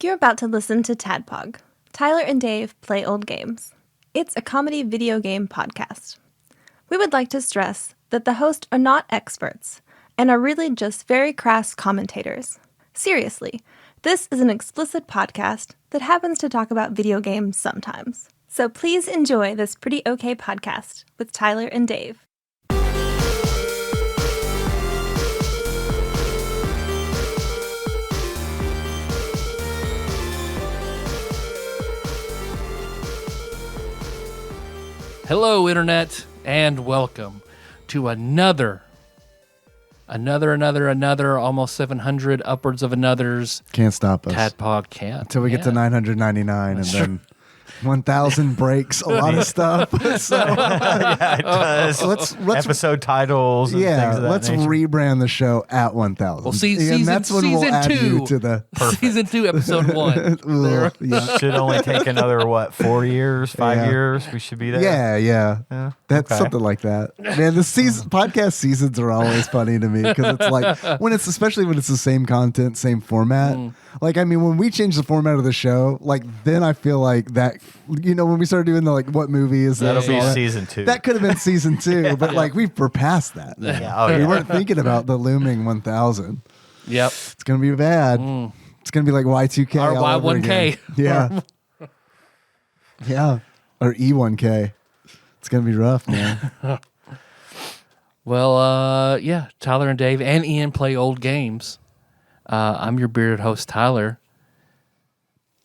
You're about to listen to TADPOG, Tyler and Dave Play Old Games. It's a comedy video game podcast. We would like to stress that the hosts are not experts and are really just very crass commentators. Seriously, this is an explicit podcast that happens to talk about video games sometimes. So please enjoy this pretty okay podcast with Tyler and Dave. Hello, Internet, and welcome to another, almost 700, upwards of another's. Can't stop us. TADPOG can't. Until we get to 999, and then 1,000 breaks a lot of stuff. So, Yeah, it does. let's episode titles and things of that let's nature. rebrand the show at 1,000. Well, season, that's when we'll season add two. you to the Season 2, episode 1. There. yeah. Should only take another, 4 years, 5 Yeah. years? We should be there. Yeah. That's okay. something like that. Man, the podcast seasons are always funny to me because it's like especially when it's the same content, same format. Like, I mean, when we change the format of the show, like then I feel like that, when we started doing the what movie is That'll this? be all that, season 2. That could have been season 2, but we're past that. Yeah. Oh, We yeah. weren't thinking about the looming 1,000. Yep. It's gonna be bad. It's gonna be like Y2K Or all over Y1K. again. Yeah. Yeah. Or E1K. It's gonna be rough, man. Well, Tyler and Dave and Ian play old games. I'm your bearded host, Tyler.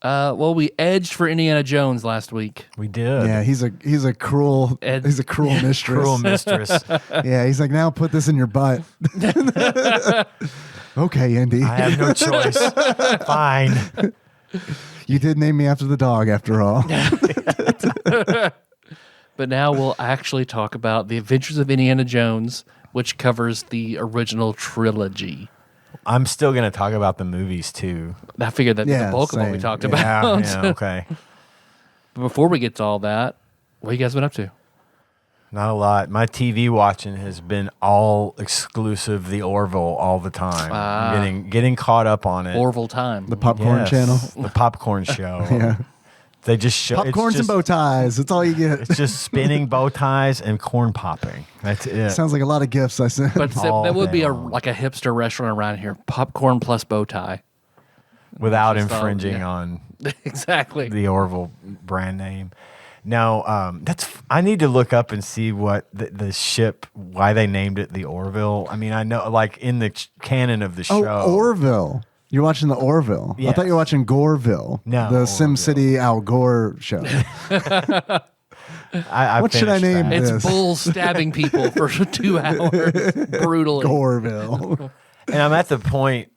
We edged for Indiana Jones last week. We did. Yeah, he's a cruel mistress. Cruel mistress. Yeah, he's like, now put this in your butt. Okay, Andy. I have no choice. Fine. You did name me after the dog, after all. But now we'll actually talk about The Adventures of Indiana Jones, which covers the original trilogy. I'm still going to talk about the movies, too. I figured that's Yeah, the bulk of what we same. talked Yeah. about. Yeah, okay. But before we get to all that, what you guys been up to? Not a lot. My TV watching has been all exclusive The Orville all the time. Getting caught up on it. Orville time. The popcorn Yes, channel. The popcorn show. Yeah. They just show Popcorns and bow ties. That's all you get. It's just spinning bow ties and corn popping. That's it. Sounds like a lot of gifts I sent. But all that would be day a long. like a hipster restaurant around here. Popcorn plus bow tie. Without Just all- infringing yeah. on Exactly. the Orville brand name. Now, I need to look up and see what the ship, why they named it the Orville. I mean, I know, like in the canon of the show. Orville. You're watching the Orville. I thought you were watching Goreville. No, The Orville. SimCity Al Gore show. I What should I finished name that. It's Yes. bulls stabbing people for 2 hours brutally. Goreville. And I'm at the point,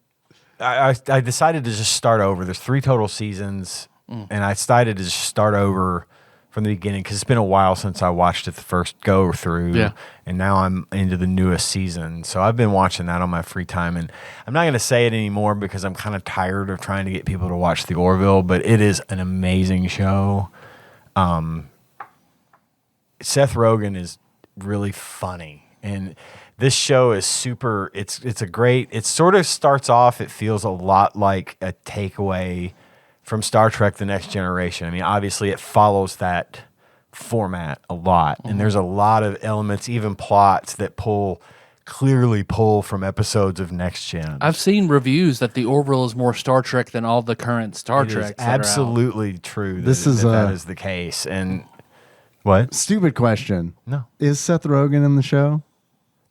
I decided to just start over. There's 3 total seasons, and I decided to just start over from the beginning because it's been a while since I watched it the first go through. Yeah. And now I'm into the newest season. So I've been watching that on my free time. And I'm not going to say it anymore because I'm kind of tired of trying to get people to watch the Orville, but it is an amazing show. Seth Rogen is really funny. And this show is super, it's a great, it sort of starts off, it feels a lot like a takeaway from Star Trek The Next Generation. I mean, obviously it follows that format a lot. And there's a lot of elements, even plots that clearly pull from episodes of Next Gen. I've seen reviews that the Orville is more Star Trek than all the current Star It is Treks. that are out. absolutely true This that, is, that is the case. And what? Stupid question. No. Is Seth Rogen in the show?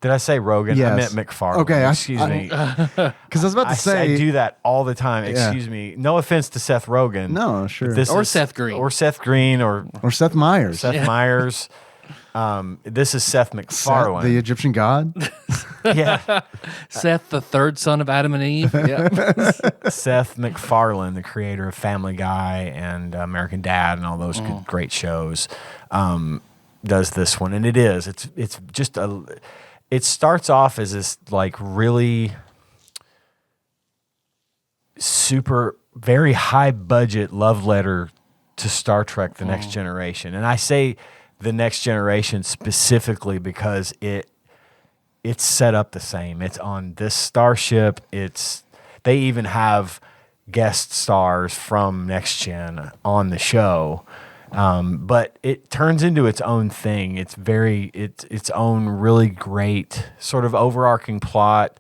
Did I say Rogan? Yes. I meant McFarlane. Okay, Excuse me. Because I was about to say. I do that all the time. Yeah. Excuse me. No offense to Seth Rogen. No, sure. This Or is- Seth Green. Or Seth Green or Or Seth Meyers. Seth Meyers. This is Seth Seth, MacFarlane. the Egyptian god. Yeah. Seth, the third son of Adam and Eve. Yeah. Seth MacFarlane, the creator of Family Guy and American Dad and all those good, great shows, does this one. And it's just it starts off as this like really super, very high budget love letter to Star Trek The Next Generation. And I say The Next Generation specifically because it's set up the same. It's on this starship. They even have guest stars from Next Gen on the show. But it turns into its own thing. It's its own really great sort of overarching plot,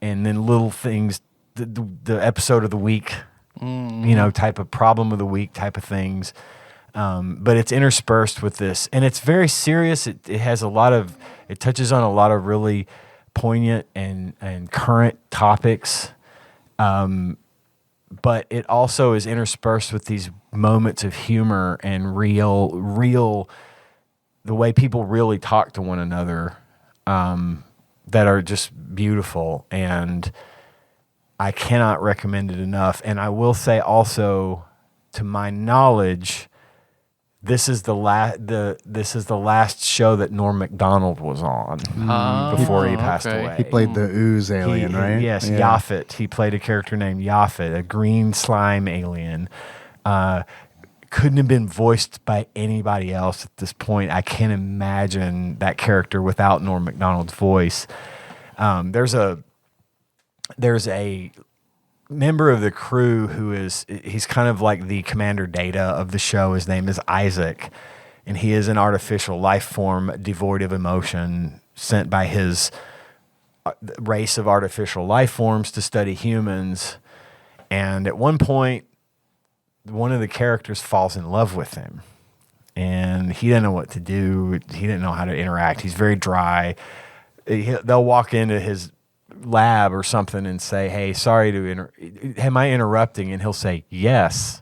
and then little things, the episode of the week, type of problem of the week type of things. But it's interspersed with this, and it's very serious. It has it touches on a lot of really poignant and current topics. But it also is interspersed with these moments of humor and real, the way people really talk to one another, that are just beautiful. And I cannot recommend it enough. And I will say also, to my knowledge, this is the last show that Norm Macdonald was on before he passed away. He played the ooze alien, right? Yes, yeah. Yaphet. He played a character named Yaphet, a green slime alien. Couldn't have been voiced by anybody else at this point. I can't imagine that character without Norm Macdonald's voice. There's a member of the crew he's kind of like the Commander Data of the show. His name is Isaac, and he is an artificial life form devoid of emotion, sent by his race of artificial life forms to study humans. And at one point, one of the characters falls in love with him, and he didn't know what to do. He didn't know how to interact. He's very dry. They'll walk into his lab or something and say, "Hey, sorry to am I interrupting?" And he'll say, "Yes."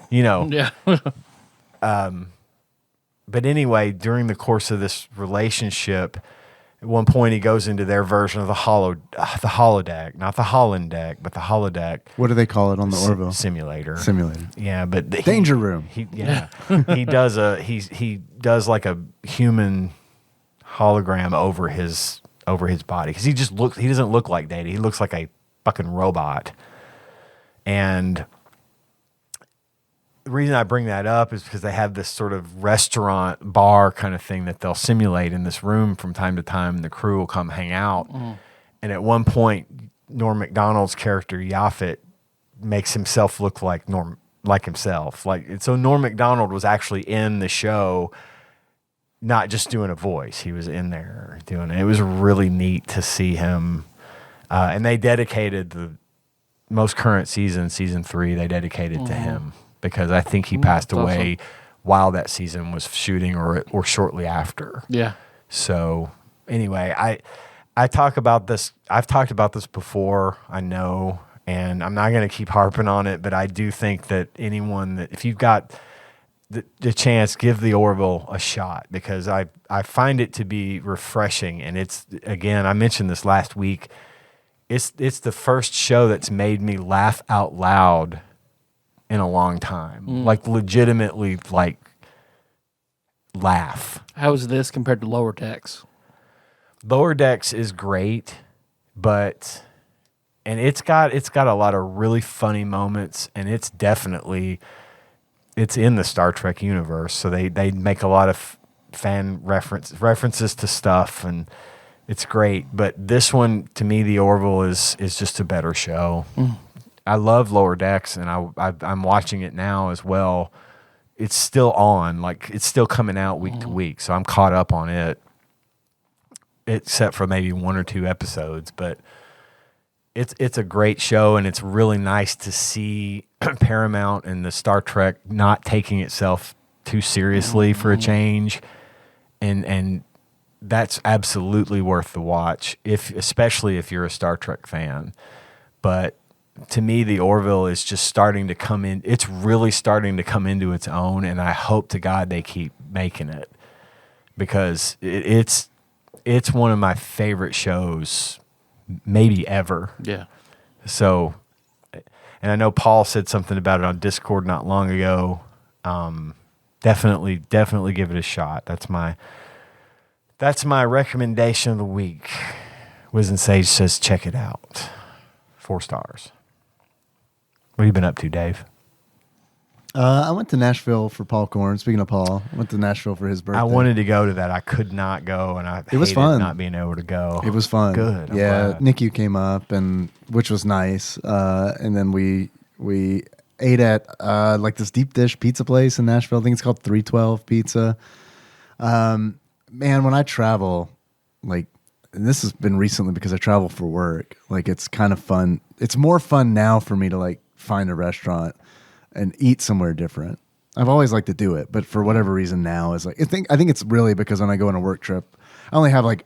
Yeah. But anyway, during the course of this relationship, at one point he goes into their version of the holodeck, not the holodeck, but the holodeck. What do they call it on the Orville? Simulator. Yeah, but danger room. He does like a human hologram over his body, because he doesn't look like Data. He looks like a fucking robot. And the reason I bring that up is because they have this sort of restaurant bar kind of thing that they'll simulate in this room from time to time, and the crew will come hang out. And at one point, Norm Macdonald's character Yaphet makes himself look like himself. So Norm Macdonald was actually in the show, not just doing a voice. He was in there doing it. It was really neat to see him. And they dedicated the most current season 3, they dedicated to him, because I think he passed away while that season was shooting or shortly after. Yeah. So anyway, I talk about this. I've talked about this before, I know, and I'm not going to keep harping on it, but I do think that if you've got the chance, give the Orville a shot, because I find it to be refreshing. And it's, again, I mentioned this last week, it's the first show that's made me laugh out loud in a long time. Like legitimately laugh. How is this compared to Lower Decks? Lower Decks is great, and it's got a lot of really funny moments, and it's in the Star Trek universe, so they make a lot of fan references to stuff, and it's great. But this one, to me, the Orville is just a better show. I love Lower Decks, and I'm watching it now as well. It's still on, it's still coming out week to week, so I'm caught up on it, except for maybe 1 or 2 episodes. But it's a great show, and it's really nice to see Paramount and the Star Trek not taking itself too seriously for a change, and that's absolutely worth the watch, especially if you're a Star Trek fan. But to me, the Orville is just starting to come in. It's really starting to come into its own, and I hope to God they keep making it, because it's one of my favorite shows maybe ever. Yeah. So, and I know Paul said something about it on Discord not long ago. Definitely give it a shot. That's my recommendation of the week. Wiz and Sage says check it out. 4 stars. What have you been up to, Dave? I went to Nashville for Paul Korn. Speaking of Paul, I went to Nashville for his birthday. I wanted to go to that. I could not go, and it was fun not being able to go. It was fun. Good. Yeah, NICU came up, which was nice. And then we We ate at like this deep dish pizza place in Nashville. I think it's called 312 Pizza. Man, when I travel, like, and this has been recently because I travel for work, like it's kind of fun. It's more fun now for me to like find a restaurant and eat somewhere different. I've always liked to do it, but for whatever reason now is like I think it's really because when I go on a work trip, I only have like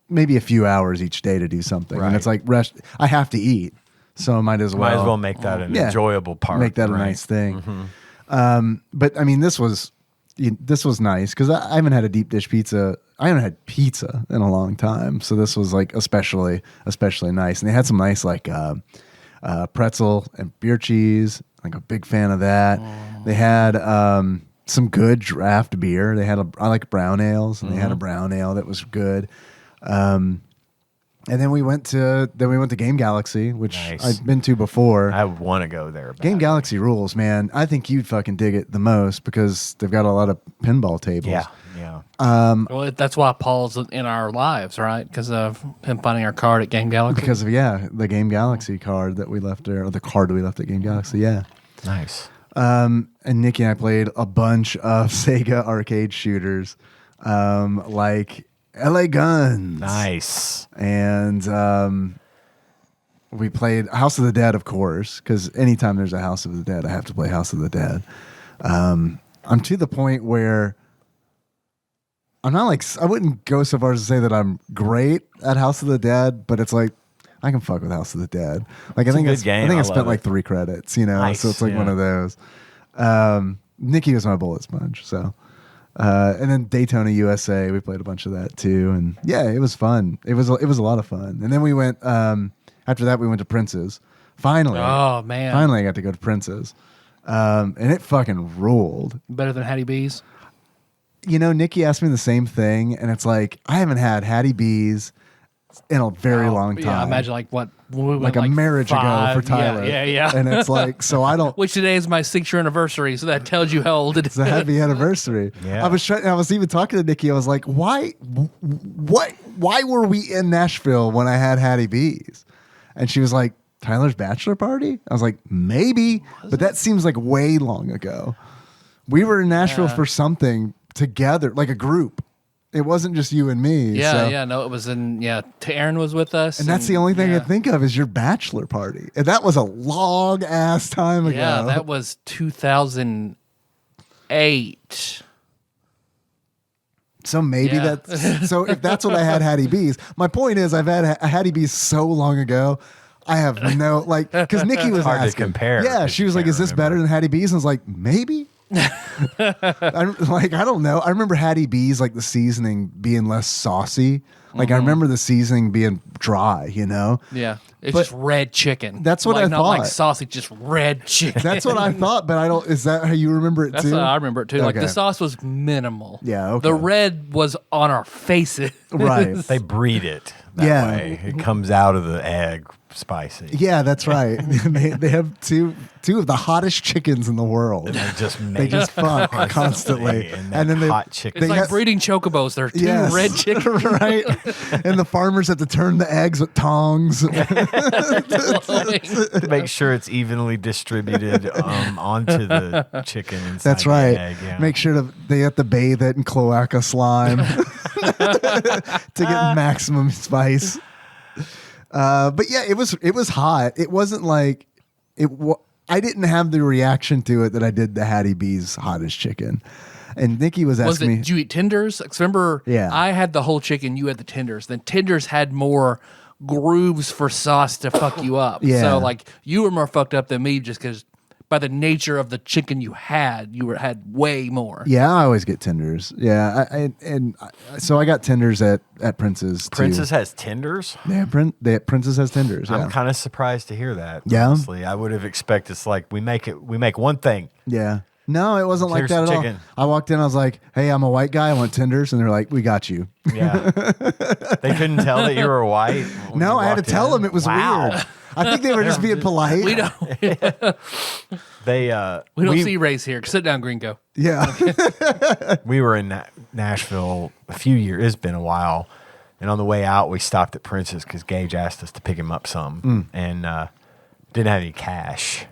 maybe a few hours each day to do something, and it's like I have to eat, so I might as well make that an enjoyable part. Make that a nice thing. But I mean, this was nice because I haven't had a deep dish pizza. I haven't had pizza in a long time, so this was like especially nice. And they had some nice like pretzel and beer cheese. Like a big fan of that. They had some good draft beer. They had I like brown ales, and they had a brown ale that was good. And then we went to Game Galaxy, which I've been to before. I want to go there. Game Galaxy rules, man. I think you'd fucking dig it the most because they've got a lot of pinball tables. Yeah. Well, that's why Paul's in our lives, right? Because of him finding our card at Game Galaxy. Because of the Game Galaxy card that we left there, or the card we left at Game Galaxy. Yeah. Nice. And Nikki and I played a bunch of Sega arcade shooters, like LA Guns. Nice. And we played House of the Dead, of course, because anytime there's a House of the Dead, I have to play House of the Dead. I'm to the point where I'm not like, I wouldn't go so far as to say that I'm great at House of the Dead, but it's like, I can fuck with House of the Dead. Like, I think I spent like 3 credits, Nice. So it's like one of those. Nikki was my bullet sponge, so. And then Daytona USA, we played a bunch of that too, and yeah, it was fun. It was a lot of fun. And then we went after that we went to Prince's. Finally, oh man! Finally, I got to go to Prince's, and it fucking ruled. Better than Hattie B's. Nikki asked me the same thing, and it's like I haven't had Hattie B's in a very long time. Yeah, imagine like what? Like a marriage 5, ago for Tyler. Yeah. And it's like, so I don't. Which today is my 6-year anniversary, so that tells you how old it is. It's a happy anniversary. Yeah. I was even talking to Nikki. I was like, why were we in Nashville when I had Hattie B's? And she was like, Tyler's bachelor party? I was like, maybe, but that seems like way long ago. We were in Nashville for something together, like a group. It wasn't just you and me. No, it was Taryn was with us. And that's the only thing I think of is your bachelor party. And that was a long ass time ago. Yeah, that was 2008. So maybe so if that's what I had Hattie B's. My point is I've had a Hattie B's so long ago. I have no, like, because Nikki was hard asking. To compare. Yeah, she was like, is this better than Hattie B's? And I was like, maybe. I don't know. I remember Hattie B's, like the seasoning being less saucy. Like I remember the seasoning being dry, Yeah, it's just red chicken. That's what I not thought. Like sausage, just red chicken. That's what I thought, but I don't. Is that how you remember it That's too? how I remember it too. Like Okay. the sauce was minimal. Yeah, okay. The red was on our faces. Right. They breed it that way. It comes out of the egg spicy. Yeah, that's right. they have two of the hottest chickens in the world. And They just fuck constantly, and then hot chicken. It's like breeding chocobos. They're two red chickens, right? And the farmers have to turn the eggs with tongs. To make sure it's evenly distributed onto the chicken inside That's right. the egg. Yeah. Make sure they have to bathe it in cloaca slime to get maximum spice. But yeah, it was hot. It wasn't like I didn't have the reaction to it that I did the Hattie B's hottest chicken. And Nikki was asking me, did you eat tenders? 'Cause remember, Yeah. I had the whole chicken, you had the tenders. Then tenders had more grooves for sauce to fuck you up. Yeah. So like you were more fucked up than me just because by the nature of the chicken you had way more. yeah, I always get tenders. Yeah, so I got tenders at Prince's. Princess too. has tenders? Princess has tenders. Yeah. I'm kind of surprised to hear that. Yeah? Honestly, I would have expected it's like we make one thing. Yeah. No, it wasn't like Here's that at chicken. all. I walked in, I was like, hey, I'm a white guy, I want tenders. And they're like, we got you. Yeah. They couldn't tell that you were white. when No, you I had to walked tell in? them it was Wow. weird. I think they were just being polite. We don't We see race here. Sit down, Gringo. Yeah. We were in Nashville a few years. It's been a while. And on the way out, we stopped at Prince's because Gage asked us to pick him up some and didn't have any cash.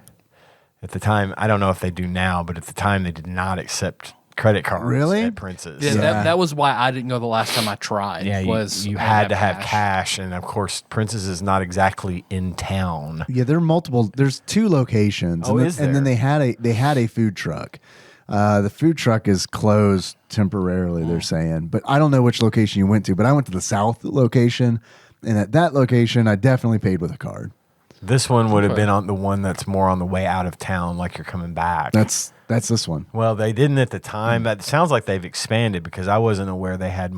At the time, I don't know if they do now, but at the time they did not accept credit cards Really? at Prince's. Yeah, that was why I didn't go the last time I tried. Yeah, you had to have cash, and of course, Prince's is not exactly in town. Yeah, there are multiple. There's 2 locations. Oh, and then they had a food truck. The food truck is closed temporarily, they're saying, but I don't know which location you went to. But I went to the south location, and at that location, I definitely paid with a card. This one would have been on the one that's more on the way out of town, like you're coming back. That's this one. Well, they didn't at the time. That sounds like they've expanded because I wasn't aware they had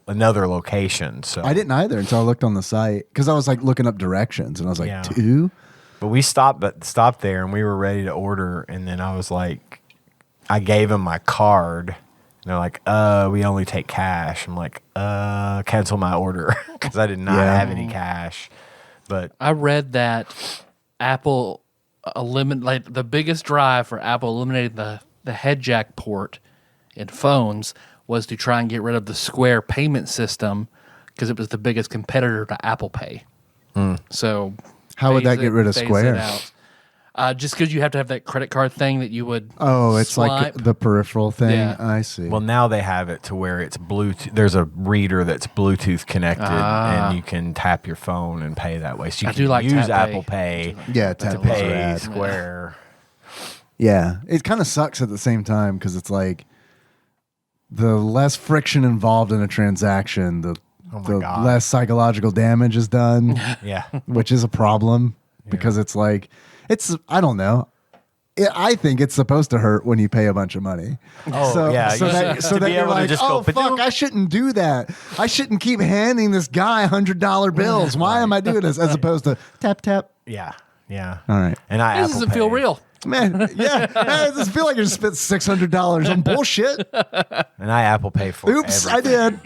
another location. So I didn't either until I looked on the site because I was like looking up directions, and I was like, 2? But we stopped there, and we were ready to order, and then I was like, I gave them my card. And they're like, we only take cash. I'm like, cancel my order because I did not have any cash. But I read that Apple the biggest drive for Apple eliminating the head jack port in phones was to try and get rid of the Square payment system because it was the biggest competitor to Apple Pay. So how would that get rid of phase Square? it out. Just because you have to have that credit card thing that you would it's swipe. like the peripheral thing. Yeah. I see. well, now they have it to where it's Bluetooth. There's a reader that's Bluetooth connected, and you can tap your phone and pay that way. So you can use Tap Apple Pay Yeah, to Tap Pay's pay rad. Square. Yeah, it kind of sucks at the same time because it's like the less friction involved in a transaction, the God. less psychological damage is done, Yeah. which is a problem because it's like, I don't know. I think it's supposed to hurt when you pay a bunch of money. Oh, yeah. So You that, should be you're able to like, just go, oh, fuck, "Ba-doom." I shouldn't do that. I shouldn't keep handing this guy $100 bills. Why am I doing this? As opposed to tap, tap. Yeah. Yeah. All right. And I This doesn't feel real. Man, yeah. I just feel like I just spent $600 on bullshit. And I Apple Pay for Oops, everything. I did.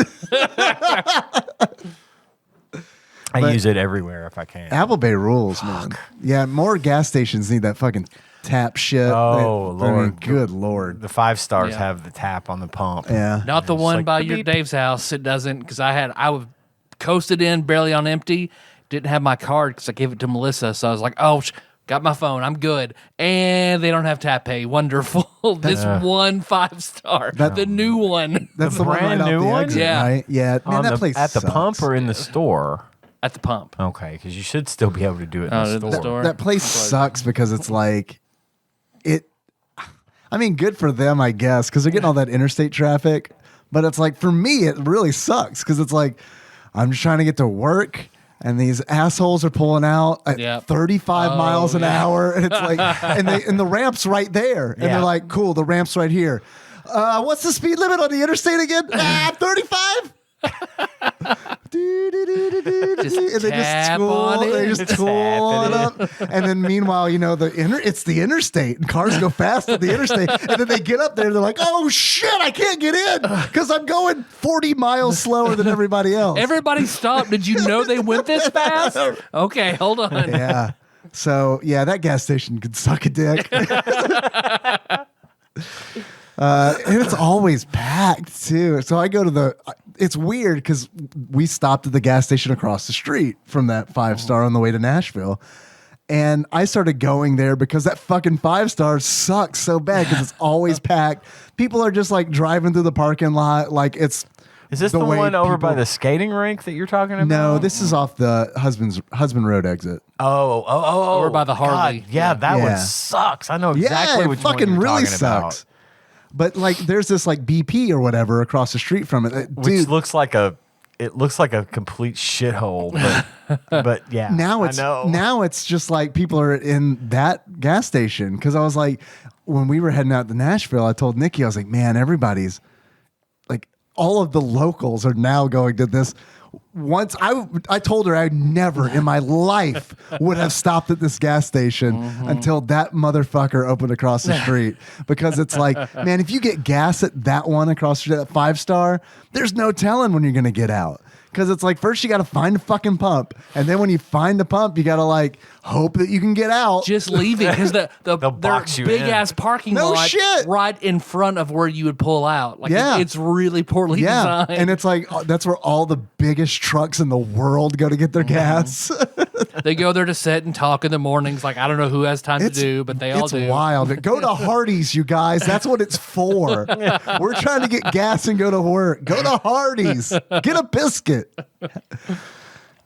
I use it everywhere if I can. Apple Pay rules, man. Yeah, more gas stations need that fucking tap shit. Oh, I mean, Lord. good Lord. The 5 stars Yeah. have the tap on the pump. Yeah. Not the It's one like by the your beep. Dave's house. It doesn't because I was coasted in barely on empty. Didn't have my card because I gave it to Melissa. So I was like, oh, got my phone. I'm good. And they don't have tap pay. Wonderful. This one 5-star. The new one. That's the one brand right off new the one? exit, Yeah. right? Yeah. Man, On that the- place at the sucks. pump or in the store? At the pump. Okay, because you should still be able to do it in Oh, the in the store. store. That place sucks because it's like I mean, good for them, I guess, because they're getting all that interstate traffic. But it's like, for me, it really sucks because it's like, I'm just trying to get to work and these assholes are pulling out at Yep. 35 miles an yeah. hour. And it's like, and the ramp's right there. And Yeah. they're like, cool, the ramp's right here. What's the speed limit on the interstate again? 35? Just And they just tap tool, on it. they just Just tool on tap up. And then meanwhile, it's the interstate and cars go fast at the interstate. And then they get up there and they're like, oh shit, I can't get in because I'm going 40 miles slower than everybody else. Everybody stopped. Did you know they went this fast? Okay, hold on. Yeah. So yeah, that gas station could suck a dick. And it's always packed too. So I go to it's weird because we stopped at the gas station across the street from that 5-star on the way to Nashville. And I started going there because that fucking 5-star sucks so bad because it's always packed. People are just like driving through the parking lot like it's. Is this the way one over by people- the skating rink that you're talking about? No, this is off the Husband Road exit. Oh. Over by the Harley. God, yeah, that Yeah. one sucks. I know exactly yeah, which it one fucking you're really talking sucks. about. But like, there's this like BP or whatever across the street from it. Which Dude, looks like a complete shithole. But yeah, now I know. it's just like people are in that gas station because I was like, when we were heading out to Nashville, I told Nikki, I was like, man, everybody's like, all of the locals are now going to this. Once I told her I never in my life would have stopped at this gas station until that motherfucker opened across the street because it's like, man, if you get gas at that one across the street, that 5-star, there's no telling when you're going to get out. Because it's like, first you got to find a fucking pump. And then when you find the pump, you got to like hope that you can get out. Just leaving because They'll their box you big in. ass parking No lot shit. right in front of where you would pull out. Like Yeah. it's really poorly yeah. designed. And it's like, that's where all the biggest trucks in the world go to get their gas. They go there to sit and talk in the mornings. Like, I don't know who has time to do, but they all do. It's wild. Go to Hardee's, you guys. That's what it's for. We're trying to get gas and go to work. Go to Hardee's. Get a biscuit.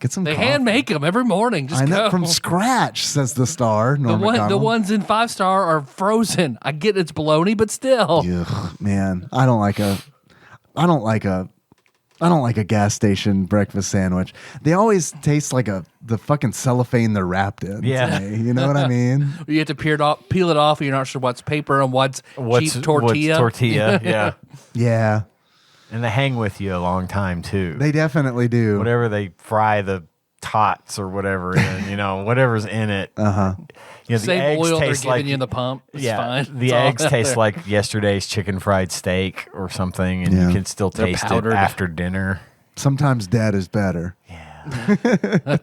Get some They coffee. hand make them every morning. Just I know, go. from scratch, says the star. Norm The Macdonald. ones in 5-star are frozen. I get it's bologna, but still. Ugh, man, I don't like a gas station breakfast sandwich. They always taste like the fucking cellophane they're wrapped in. Yeah. to me. You know what I mean? You have to peel it off. And you're not sure what's paper and what's cheap tortilla. What's tortilla, yeah. Yeah, And they hang with you a long time, too. they definitely do. Whatever they fry the tots or whatever in, whatever's in it. Uh-huh. The Same eggs oil they're taste giving like you in the pump. It's yeah, fine. the It's all eggs out taste there. like yesterday's chicken fried steak or something, and Yeah. you can still They're taste it powdered. after dinner. Sometimes dead is better. Yeah.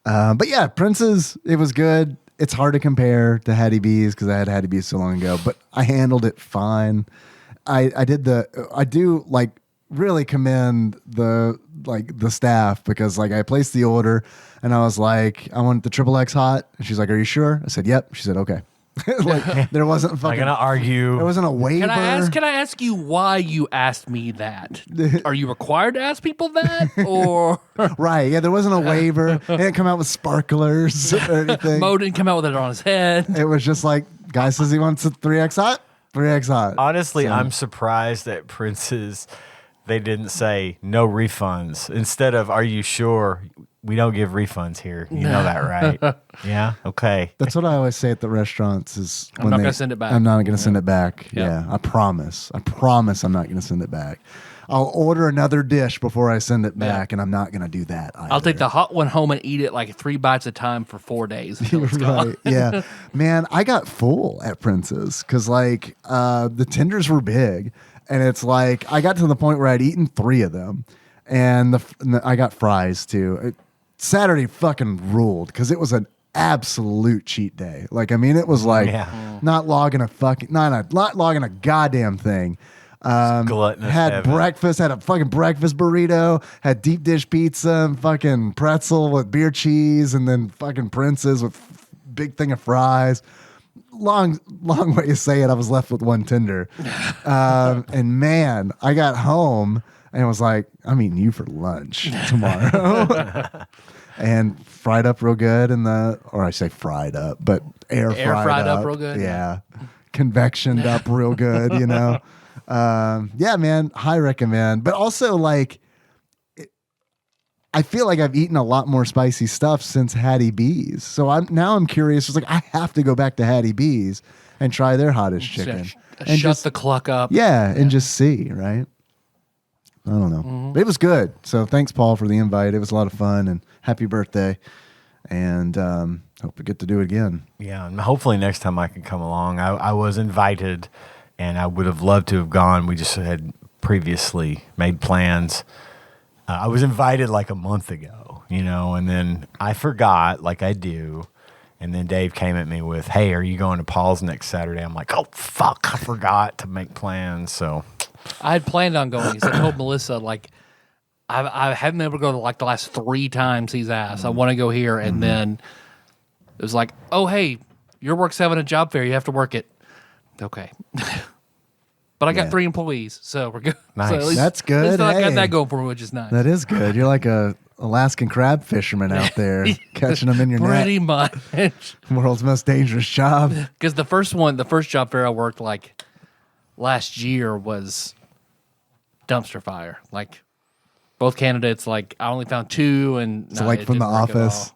But yeah, Prince's, it was good. It's hard to compare to Hattie B's because I had Hattie B's so long ago, but I handled it fine. I do like really commend the staff because like I placed the order and I was like, I want the XXX hot. And she's like, are you sure? I said, yep. She said, okay. Like there wasn't I'm fucking, gonna argue. there wasn't a waiver. Can I ask you why you asked me that? Are you required to ask people that? Or Right. Yeah. There wasn't a waiver. It didn't come out with sparklers or anything. Mo didn't come out with it on his head? It was just like, guy says he wants a 3X hot. 3X hot. Honestly, So- I'm surprised at Prince's. They didn't say no refunds instead of "Are you sure?" We don't give refunds here. You know that, right? Yeah. Okay. That's what I always say at the restaurants is I'm not gonna send it back. I'm not going to send it back. Yeah. Yeah, I promise. I'm not going to send it back. I'll order another dish before I send it back, and I'm not going to do that either. I'll take the hot one home and eat it like 3 bites at a time for 4 days. Until it's gone. Right. Yeah. Man, I got full at Prince's because like the tenders were big, and it's like I got to the point where I'd eaten 3 of them, and I got fries too. Saturday fucking ruled because it was an absolute cheat day. Like, I mean, it was like not logging a goddamn thing. Gluttonous Had heaven. breakfast, had a fucking breakfast burrito, had deep dish pizza and fucking pretzel with beer cheese, and then fucking Prince's with big thing of fries. Long way to say it. I was left with 1 tender. And man, I got home and was like, I'm eating you for lunch tomorrow. And fried up real good or I say fried up, but air fried up real good. Yeah. Convectioned up real good, you know? Yeah, man, high recommend. But also like, I feel like I've eaten a lot more spicy stuff since Hattie B's. So I'm curious. It's like, I have to go back to Hattie B's and try their hottest chicken. And Shut the cluck up. yeah, and just see, right? I don't know. But it was good. So thanks, Paul, for the invite. It was a lot of fun, and happy birthday. And hope we get to do it again. Yeah, and hopefully next time I can come along. I was invited, and I would have loved to have gone. We just had previously made plans. I was invited like a month ago, and then I forgot, like I do. And then Dave came at me with, "Hey, are you going to Paul's next Saturday?" I'm like, "Oh, fuck, I forgot to make plans." So I had planned on going because I told Melissa, like, I haven't been able to go like the last 3 times he's asked. I want to go here. And then it was like, oh, hey, your work's having a job fair. You have to work it. Okay. But I got 3 employees, so we're good. Nice. So at least, That's good. At least I got Hey. that going for me, which is nice. That is good. You're like a Alaskan crab fisherman out there, catching them in your Pretty net. much. World's most dangerous job. Because the first job fair I worked like last year was dumpster fire. Like both candidates, like I only found 2, and So like it from The didn't work at Office.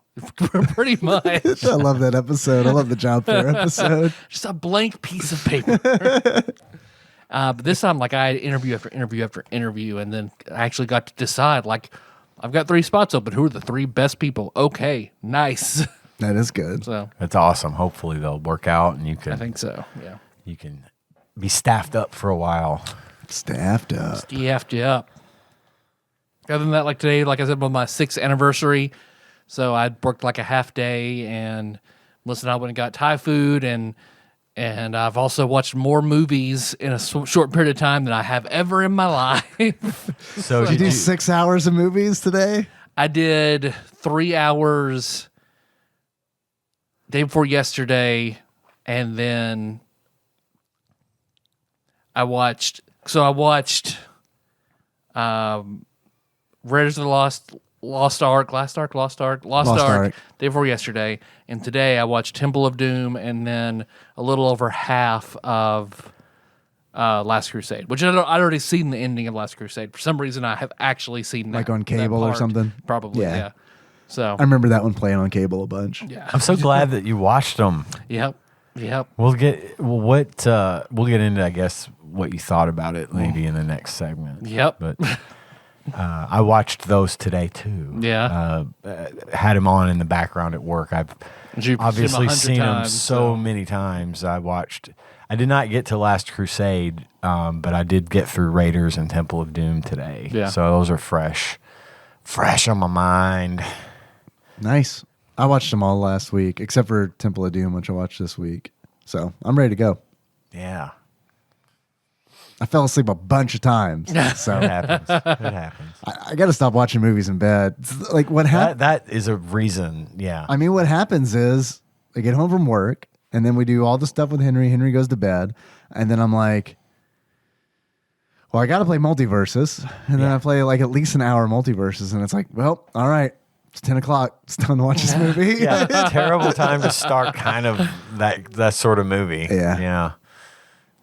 all. Pretty much. I love that episode. I love the job fair episode. Just a blank piece of paper. But this time, like I had interview after interview after interview, and then I actually got to decide. Like, I've got 3 spots open. Who are the 3 best people? Okay, nice. That is good. So that's awesome. Hopefully they'll work out, and you I can think so. Yeah. be staffed up for a while. Staffed up. Staffed you up. Other than that, like today, like I said, was my 6th anniversary. So I worked like a half day, and Melissa and I went and got Thai food, and I've also watched more movies in a short period of time than I have ever in my life. So Did you do 6 hours of movies today? I did 3 hours day before yesterday, and then I watched Raiders of the Lost Ark day before yesterday, and today I watched Temple of Doom, and then a little over half of Last Crusade, which I'd already seen the ending of Last Crusade. For some reason, I have actually seen that. Like on cable or something? Probably, yeah. So I remember that one playing on cable a bunch. yeah. I'm so glad that you watched them. Yep. We'll get into, I guess, what you thought about it maybe in the next segment. Yep. But I watched those today too. Yeah. Had them on in the background at work. I've You've obviously seen them times, so many times. I did not get to Last Crusade, but I did get through Raiders and Temple of Doom today. Yeah. So those are fresh on my mind. Nice. I watched them all last week, except for Temple of Doom, which I watched this week. So I'm ready to go. Yeah. I fell asleep a bunch of times. So It happens. It happens. I got to stop watching movies in bed. It's like what happens? That is a reason. Yeah. I mean, what happens is I get home from work and then we do all the stuff with Henry. Henry goes to bed. And then I'm like, well, I got to play Multiverses. And then I play like at least an hour Multiverses. And it's like, well, all right. It's 10 o'clock. It's time to watch this movie. Yeah, terrible time to start kind of that sort of movie. Yeah.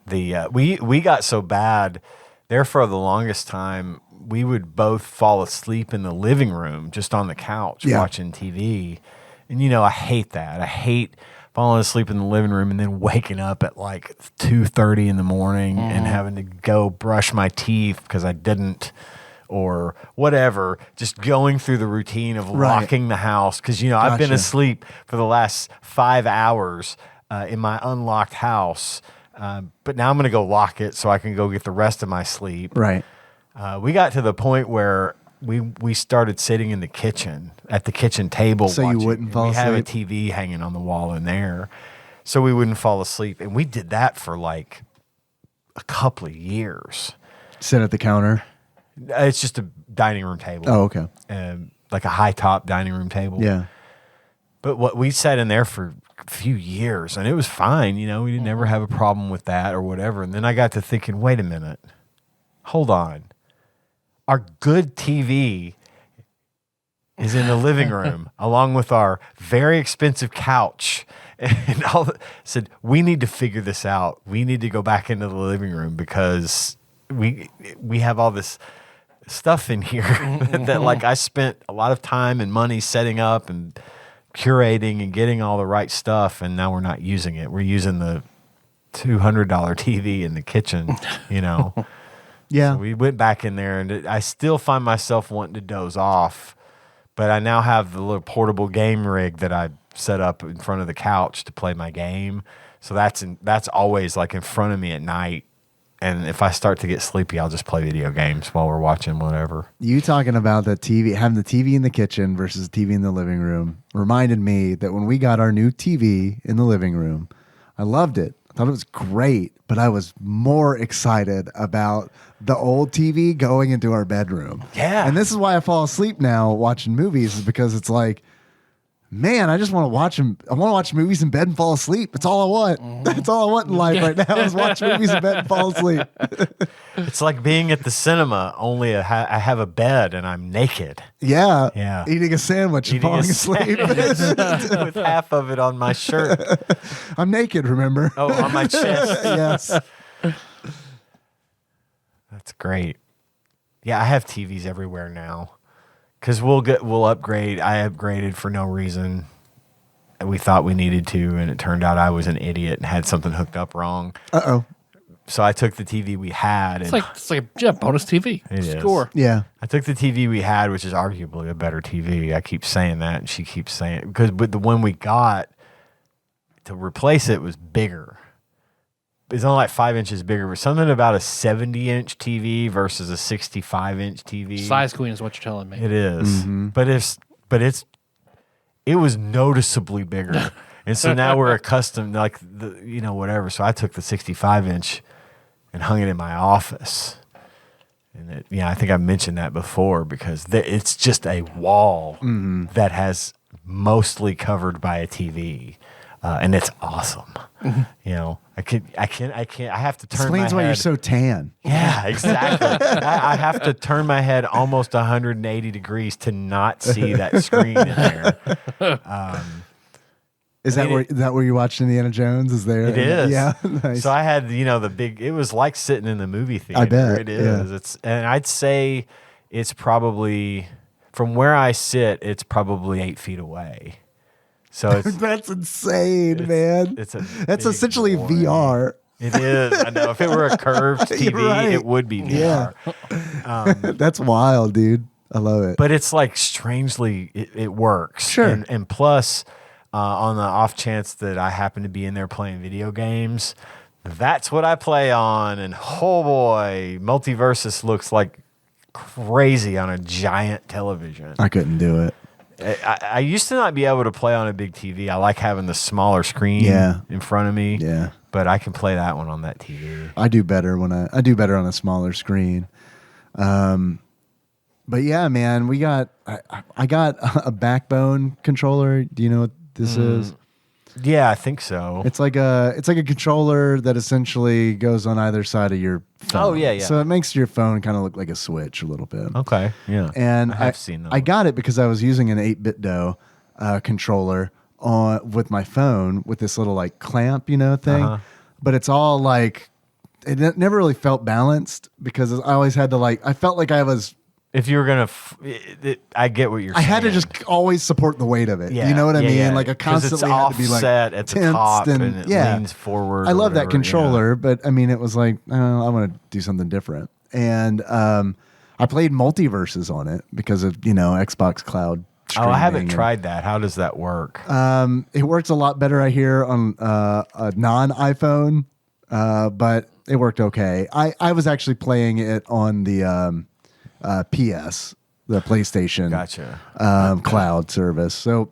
The we got so bad there for the longest time. We would both fall asleep in the living room, just on the couch watching TV. And I hate that. I hate falling asleep in the living room and then waking up at like 2:30 in the morning and having to go brush my teeth because I didn't. Or whatever, just going through the routine of locking the house. Because, I've been asleep for the last 5 hours in my unlocked house. But now I'm going to go lock it so I can go get the rest of my sleep. Right. We got to the point where we started sitting in the kitchen, at the kitchen table. So you wouldn't fall asleep? We have a TV hanging on the wall in there. So we wouldn't fall asleep. And we did that for like a couple of years. Sit at the counter. It's just a dining room table. Oh, okay. Like a high top dining room table. Yeah. But what we sat in there for a few years and it was fine. We didn't ever have a problem with that or whatever. And then I got to thinking, wait a minute, hold on. Our good TV is in the living room along with our very expensive couch. And said, we need to figure this out. We need to go back into the living room because we have all this stuff in here that like I spent a lot of time and money setting up and curating and getting all the right stuff, and now we're not using it. We're using the $200 TV in the kitchen, Yeah. So we went back in there, and I still find myself wanting to doze off, but I now have the little portable game rig that I set up in front of the couch to play my game. So that's always like in front of me at night. And if I start to get sleepy, I'll just play video games while we're watching whatever. You talking about the TV, having the TV in the kitchen versus the TV in the living room reminded me that when we got our new TV in the living room, I loved it. I thought it was great, but I was more excited about the old TV going into our bedroom. Yeah. And this is why I fall asleep now watching movies, is because it's like, man, I just want to watch them. I want to watch movies in bed and fall asleep. That's all I want. That's all I want in life right now is watch movies in bed and fall asleep. It's like being at the cinema, only I have a bed and I'm naked. Yeah. Yeah. Eating a sandwich and falling asleep. With half of it on my shirt. I'm naked, remember? Oh, on my chest. Yes. That's great. Yeah, I have TVs everywhere now. Because we'll upgrade. I upgraded for no reason. And we thought we needed to, and it turned out I was an idiot and had something hooked up wrong. Uh-oh. So I took the TV we had. It's like a bonus TV. It is. Score. Yeah. I took the TV we had, which is arguably a better TV. I keep saying that, and she keeps saying it. Because the one we got to replace it was bigger. It's only like 5 inches bigger, but something about a 70-inch TV versus a 65-inch TV. Size queen is what you're telling me. It is. But it was noticeably bigger. And so now we're accustomed, like, whatever. So I took the 65-inch and hung it in my office. And I think I mentioned that before because it's just a wall that has mostly covered by a TV, and it's awesome. I have to turn Explains my why head. you're so tan. Yeah, exactly. I have to turn my head almost 180 degrees to not see that screen in there. Is that where you watched Indiana Jones? Is there? It is. Yeah. Nice. So I had, the big, it was like sitting in the movie theater. I bet. It is. Yeah. And I'd say it's probably, from where I sit, it's probably 8 feet away. So it's, That's insane, man. That's essentially VR. It is. I know. If it were a curved TV, right. it would be VR. Yeah. That's wild, dude. I love it. But it's like strangely, it works. Sure. And plus, on the off chance that I happen to be in there playing video games, that's what I play on. And oh boy, Multiversus looks like crazy on a giant television. I couldn't do it. I used to not be able to play on a big TV. I like having the smaller screen in front of me. Yeah. But I can play that one on that TV. I do better I do better on a smaller screen. But yeah, man, I got a Backbone controller. Do you know what this is? Yeah, I think so. It's like a controller that essentially goes on either side of your phone. Oh, yeah. So it makes your phone kind of look like a Switch a little bit. Okay, yeah. And I have seen those. I got it because I was using an 8BitDo controller with my phone with this little like clamp, thing. But it's all like it never really felt balanced because I always had to I felt like I was. If you were gonna, I get what you're saying. I had to just always support the weight of it. Yeah, You know what I mean? yeah. Like I 'Cause constantly it's had to be like offset at the top and it leans forward. I or love that whatever, controller, but I mean, it was like I want to do something different, and I played Multiverses on it because of Xbox Cloud. Oh, I haven't streaming tried that. How does that work? It works a lot better, I hear, on a non-iPhone, but it worked okay. I was actually playing it on the PS, the PlayStation Gotcha. Cloud service. So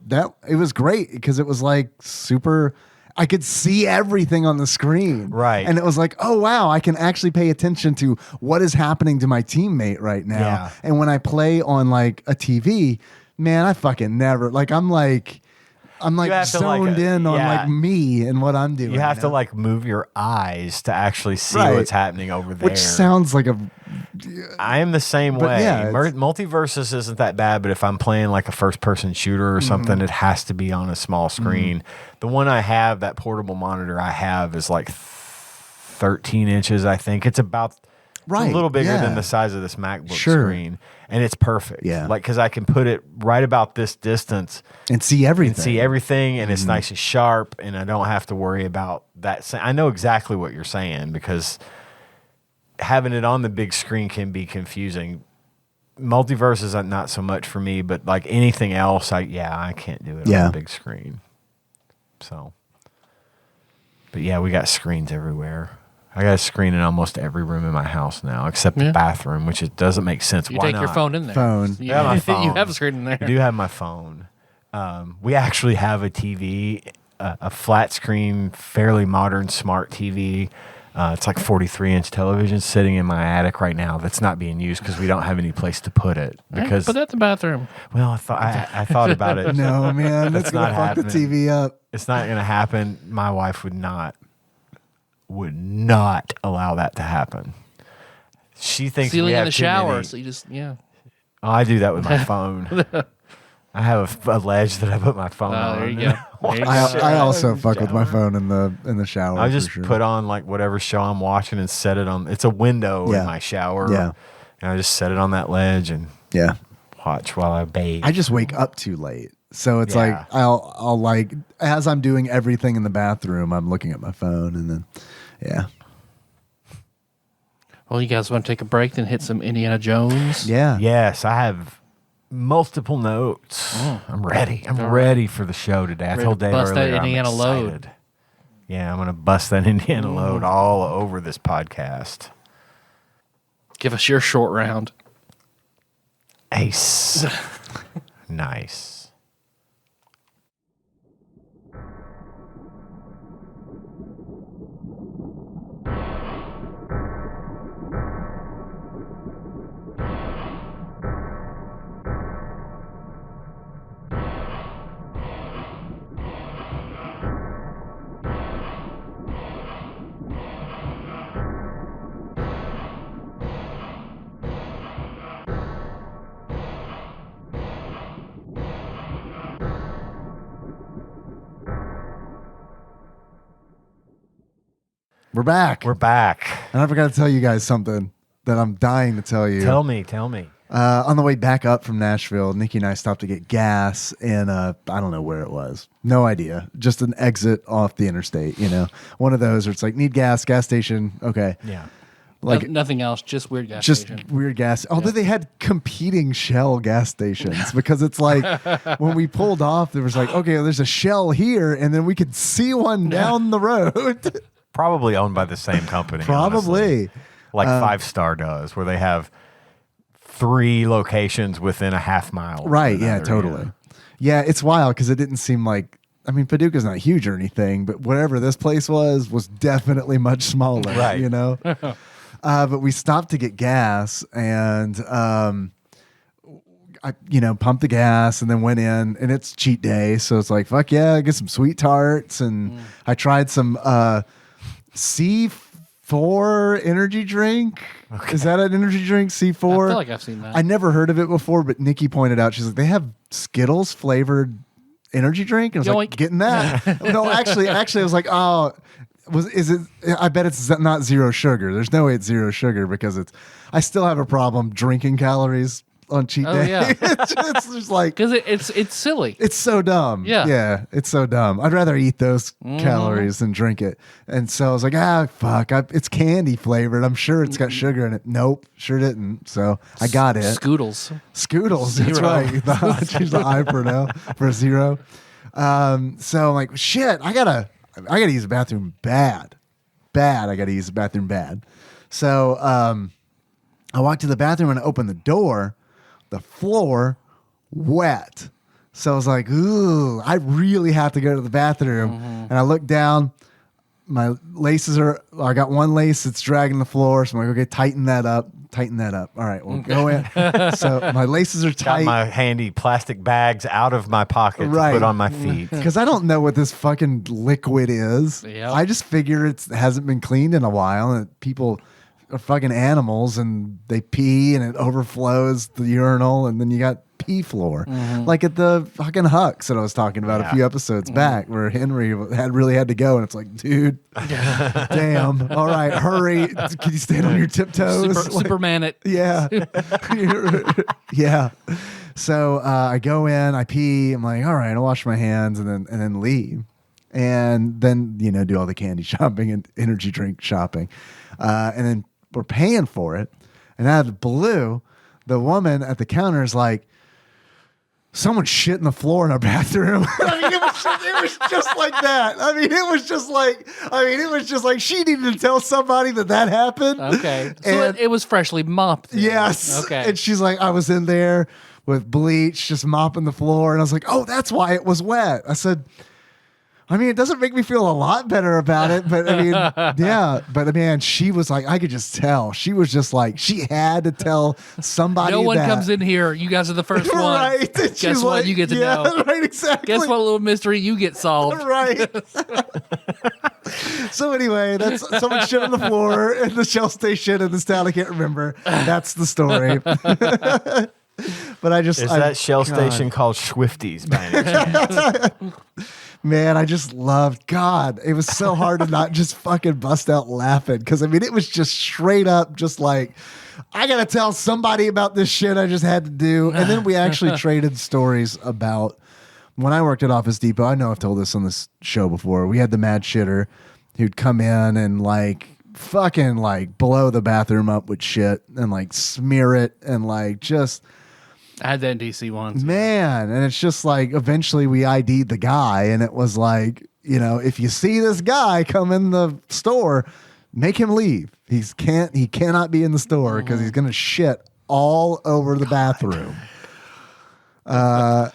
it was great because it was like super. I could see everything on the screen. Right. And it was like, oh, wow, I can actually pay attention to what is happening to my teammate right now. Yeah. And when I play on like a TV, man, I fucking never, I'm zoned in on like me and what I'm doing. You have to like move your eyes to actually see what's happening over there. Which sounds like I am the same But way. yeah, Multiversus isn't that bad, but if I'm playing like a first-person shooter or something, it has to be on a small screen. The one I have, that portable monitor I have, is like 13 inches, I think. It's about it's a little bigger than the size of this MacBook screen, and it's perfect. Yeah, because I can put it right about this distance and see everything. And it's nice and sharp, and I don't have to worry about that. I know exactly what you're saying because having it on the big screen can be confusing. Multiverse is not so much for me, but like anything else, I can't do it on the big screen. So, but yeah, we got screens everywhere. I got a screen in almost every room in my house now, except the bathroom, which it doesn't make sense. You Why take not? your phone in there. Phone. My phone. You have a screen in there. I do have my phone. We actually have a TV, a flat screen, fairly modern smart TV. It's like 43-inch television sitting in my attic right now that's not being used because we don't have any place to put it. Because put that in the bathroom. Well, I thought about it. No, man, that's not gonna fuck the happening. TV up. It's not going to happen. My wife would not allow that to happen. She thinks Ceiling we in have the too shower, many- so you just Oh, I do that with my phone. I have a ledge that I put my phone on. there you go. There you go. I also fuck with my phone in the shower. I just for sure. put on like whatever show I'm watching and set it on. It's a window Yeah. in my shower. Yeah. And I just set it on that ledge and watch while I bathe. I just wake up too late. So it's Yeah. like I'll like as I'm doing everything in the bathroom, I'm looking at my phone and then Well, you guys want to take a break and hit some Indiana Jones? Yeah. Yes, I have multiple notes. I'm ready. I'm ready for the show today. I Ready told to Dave bust that earlier I'm Indiana load. excited. Yeah, I'm going to bust that Indiana load all over this podcast. Give us your short round. Ace. Nice. We're back. We're back. And I forgot to tell you guys something that I'm dying to tell you. Tell me. On the way back up from Nashville, Nikki and I stopped to get gas in I don't know where it was. No idea. Just an exit off the interstate, One of those where it's like, need gas station. Okay. Yeah. Like nothing else, just weird gas just station. weird gas. Although they had competing Shell gas stations because it's like when we pulled off, there was like, okay, well, there's a Shell here, and then we could see one down the road. Probably owned by the same company. Probably. Honestly. Like 5 Star does, where they have 3 locations within a half mile. of Right. Yeah, another, totally. Yeah, it's wild because it didn't seem like, Paducah's not huge or anything, but whatever this place was definitely much smaller, Right. But we stopped to get gas and, I pumped the gas and then went in, and it's cheat day. So it's like, fuck yeah, I get some sweet tarts. And I tried some C4 energy drink. Okay. Is that an energy drink, C4? I feel like I've seen that. I never heard of it before, but Nikki pointed out, she's like, they have Skittles flavored energy drink. And I was like, Yoink. getting that. No, actually, I was like, oh, is it? I bet it's not zero sugar. There's no way it's zero sugar because I still have a problem drinking calories on cheat day. Yeah. it's just like, Because it's silly. it's so dumb. Yeah. It's so dumb. I'd rather eat those calories than drink it. And so I was like, fuck, it's candy flavored. I'm sure it's got sugar in it. Nope, sure didn't. So I got it. Scoodles. Scoodles, that's Zero. right. Choose the I for now for zero. So I'm like, shit, I gotta use the bathroom bad. I gotta use the bathroom bad. So I walked to the bathroom and I opened the door. The floor wet. So I was like, ooh, I really have to go to the bathroom. And I looked down. My laces I got one lace that's dragging the floor. So I'm like, okay, tighten that up. All right, we'll go in. So my laces are tight. Got my handy plastic bags out of my pocket to put on my feet. Because I don't know what this fucking liquid is. Yep. I just figure it hasn't been cleaned in a while, and people are fucking animals, and they pee, and it overflows the urinal, and then you got pee floor, like at the fucking Hucks that I was talking about a few episodes back, where Henry really had to go, and it's like, dude, damn, all right, hurry, can you stand on your tiptoes? Superman it. Yeah. Yeah. So I go in, I pee. I'm like, all right, I'll wash my hands and then leave. And then, do all the candy shopping and energy drink shopping. And then we're paying for it. And out of the blue, the woman at the counter is like, someone shit in the floor in our bathroom. It was just like that. It was just like she needed to tell somebody that happened. Okay. So it was freshly mopped. Then. Yes. Okay. And she's like, I was in there with bleach, just mopping the floor. And I was like, oh, that's why it was wet. I said, it doesn't make me feel a lot better about it, but yeah. But man, she was like, I could just tell. She was just like, she had to tell somebody. No one comes in here. You guys are the first one. Right. Guess what? You get to know. Right, exactly. Guess what little mystery you get solved. Right. So anyway, that's someone shit on the floor in the Shell station in this town. I can't remember. That's the story. But that Shell station called Swifties by any chance? Man, I just loved God. It was so hard to not just fucking bust out laughing because it was just straight up, just like, I gotta tell somebody about this shit I just had to do. And then we actually traded stories about when I worked at Office Depot. I know I've told this on this show before. We had the mad shitter who'd come in and fucking blow the bathroom up with shit and smear it and just. I had that in DC once. Man, and it's just eventually we ID'd the guy, and it was if you see this guy come in the store, make him leave. He cannot be in the store because he's gonna shit all over the bathroom. And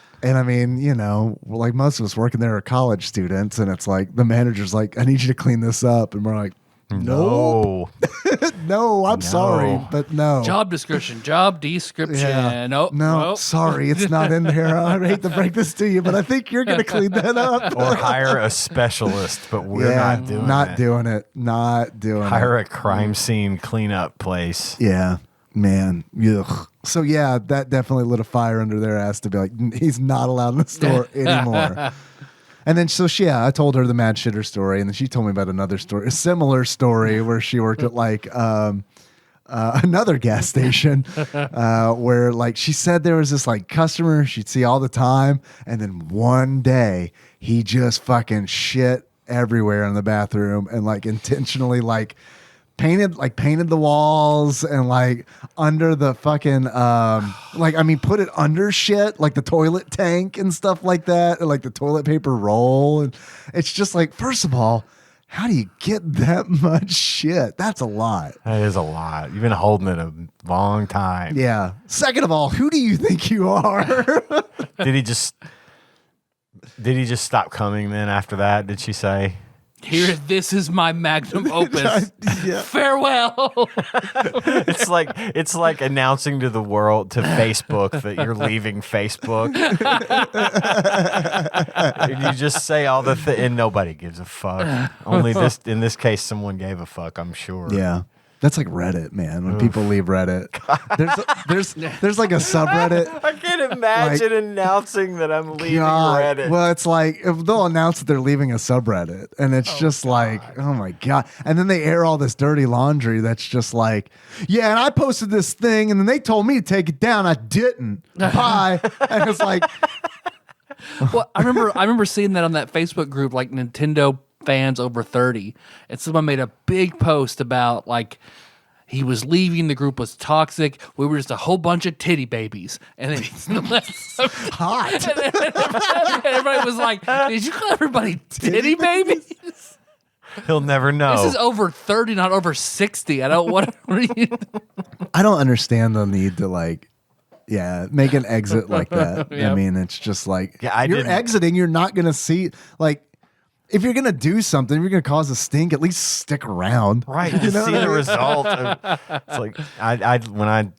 most of us working there are college students, and it's the manager's like, I need you to clean this up, and we're like, no. No, I'm sorry, but no. Job description. Yeah. Nope. Sorry, it's not in there. I hate to break this to you, but I think you're going to clean that up. Or hire a specialist, but we're not doing it. Not doing it. Hire a crime scene cleanup place. Yeah, man. Ugh. So yeah, that definitely lit a fire under their ass to be like, he's not allowed in the store anymore. And then I told her the mad shitter story, and then she told me about another story, a similar story where she worked at like another gas station where like she said there was this like customer she'd see all the time, and then one day he just fucking shit everywhere in the bathroom and like intentionally like painted the walls and like under the fucking put it under shit like the toilet tank and stuff like that, and like the toilet paper roll. And it's just like, first of all, how do you get that much shit? That's a lot. That is a lot. You've been holding it a long time. Yeah. Second of all, who do you think you are? Did he just stop coming then after that? Did she say? Here, this is my magnum opus. Farewell. It's like announcing to the world, to Facebook, that you're leaving Facebook. And you just say all the and nobody gives a fuck. Only in this case, someone gave a fuck, I'm sure. Yeah. That's like Reddit, man. When people leave Reddit, there's like a subreddit. I can't imagine announcing that I'm leaving Reddit. Well, it's like if they'll announce that they're leaving a subreddit, and it's like, oh my god! And then they air all this dirty laundry. That's just like, yeah, and I posted this thing, and then they told me to take it down. I didn't. Bye. And it's like, Well, I remember seeing that on that Facebook group, like Nintendo fans over 30, and someone made a big post about like he was leaving, the group was toxic, we were just a whole bunch of titty babies, and then hot. and everybody was like, did you call everybody titty babies? He'll never know. This is over 30, not over 60. I don't want to. I don't understand the need to like, make an exit like that. Yep. I mean, it's just like, Yeah, you're exiting, you're not going to see, like, if you're going to do something, if you're going to cause a stink, at least stick around. Right. To see the result. It's like, when I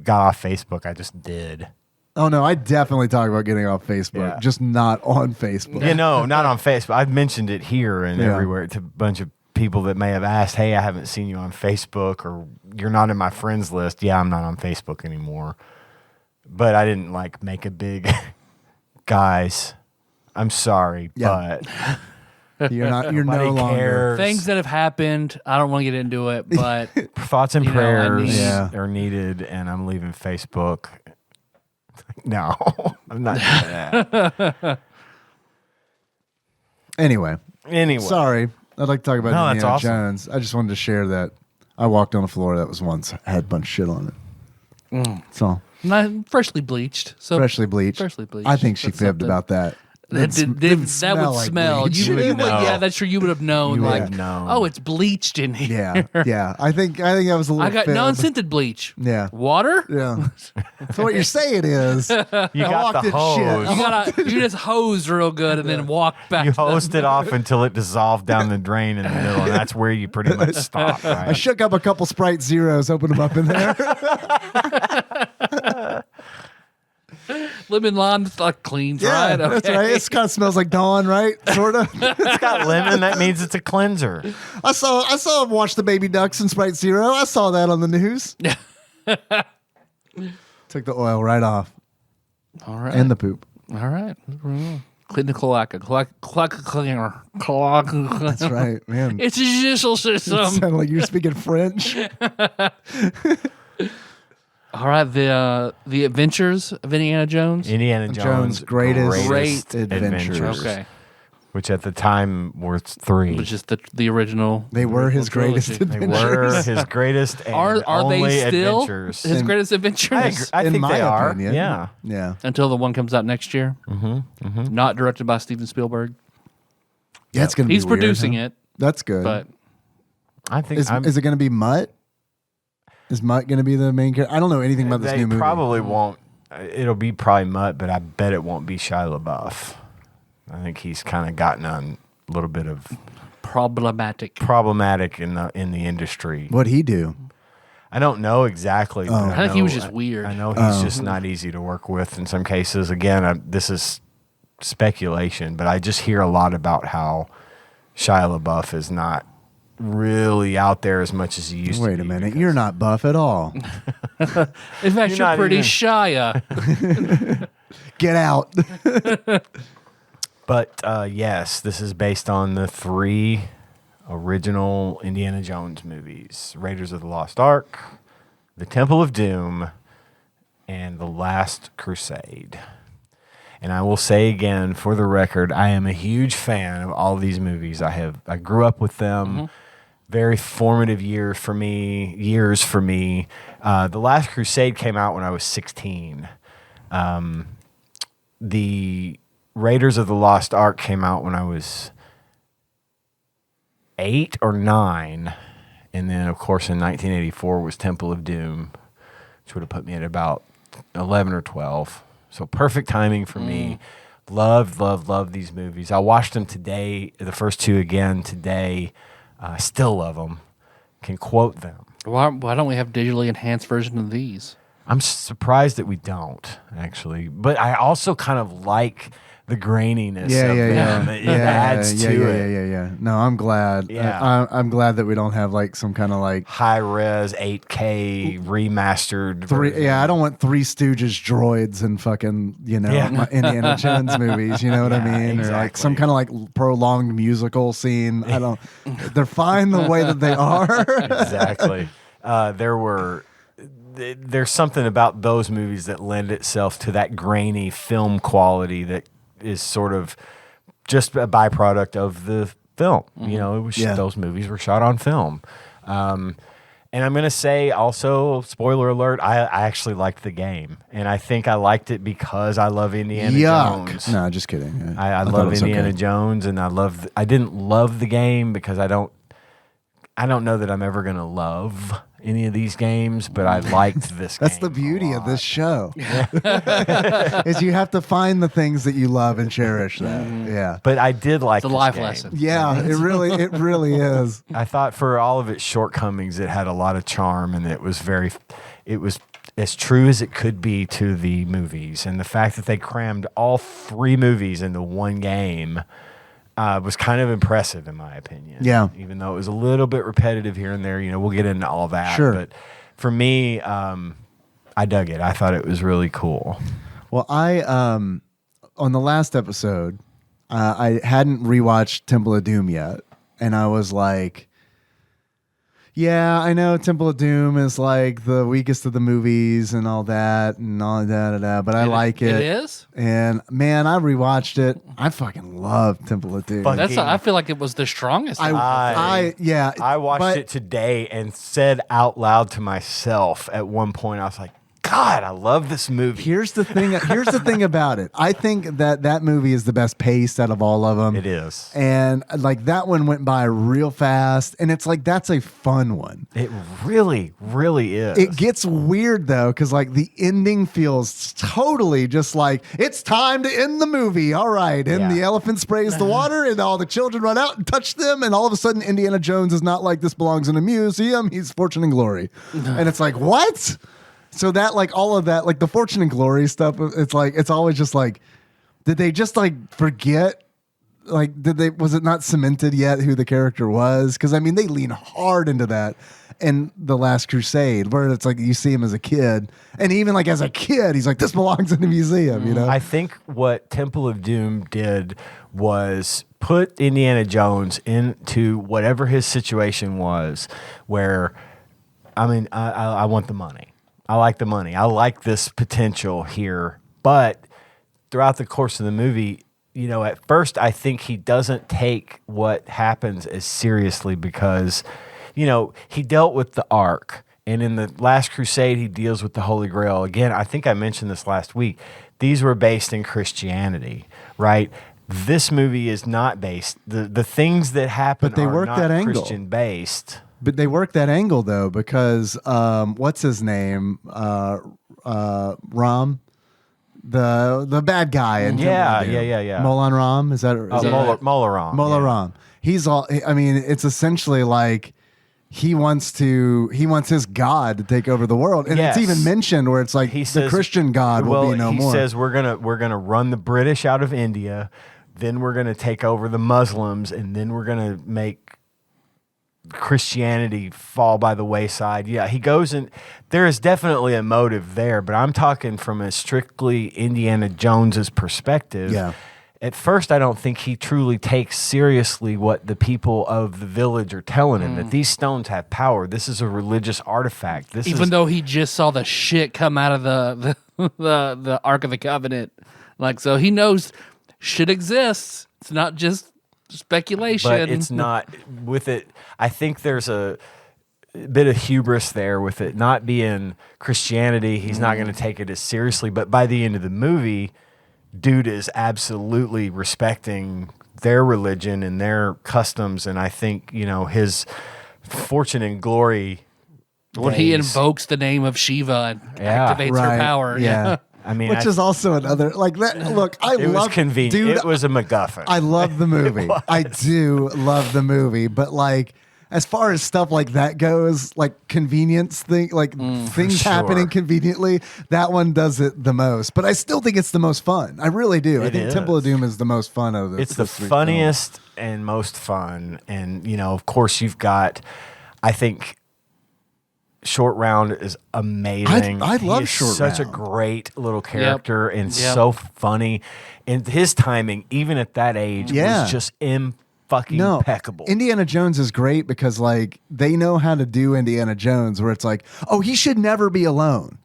got off Facebook, I just did. Oh, no, I definitely talk about getting off Facebook, Yeah. just not on Facebook. You know, not on Facebook. I've mentioned it here and everywhere to a bunch of people that may have asked, hey, I haven't seen you on Facebook, or you're not in my friends list. Yeah, I'm not on Facebook anymore. But I didn't like make a big, guys, I'm sorry, but... You're no Nobody longer. cares. Things that have happened, I don't want to get into it, but Thoughts and You know, I prayers need- are needed, and I'm leaving Facebook. No, I'm not doing that. Anyway, sorry. I'd like to talk about No, that's Indiana awesome. Jones. I just wanted to share that I walked on a floor that was once had a bunch of shit on it. That's all. not freshly bleached. So Freshly bleached. Freshly bleached. I think she That's fibbed something. about that. That would like smell. bleach. You would, You would know. yeah, that's true. You would have known. You would like, have known. oh, it's bleached in here. Yeah. I think that was a little I got fib. non-scented bleach. Yeah. Water. Yeah. So what you're saying is You got walked the in hose. shit. You just hose real good and then walk back. You to the- hosed it off until it dissolved down the drain in the middle, and that's where you pretty much stop. I Right? shook up a couple Sprite Zeros, opened them up in there. lemon lime, it's like cleans right. That's Okay. right. It kind of smells like Dawn, right? Sort of. It's got lemon. That means it's a cleanser. I saw him watch the baby ducks in Sprite Zero. I saw that on the news. Took the oil right off All right. and the poop. All right. Clean the cloaca. Cloaca cleaner. Cloaca. That's right, man. It's a judicial It system. sounded like you're speaking French. All right. The Adventures of Indiana Jones. Indiana Jones' Jones' greatest adventures. Okay. Which at the time were 3. Which is the original. They were his trilogy. greatest They adventures. were his greatest and Are only they still adventures. his greatest I, adventures? I In think my they are. opinion. Yeah. Yeah. Until the one comes out next year. Mm-hmm. Not directed by Steven Spielberg. Yeah, it's gonna be He's weird, producing huh? it, That's good. but I think is it going to be Mutt? Is Mutt going to be the main character? I don't know anything about this they new movie. probably won't. It'll be probably Mutt, but I bet it won't be Shia LaBeouf. I think he's kind of gotten on a little bit of problematic. in the industry. What'd he do? I don't know exactly. But I think he was know- just weird. I know he's just not easy to work with in some cases. Again, this is speculation, but I just hear a lot about how Shia LaBeouf is not really out there as much as he used to be. Wait a minute. You're not buff at all. In fact, you're not pretty even- shy. Get out. But yes, this is based on the 3 original Indiana Jones movies: Raiders of the Lost Ark, The Temple of Doom, and The Last Crusade. And I will say again, for the record, I am a huge fan of all these movies. I grew up with them. Very formative years for me. The Last Crusade came out when I was 16. The Raiders of the Lost Ark came out when I was 8 or 9. And then, of course, in 1984 was Temple of Doom, which would have put me at about 11 or 12. So perfect timing for me. Love these movies. I watched them today, the first 2 again today. Still love them. Can quote them. Why don't we have digitally enhanced version of these? I'm surprised that we don't, actually. But I also kind of like the graininess of them. It adds to it. Yeah. No, I'm glad. Yeah. I'm glad that we don't have like some kind of like high-res 8K remastered version. I don't want Three Stooges droids and fucking, my Indiana Jones movies, you know what I mean? Exactly. Or like some kind of like prolonged musical scene. They're fine the way that they are. Exactly. There's something about those movies that lend itself to that grainy film quality that is sort of just a byproduct of the film. It was those movies were shot on film. And I'm going to say also, spoiler alert, I actually liked the game. And I think I liked it because I love Indiana Jones. No, just kidding. I love Indiana Jones, and I didn't love the game because I don't know that I'm ever going to love any of these games, but I liked this game. That's the beauty of this show. Is you have to find the things that you love and cherish them. Yeah. But I did like It's a this life game. lesson. Yeah, it really is. I thought for all of its shortcomings, it had a lot of charm, and it was as true as it could be to the movies. And the fact that they crammed all 3 movies into one game was kind of impressive, in my opinion. Yeah. Even though it was a little bit repetitive here and there, we'll get into all that. Sure. But for me, I dug it. I thought it was really cool. Well, I on the last episode, I hadn't rewatched Temple of Doom yet, and I was like, yeah, I know Temple of Doom is like the weakest of the movies and all that, but I like it. It is? And man, I rewatched it. I fucking love Temple of Doom. I feel like it was the strongest. I watched but it today and said out loud to myself at one point, I was like, God, I love this movie. Here's the thing about it. I think that movie is the best paced out of all of them. It is. And like that one went by real fast, and it's like that's a fun one. It really, really is. It gets weird though, because like the ending feels totally just like it's time to end the movie. All right, and the elephant sprays the water, and all the children run out and touch them, and all of a sudden Indiana Jones is not like this belongs in a museum. He's Fortune and Glory, and it's like what? So that like all of that, like the Fortune and Glory stuff, it's like it's always just like, did they just like forget? Like, was it not cemented yet who the character was? Because I mean, they lean hard into that in The Last Crusade, where it's like you see him as a kid, and even like as a kid, he's like, this belongs in the museum, I think what Temple of Doom did was put Indiana Jones into whatever his situation was, where, I mean, I want the money. I like the money. I like this potential here. But throughout the course of the movie, at first I think he doesn't take what happens as seriously because, he dealt with the Ark. And in The Last Crusade, he deals with the Holy Grail. Again, I think I mentioned this last week. These were based in Christianity, right? This movie is not based. The things that happen But they are work not that angle. Christian-based. But they work that angle though, because what's his name? Ram, the bad guy in Yeah. Molan Ram, is that Mola Ram. Mola Ram? He's all. I mean, it's essentially like he wants his God to take over the world, and it's even mentioned where it's like the Christian God will be no more. He says we're gonna run the British out of India, then we're gonna take over the Muslims, and then we're gonna make Christianity fall by the wayside. Yeah, he goes and there is definitely a motive there, but I'm talking from a strictly Indiana Jones's perspective. Yeah. at first I don't think he truly takes seriously what the people of the village are telling him, that these stones have power. This is a religious artifact. Even though he just saw the shit come out of the Ark of the Covenant. Like, so he knows shit exists. It's not just speculation. But it's not with it. I think there's a bit of hubris there with it not being Christianity. He's not going to take it as seriously. But by the end of the movie, dude is absolutely respecting their religion and their customs. And I think, his fortune and glory. When he invokes the name of Shiva and activates her power. Yeah. I mean, which is also another like that. Look, it was convenient. Dude, it was a MacGuffin. I love the movie. I do love the movie, but like as far as stuff like that goes, like convenience thing, like things happening conveniently, that one does it the most. But I still think it's the most fun. I really do. I think Temple of Doom is the most fun of the. It's the funniest and most fun, and of course, you've got. I think. Short Round is amazing. I love Short Round. Such a great little character and so funny. And his timing, even at that age, was just impeccable. Indiana Jones is great because like they know how to do Indiana Jones where it's like, oh, he should never be alone.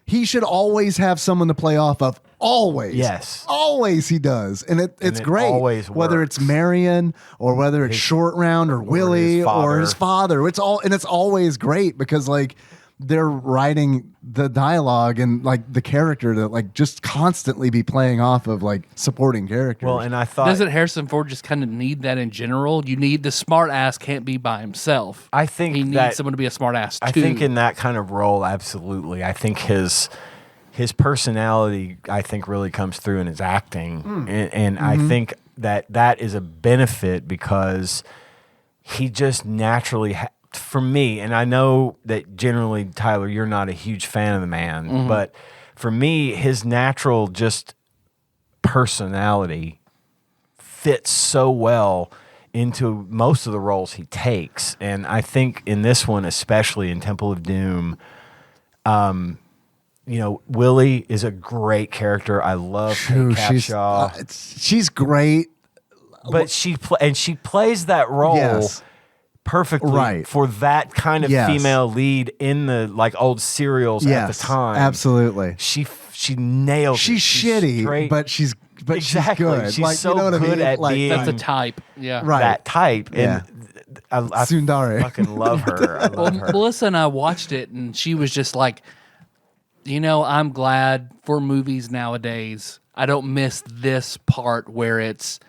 He should always have someone to play off of. Always. Yes. Always he does. And it's great. Always whether works. it's Marion or whether it's Short Round or Willie or his father. It's always great because like they're writing the dialogue and like the character to like just constantly be playing off of like supporting characters. Well, and I thought doesn't Harrison Ford just kind of need that in general? You need the smart ass can't be by himself. I think he needs someone to be a smart ass too. I think in that kind of role, absolutely. I think his personality, I think, really comes through in his acting, and I think that is a benefit because he just naturally, for me, and I know that generally, Tyler, you're not a huge fan of the man, but for me, his natural just personality fits so well into most of the roles he takes, and I think in this one, especially in Temple of Doom, Willie is a great character. I love Kate Capshaw. She's great, but she plays that role perfectly for that kind of female lead in the like old serials at the time. Absolutely, she nails. She's shitty, straight, but she's good. She's like, so good at being that's a type. Yeah, right. That type. And I Sundari. fucking love her. I love her. Melissa and I watched it, and she was just like, I'm glad for movies nowadays. I don't miss this part where it's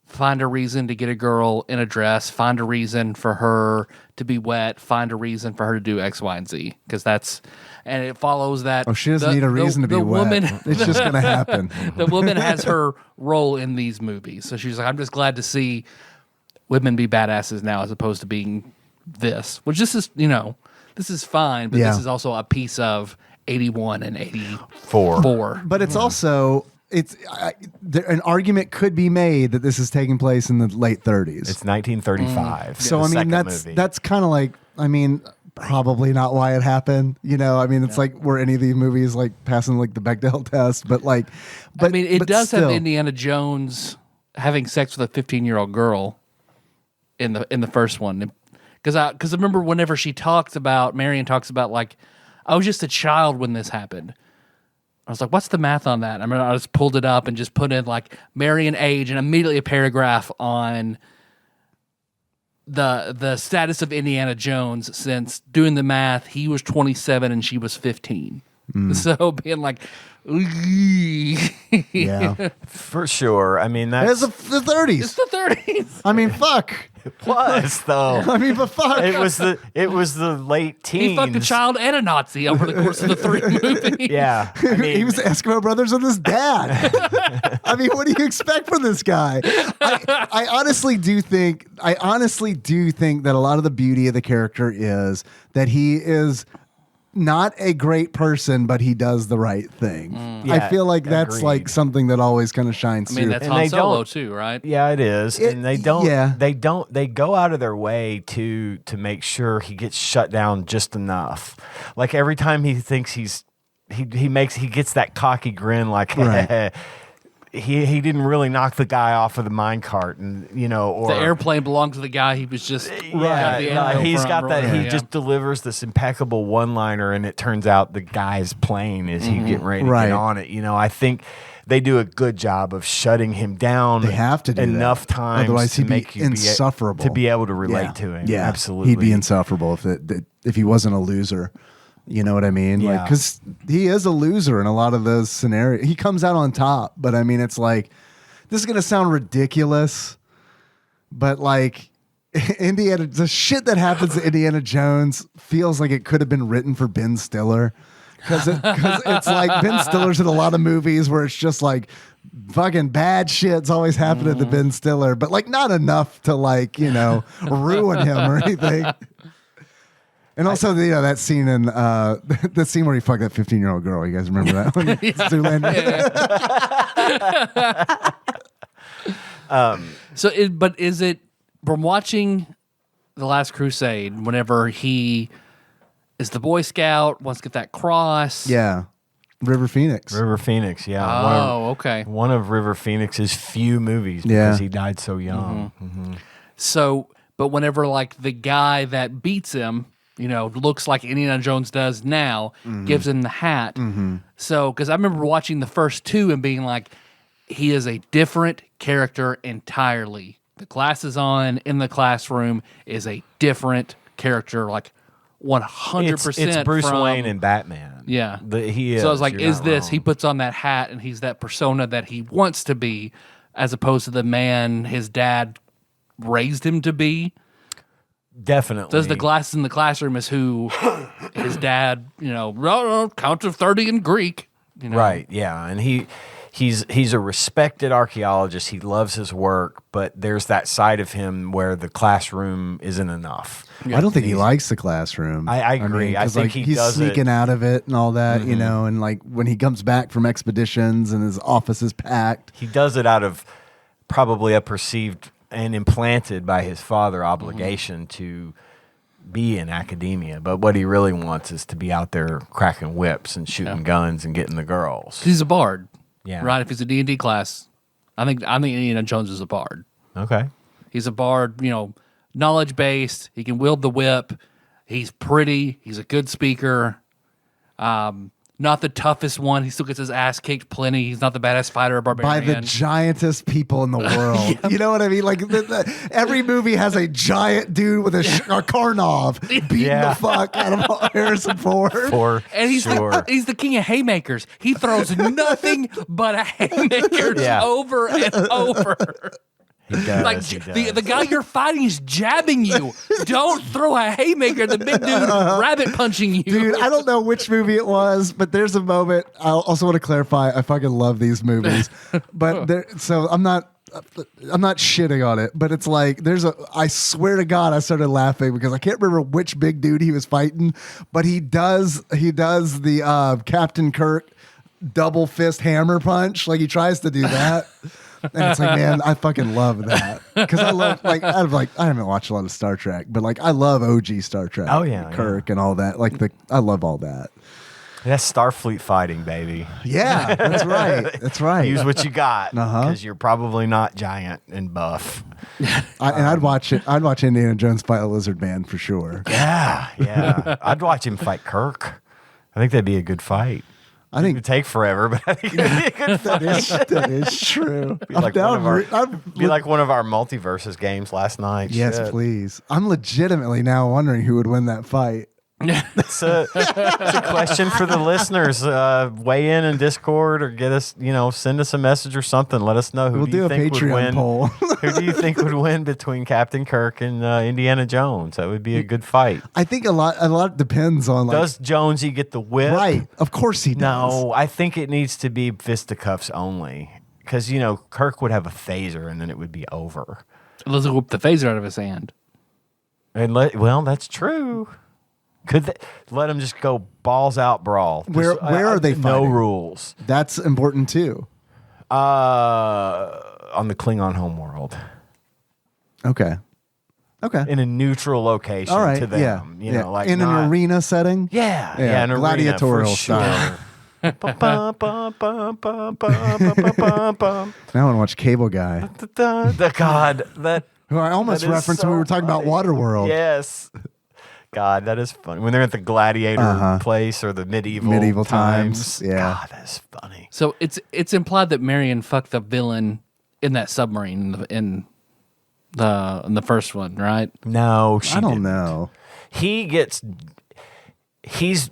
find a reason to get a girl in a dress, find a reason for her to be wet, find a reason for her to do X, Y, and Z. Because and it follows that. Oh, she doesn't need a reason to be wet. It's just going to happen. The woman has her role in these movies. So she's like, I'm just glad to see women be badasses now as opposed to being this. Which this is, this is fine, but this is also a piece of 81 and 84. But it's also an argument could be made that this is taking place in the late 30s. It's 1935. So I mean that's kind of like probably not why it happened. It's like were any of these movies like passing like the Bechdel test, but it does still. have Indiana Jones having sex with a 15-year-old girl in the first one. Because I remember whenever Marion talks about like, I was just a child when this happened. I was like, what's the math on that? I just pulled it up and just put in like Marion age and immediately a paragraph on the status of Indiana Jones since doing the math, he was 27 and she was 15. So being like, yeah, for sure. I mean, that's the 30s. It's the 30s. I mean, fuck. It was though. I mean, but fuck. It was the late teens. He fucked a child and a Nazi over the course of the 3 movies. Yeah, I mean, he was the Eskimo Brothers with his dad. I mean, what do you expect from this guy? I honestly do think that a lot of the beauty of the character is that he is not a great person, but he does the right thing. I feel like that's agreed. like something that always kind of shines through. That's And Han they Solo don't- too, right? Yeah, it is. And they go out of their way to make sure he gets shut down just enough. Like every time he thinks he gets that cocky grin like, Right. he didn't really knock the guy off of the minecart, and or the airplane belonged to the guy. He was just he's from, got that. right? He just delivers this impeccable one-liner, and it turns out the guy's plane is he getting ready to get on it. I think they do a good job of shutting him down. They have to do enough that. times, otherwise he'd make be you insufferable to be able to relate to him. Yeah, absolutely. He'd be insufferable if he wasn't a loser. You know what I mean? Yeah. Like, because he is a loser in a lot of those scenarios. He comes out on top, but I mean, it's like, this is gonna sound ridiculous, but like the shit that happens to Indiana Jones feels like it could have been written for Ben Stiller. Because it's like Ben Stiller's in a lot of movies where it's just like fucking bad shit's always happening to Ben Stiller, but like not enough to like, ruin him or anything. And also, that scene in the scene where he fucked that 15-year-old girl. You guys remember that one? Zoolander. But is it from watching The Last Crusade? Whenever he is the Boy Scout, wants to get that cross. Yeah, River Phoenix. Yeah. Okay. One of River Phoenix's few movies because he died so young. So, but whenever like the guy that beats him, looks like Indiana Jones does now, gives him the hat. So, because I remember watching the first two and being like, he is a different character entirely. The glasses on in the classroom is a different character, like 100%. It's Bruce from, Wayne and Batman. Yeah. He is. So I was like, You're is not this, wrong. he puts on that hat and he's that persona that he wants to be, as opposed to the man his dad raised him to be? Definitely. Does the glasses in the classroom is who his dad, count of 30 in Greek. Right, yeah. And he's a respected archaeologist. He loves his work, but there's that side of him where the classroom isn't enough. I don't think he likes the classroom. I agree. I think he's does sneaking out of it and all that, and like when he comes back from expeditions and his office is packed. He does it out of probably a perceived and implanted by his father obligation to be in academia. But what he really wants is to be out there cracking whips and shooting guns and getting the girls. He's a bard. Yeah. Right? If he's a D&D class, I think Indiana Jones is a bard. Okay. He's a bard, knowledge-based. He can wield the whip. He's pretty. He's a good speaker. Not the toughest one. He still gets his ass kicked plenty. He's not the badass fighter or barbarian. By the giantest people in the world. You know what I mean? Like every movie has a giant dude with a Karnov beating the fuck out of Harrison Ford. And he's the king of haymakers. He throws nothing but a haymaker over and over. He does, like he does. the guy you're fighting is jabbing you. Don't throw a haymaker at the big dude rabbit punching you. Dude, I don't know which movie it was, but there's a moment. I also want to clarify. I fucking love these movies, but so I'm not shitting on it, but it's like I swear to God, I started laughing because I can't remember which big dude he was fighting, but he does the Captain Kirk double fist hammer punch. Like he tries to do that. And it's like, man, I fucking love that because I haven't watched a lot of Star Trek, but like I love OG Star Trek. Oh yeah, Kirk and all that. Like I love all that. That's Starfleet fighting, baby. Yeah, that's right. That's right. Use what you got because you're probably not giant and buff. I'd watch it. I'd watch Indiana Jones fight a lizard man for sure. Yeah. I'd watch him fight Kirk. I think that'd be a good fight. I think it would take forever, but I think it'd be a good fight. that is true. Be like one of our multiverses games last night. Yes, Shit. please. I'm legitimately now wondering who would win that fight. It's a question for the listeners. Weigh in Discord or get us, send us a message or something. Let us know who We'll do you do a think would Patreon win. poll. Who do you think would win between Captain Kirk and Indiana Jones? That would be a good fight. I think a lot depends on like. Does Jonesy get the whip? Right, of course he does. No, I think it needs to be fisticuffs only because Kirk would have a phaser and then it would be over. Let's whip the phaser out of his hand. And that's true. Could they let him just go balls out brawl? Where are they No fighting? rules. That's important too. On the Klingon homeworld. Okay. In a neutral location All right. to them. Yeah. Like in an arena setting. Yeah. An gladiatorial arena for style. sure. Bum, bum, bum, bum, bum, bum, bum, bum. Now I want to watch Cable Guy. God, that Who I almost that is referenced so when we were talking about funny. Waterworld. Yes. God, that is funny. When they're at the gladiator place or the medieval times. Yeah. God, that is funny. So it's implied that Marion fucked the villain in that submarine in the first one, right? No, she I don't didn't. know. He's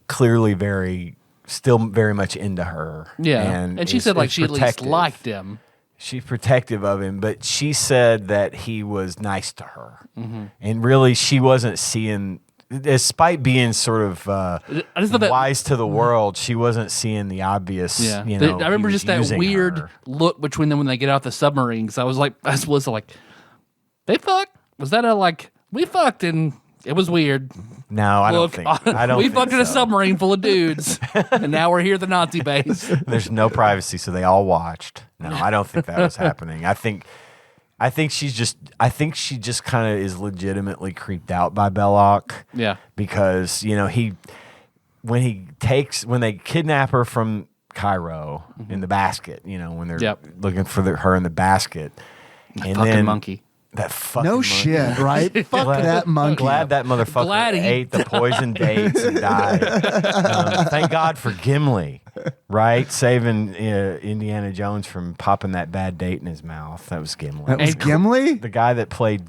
clearly still very much into her. Yeah, And she is- said like is she at least protective. liked him. She's protective of him, but she said that he was nice to her. Mm-hmm. And really, she wasn't seeing, despite being sort of I just thought that- wise to the world, she wasn't seeing the obvious, Yeah, you know, I remember he was just that using weird her. look between them when they get out the submarine. Because I was like, I was like, they fucked? Was that we fucked and it was weird? No, I don't Look, think. I don't we think fucked in a so. submarine full of dudes, and now we're here at the Nazi base. There's no privacy, so they all watched. No, I don't think that was happening. I think she just kind of is legitimately creeped out by Belloc. Yeah. Because, you know, when they kidnap her from Cairo in the basket, you know, when they're looking for her in the basket. And Fucking then monkey. that fucking No monkey. shit, right? Fuck that monkey. Glad that motherfucker Glad he ate the poison dates and died. Thank God for Gimli, right? Saving Indiana Jones from popping that bad date in his mouth. That was Gimli. That was Gimli? The guy that played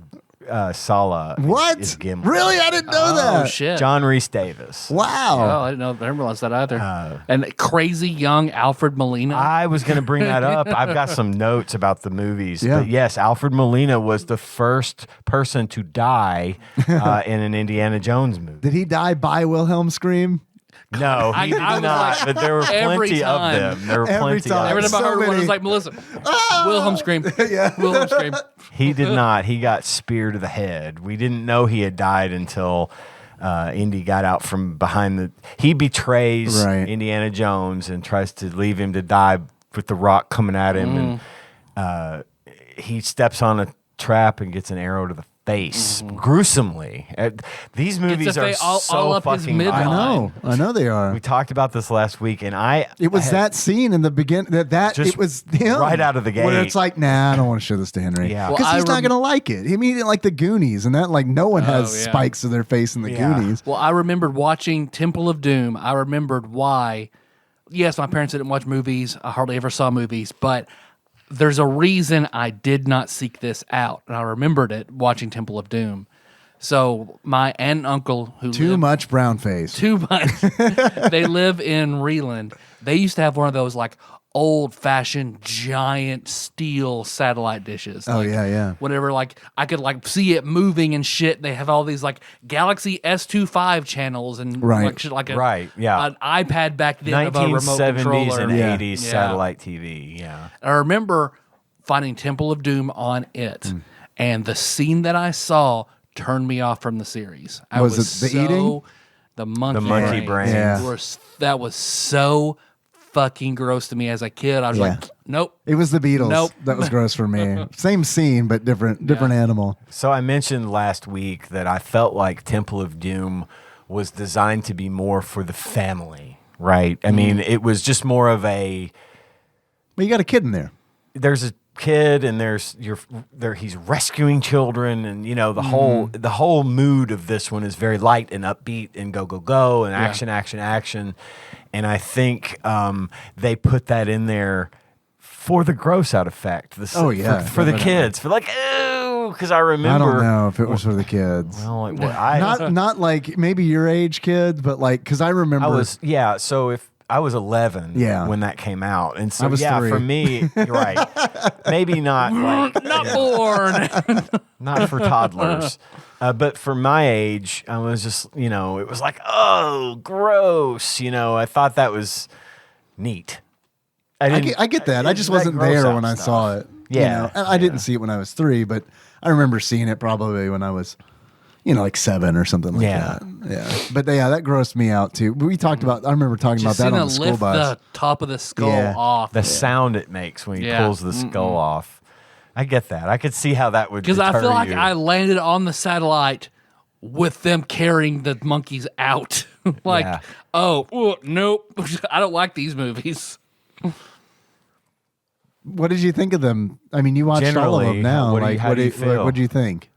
Sala What? is Gimli. Really? I didn't know Oh that. shit! John Rhys Davis. Wow. Oh, I didn't know. I didn't realize that either. And crazy young Alfred Molina. I was going to bring that up. I've got some notes about the movies. Yeah. But yes, Alfred Molina was the first person to die in an Indiana Jones movie. Did he die by Wilhelm scream? No, he did I was not. like, But there were every plenty of time. them. There were Every plenty time. of Every them. time I so heard one, I many. was like, Melissa, Wilhelm scream. Wilhelm scream. He did not. He got speared to the head. We didn't know he had died until Indy got out from behind the. He betrays Right. Indiana Jones and tries to leave him to die with the rock coming at him, and he steps on a trap and gets an arrow to the face gruesomely. These movies are all up his fucking midline. violent. I know they are. We talked about this last week, and It was that scene in the beginning that Just it was him right out of the where gate. it's like, nah, I don't want to show this to Henry. Yeah. because Well, he's I not gonna like it. I mean, he didn't like the Goonies, and that like no one has yeah. spikes to their face in the Yeah. Goonies. Well, I remembered watching Temple of Doom. I remembered why. Yes, my parents didn't watch movies. I hardly ever saw movies, but there's a reason I did not seek this out, and I remembered it watching Temple of Doom. So my aunt and uncle who Too lived much brown face. too much, they live in Reeland. They used to have one of those like old-fashioned giant steel satellite dishes. Oh, Like, yeah. Whenever like I could like see it moving and shit. They have all these like Galaxy S25 channels and Right. like shit like Right, yeah. an iPad back then of a remote 1970s controller. and Yeah. 80s Yeah. satellite TV. Yeah. I remember finding Temple of Doom on it, and the scene that I saw turned me off from the series. I Was was it the eating? The monkey, monkey brains. brains. Yeah. That was so fucking gross to me as a kid. I was like, nope. It was the Beatles. Nope. That was gross for me. Same scene, but different animal. So I mentioned last week that I felt like Temple of Doom was designed to be more for the family, right? I mean, it was just more of a But you got a kid in there. there's a kid and he's rescuing children, and you know the whole mood of this one is very light and upbeat and go and action. And I think they put that in there for the gross out effect. For the kids, for like, ooh, because I remember. I don't know if it was for the kids. Well, Not like maybe your age kids, but like because I remember So if I was 11 when that came out, and so I was 3. for me, you're right, maybe not like Not born. not for toddlers. But for my age, I was just, it was like, oh, gross. I thought that was neat. I get that. I just wasn't there when I saw it. Yeah. And I didn't see it when I was 3, but I remember seeing it probably when I was, like 7 or something like that. Yeah. But that grossed me out too. I remember talking about that on the school lift bus. the top of the skull Yeah. off. The sound it makes when he pulls the skull off. I get that. I could see how that would Because I deter feel like you. I landed on the satellite with them carrying the monkeys out. like, Yeah. nope, I don't like these movies. What did you think of them? I mean, you watched all of them Generally, now. how do you feel? What do you think?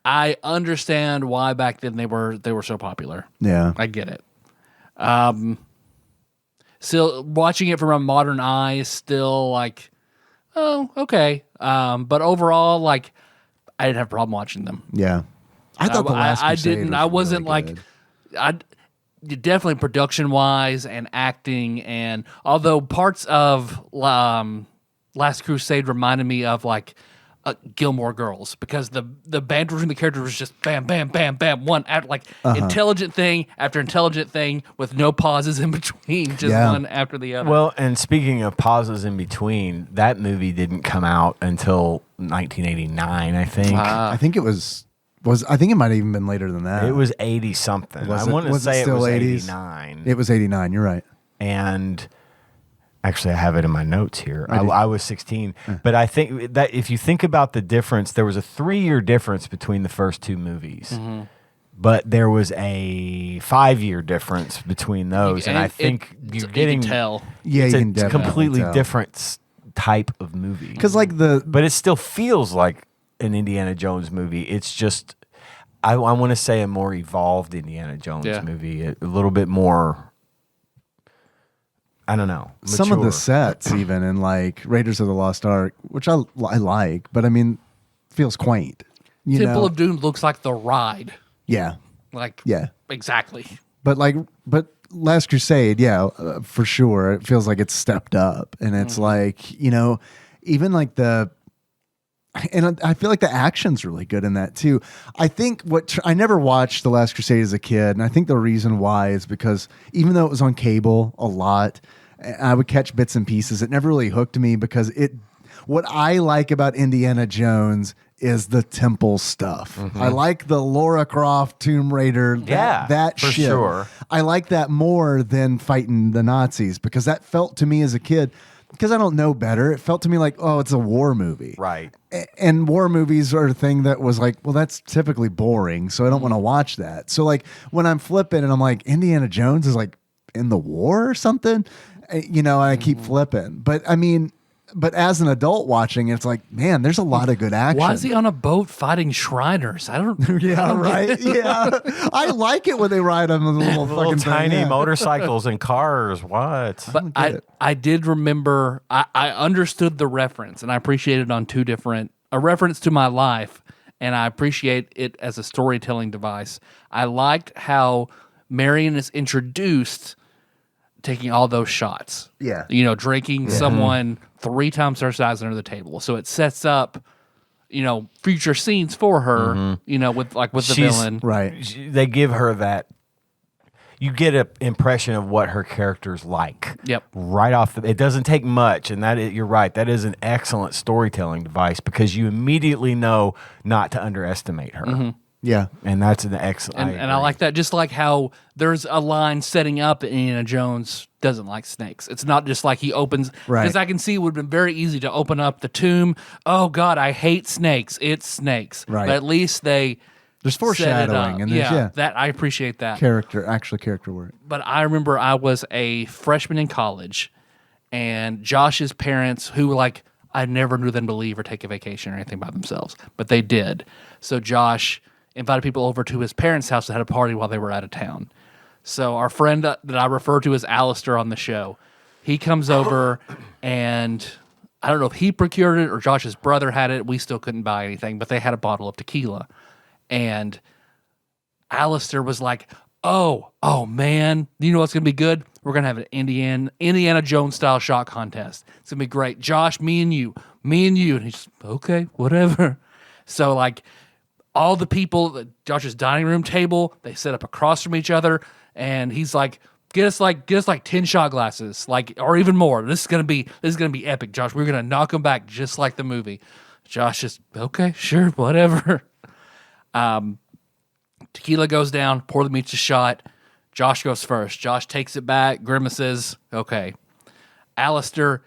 I understand why back then they were so popular. Yeah. I get it. Still watching it from a modern eye is still like, oh, okay. But overall, like, I didn't have a problem watching them. Yeah. I thought the last I Crusade didn't. was I wasn't really like, good. definitely production wise and acting, and although parts of Last Crusade reminded me of like Gilmore Girls, because the banter between the characters was just bam, bam, bam, bam, one after like intelligent thing after intelligent thing with no pauses in between, just one after the other. Well, and speaking of pauses in between, that movie didn't come out until 1989, I think. I think it was I think it might have even been later than that. It was 80 something. I want to say it was 89. It was 89. You're right. And actually, I have it in my notes here. I was 16. But I think that if you think about the difference, there was a 3-year difference between the first two movies. Mm-hmm. But there was a 5-year difference between those. And I think you're getting... You can tell. Yeah, it's you a can definitely completely tell. different type of movie. Because like But it still feels like an Indiana Jones movie. It's just, I want to say a more evolved Indiana Jones movie. A little bit more, I don't know. Mature. some of the sets even in like Raiders of the Lost Ark, which I like, but I mean, feels quaint. You Temple know? of Doom looks like the ride. Yeah. Like, Yeah. exactly. But Last Crusade, for sure. It feels like it's stepped up, and it's like, you know, even like and I feel like the action's really good in that too. I think I never watched The Last Crusade as a kid, and I think the reason why is because even though it was on cable a lot, I would catch bits and pieces. It never really hooked me because what I like about Indiana Jones is the temple stuff. I like the Lara Croft Tomb Raider, that for shit. sure. I like that more than fighting the Nazis, because that felt to me as a kid, because I don't know better, it felt to me like, oh, it's a war movie. Right. And war movies are a thing that was like, well, that's typically boring, so I don't want to watch that. So like when I'm flipping and I'm like, Indiana Jones is like in the war or something, you know, and I keep flipping. But I mean, as an adult watching, it's like, man, there's a lot of good action. Why is he on a boat fighting Shriners? I don't. Yeah, right. Yeah, I like it when they ride on the little Little fucking tiny thing. Yeah. motorcycles and cars. What? But I did remember, I understood the reference, and I appreciated it on two different, a reference to my life, and I appreciate it as a storytelling device. I liked how Marion is introduced taking all those shots. Yeah. You know, drinking someone 3 times her size under the table. So it sets up, you know, future scenes for her, you know, with the villain. Right. They give her that. You get an impression of what her character's like. Yep. Right off it doesn't take much, and you're right. That is an excellent storytelling device, because you immediately know not to underestimate her. Yeah. And that's an excellent. And I like that. Just like how there's a line setting up that Indiana Jones doesn't like snakes. It's not just like he opens. Right. Because I can see it would have been very easy to open up the tomb. Oh, God, I hate snakes. It's snakes. Right. But at least there's foreshadowing, and there's that I appreciate that. character work. But I remember I was a freshman in college, and Josh's parents, who like I never knew them to leave or take a vacation or anything by themselves, but they did. So Josh invited people over to his parents' house that had a party while they were out of town. So our friend that I refer to as Alistair on the show, he comes over, and I don't know if he procured it or Josh's brother had it. We still couldn't buy anything, but they had a bottle of tequila. And Alistair was like, oh man, you know what's going to be good? We're going to have an Indiana Jones style shot contest. It's going to be great. Josh, me and you. And he's just, okay, whatever. So like all the people at Josh's dining room table, they set up across from each other, and he's like, get us like 10 shot glasses, like, or even more. This is going to be epic, Josh. We're going to knock them back just like the movie. Josh just, okay, sure, whatever. Tequila goes down, pour them each a shot. Josh goes first. Josh takes it back, grimaces. Okay. Alistair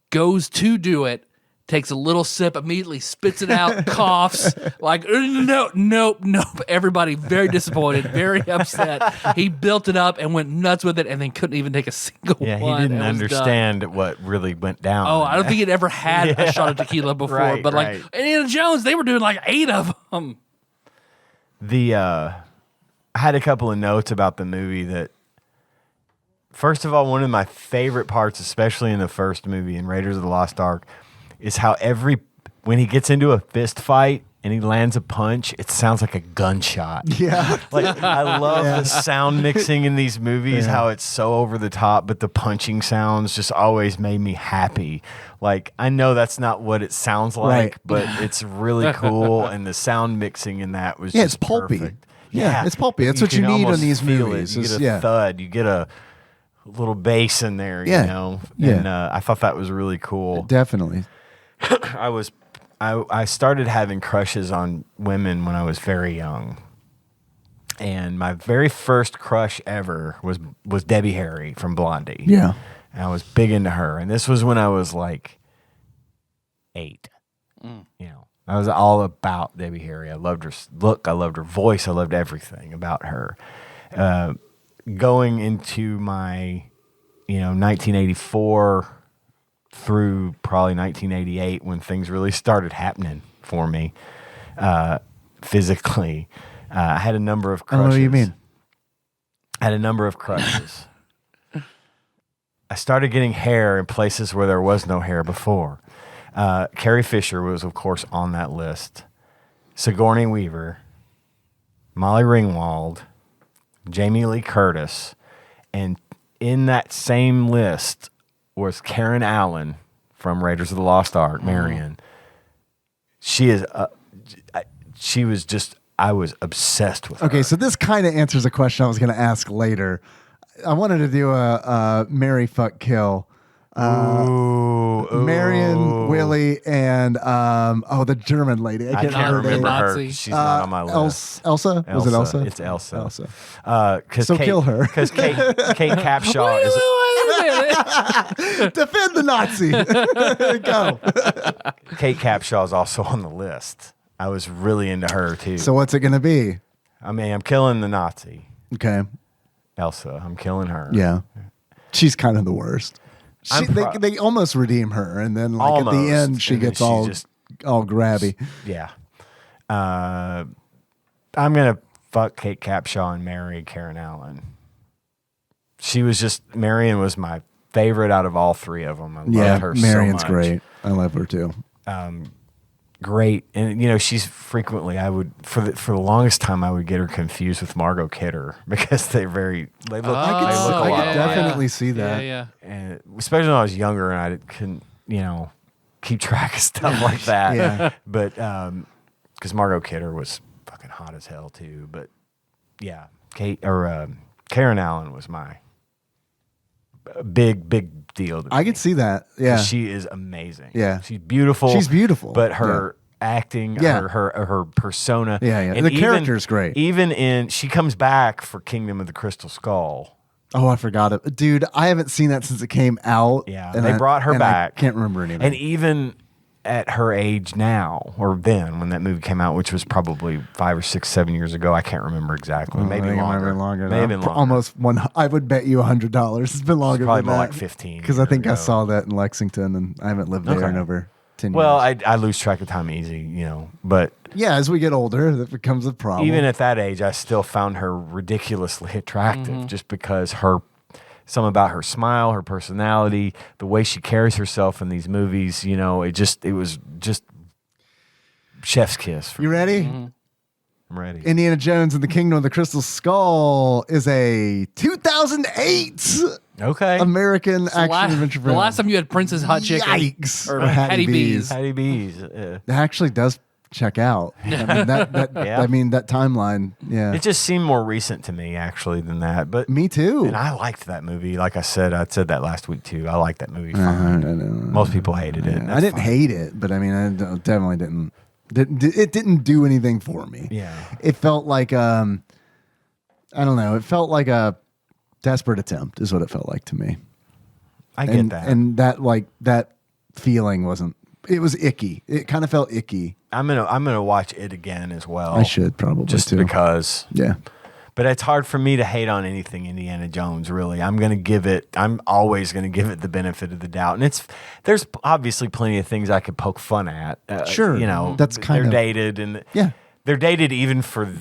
goes to do it, takes a little sip, immediately spits it out, coughs, like, nope. Everybody very disappointed, very upset. He built it up and went nuts with it and then couldn't even take a single Yeah, one. he didn't and was understand what really went down. done. Oh, I don't think he'd ever had a shot of tequila before. Right, but like right. Indiana Jones, they were doing like 8 of them. I had a couple of notes about the movie that, first of all, one of my favorite parts, especially in the first movie in Raiders of the Lost Ark, is how when he gets into a fist fight and he lands a punch, it sounds like a gunshot. Yeah. Like, I love the sound mixing in these movies, how it's so over the top, but the punching sounds just always made me happy. Like, I know that's not what it sounds like, Right. but it's really cool, and the sound mixing in that was Yeah, just it's pulpy. perfect. Yeah, it's pulpy. That's what can you need almost in these feel movies. It. You is- get a thud, you get a little bass in there, Yeah. you know? Yeah. And I thought that was really cool. Definitely. I started having crushes on women when I was very young. And my very first crush ever was Debbie Harry from Blondie. Yeah. And I was big into her. And this was when I was like 8. You know, I was all about Debbie Harry. I loved her look. I loved her voice. I loved everything about her. Going into my, 1984 through probably 1988 when things really started happening for me physically. I had a number of I crushes. don't know what you mean. I had a number of crushes. I started getting hair in places where there was no hair before. Carrie Fisher was, of course, on that list. Sigourney Weaver, Molly Ringwald, Jamie Lee Curtis, and in that same list was Karen Allen from Raiders of the Lost Ark, Marion. She is, she was just, I was obsessed with her. Okay, so this kind of answers a question I was going to ask later. I wanted to do a marry, fuck, kill. Marion, Willie, and the German lady. I can't can't remember her. Nazi. She's not on my list. Elsa? Was it Elsa? It's Elsa. Elsa. So kill her. Because Kate Capshaw is... Defend the Nazi. Go. Kate Capshaw is also on the list. I was really into her too. So what's it going to be? I mean, I'm killing the Nazi. Okay. Elsa. I'm killing her. Yeah. She's kind of the worst. They almost redeem her, and then like at the Almost. end she And then gets she all just- grabby. Yeah. I'm gonna fuck Kate Capshaw and marry Karen Allen. She was just Marion was my favorite out of all three of them. I loved her Marion's so much. great. I love her too. Great, and she's frequently I would for the longest time I would get her confused with Margot Kidder because they look I they could, look a I lot could alike. definitely see that. Yeah. And especially when I was younger and I couldn't keep track of stuff like that. Yeah. But because Margot Kidder was fucking hot as hell too. But yeah, Karen Allen was my big deal. To I me. could see that. Yeah. She is amazing. Yeah. She's beautiful. She's beautiful. But her acting, Yeah. her persona. Yeah, yeah. And The character's great. Even she comes back for Kingdom of the Crystal Skull. Oh, I forgot it. Dude, I haven't seen that since it came out. Yeah. and They brought her back. I can't remember anything. And even at her age now, or then when that movie came out, which was probably 5 or 6, 7 years ago, I can't remember exactly. Maybe I think it might have longer. been longer. Maybe now. been longer. Almost one. I would bet you $100. It's been longer. probably than more that. like 15 Because I years think I ago. saw that in Lexington, and I haven't lived there Okay. in over 10 Well, years. I lose track of time easy, but Yeah, as we get older, that becomes a problem. even at that age, I still found her ridiculously attractive just because something about her smile, her personality, the way she carries herself in these movies, it was just chef's kiss. For You ready? I'm ready. Indiana Jones and the Kingdom of the Crystal Skull is a 2008 Okay. American action adventure The film. last time you had Princess Hot Chicken. Yikes. Or Or Hattie Hattie B's. B's. Hattie B's. It actually does check out. I mean, Yeah. that timeline. Yeah. It just seemed more recent to me, actually, than that. But Me too. and I liked that movie. Like I said that last week too. I liked that movie fine. Most people hated it. and I that's didn't fine. hate it, but I mean, I definitely didn't. It didn't do anything for me. Yeah. It felt like I don't know. It felt like a desperate attempt, is what it felt like to me. I get that. And that that feeling wasn't It was icky. It kind of felt icky. I'm gonna watch it again as well. I should probably just too. because. Yeah. But it's hard for me to hate on anything Indiana Jones, really. I'm always going to give it the benefit of the doubt. And there's obviously plenty of things I could poke fun at. Sure. That's kind they're of dated. And yeah. They're dated even for the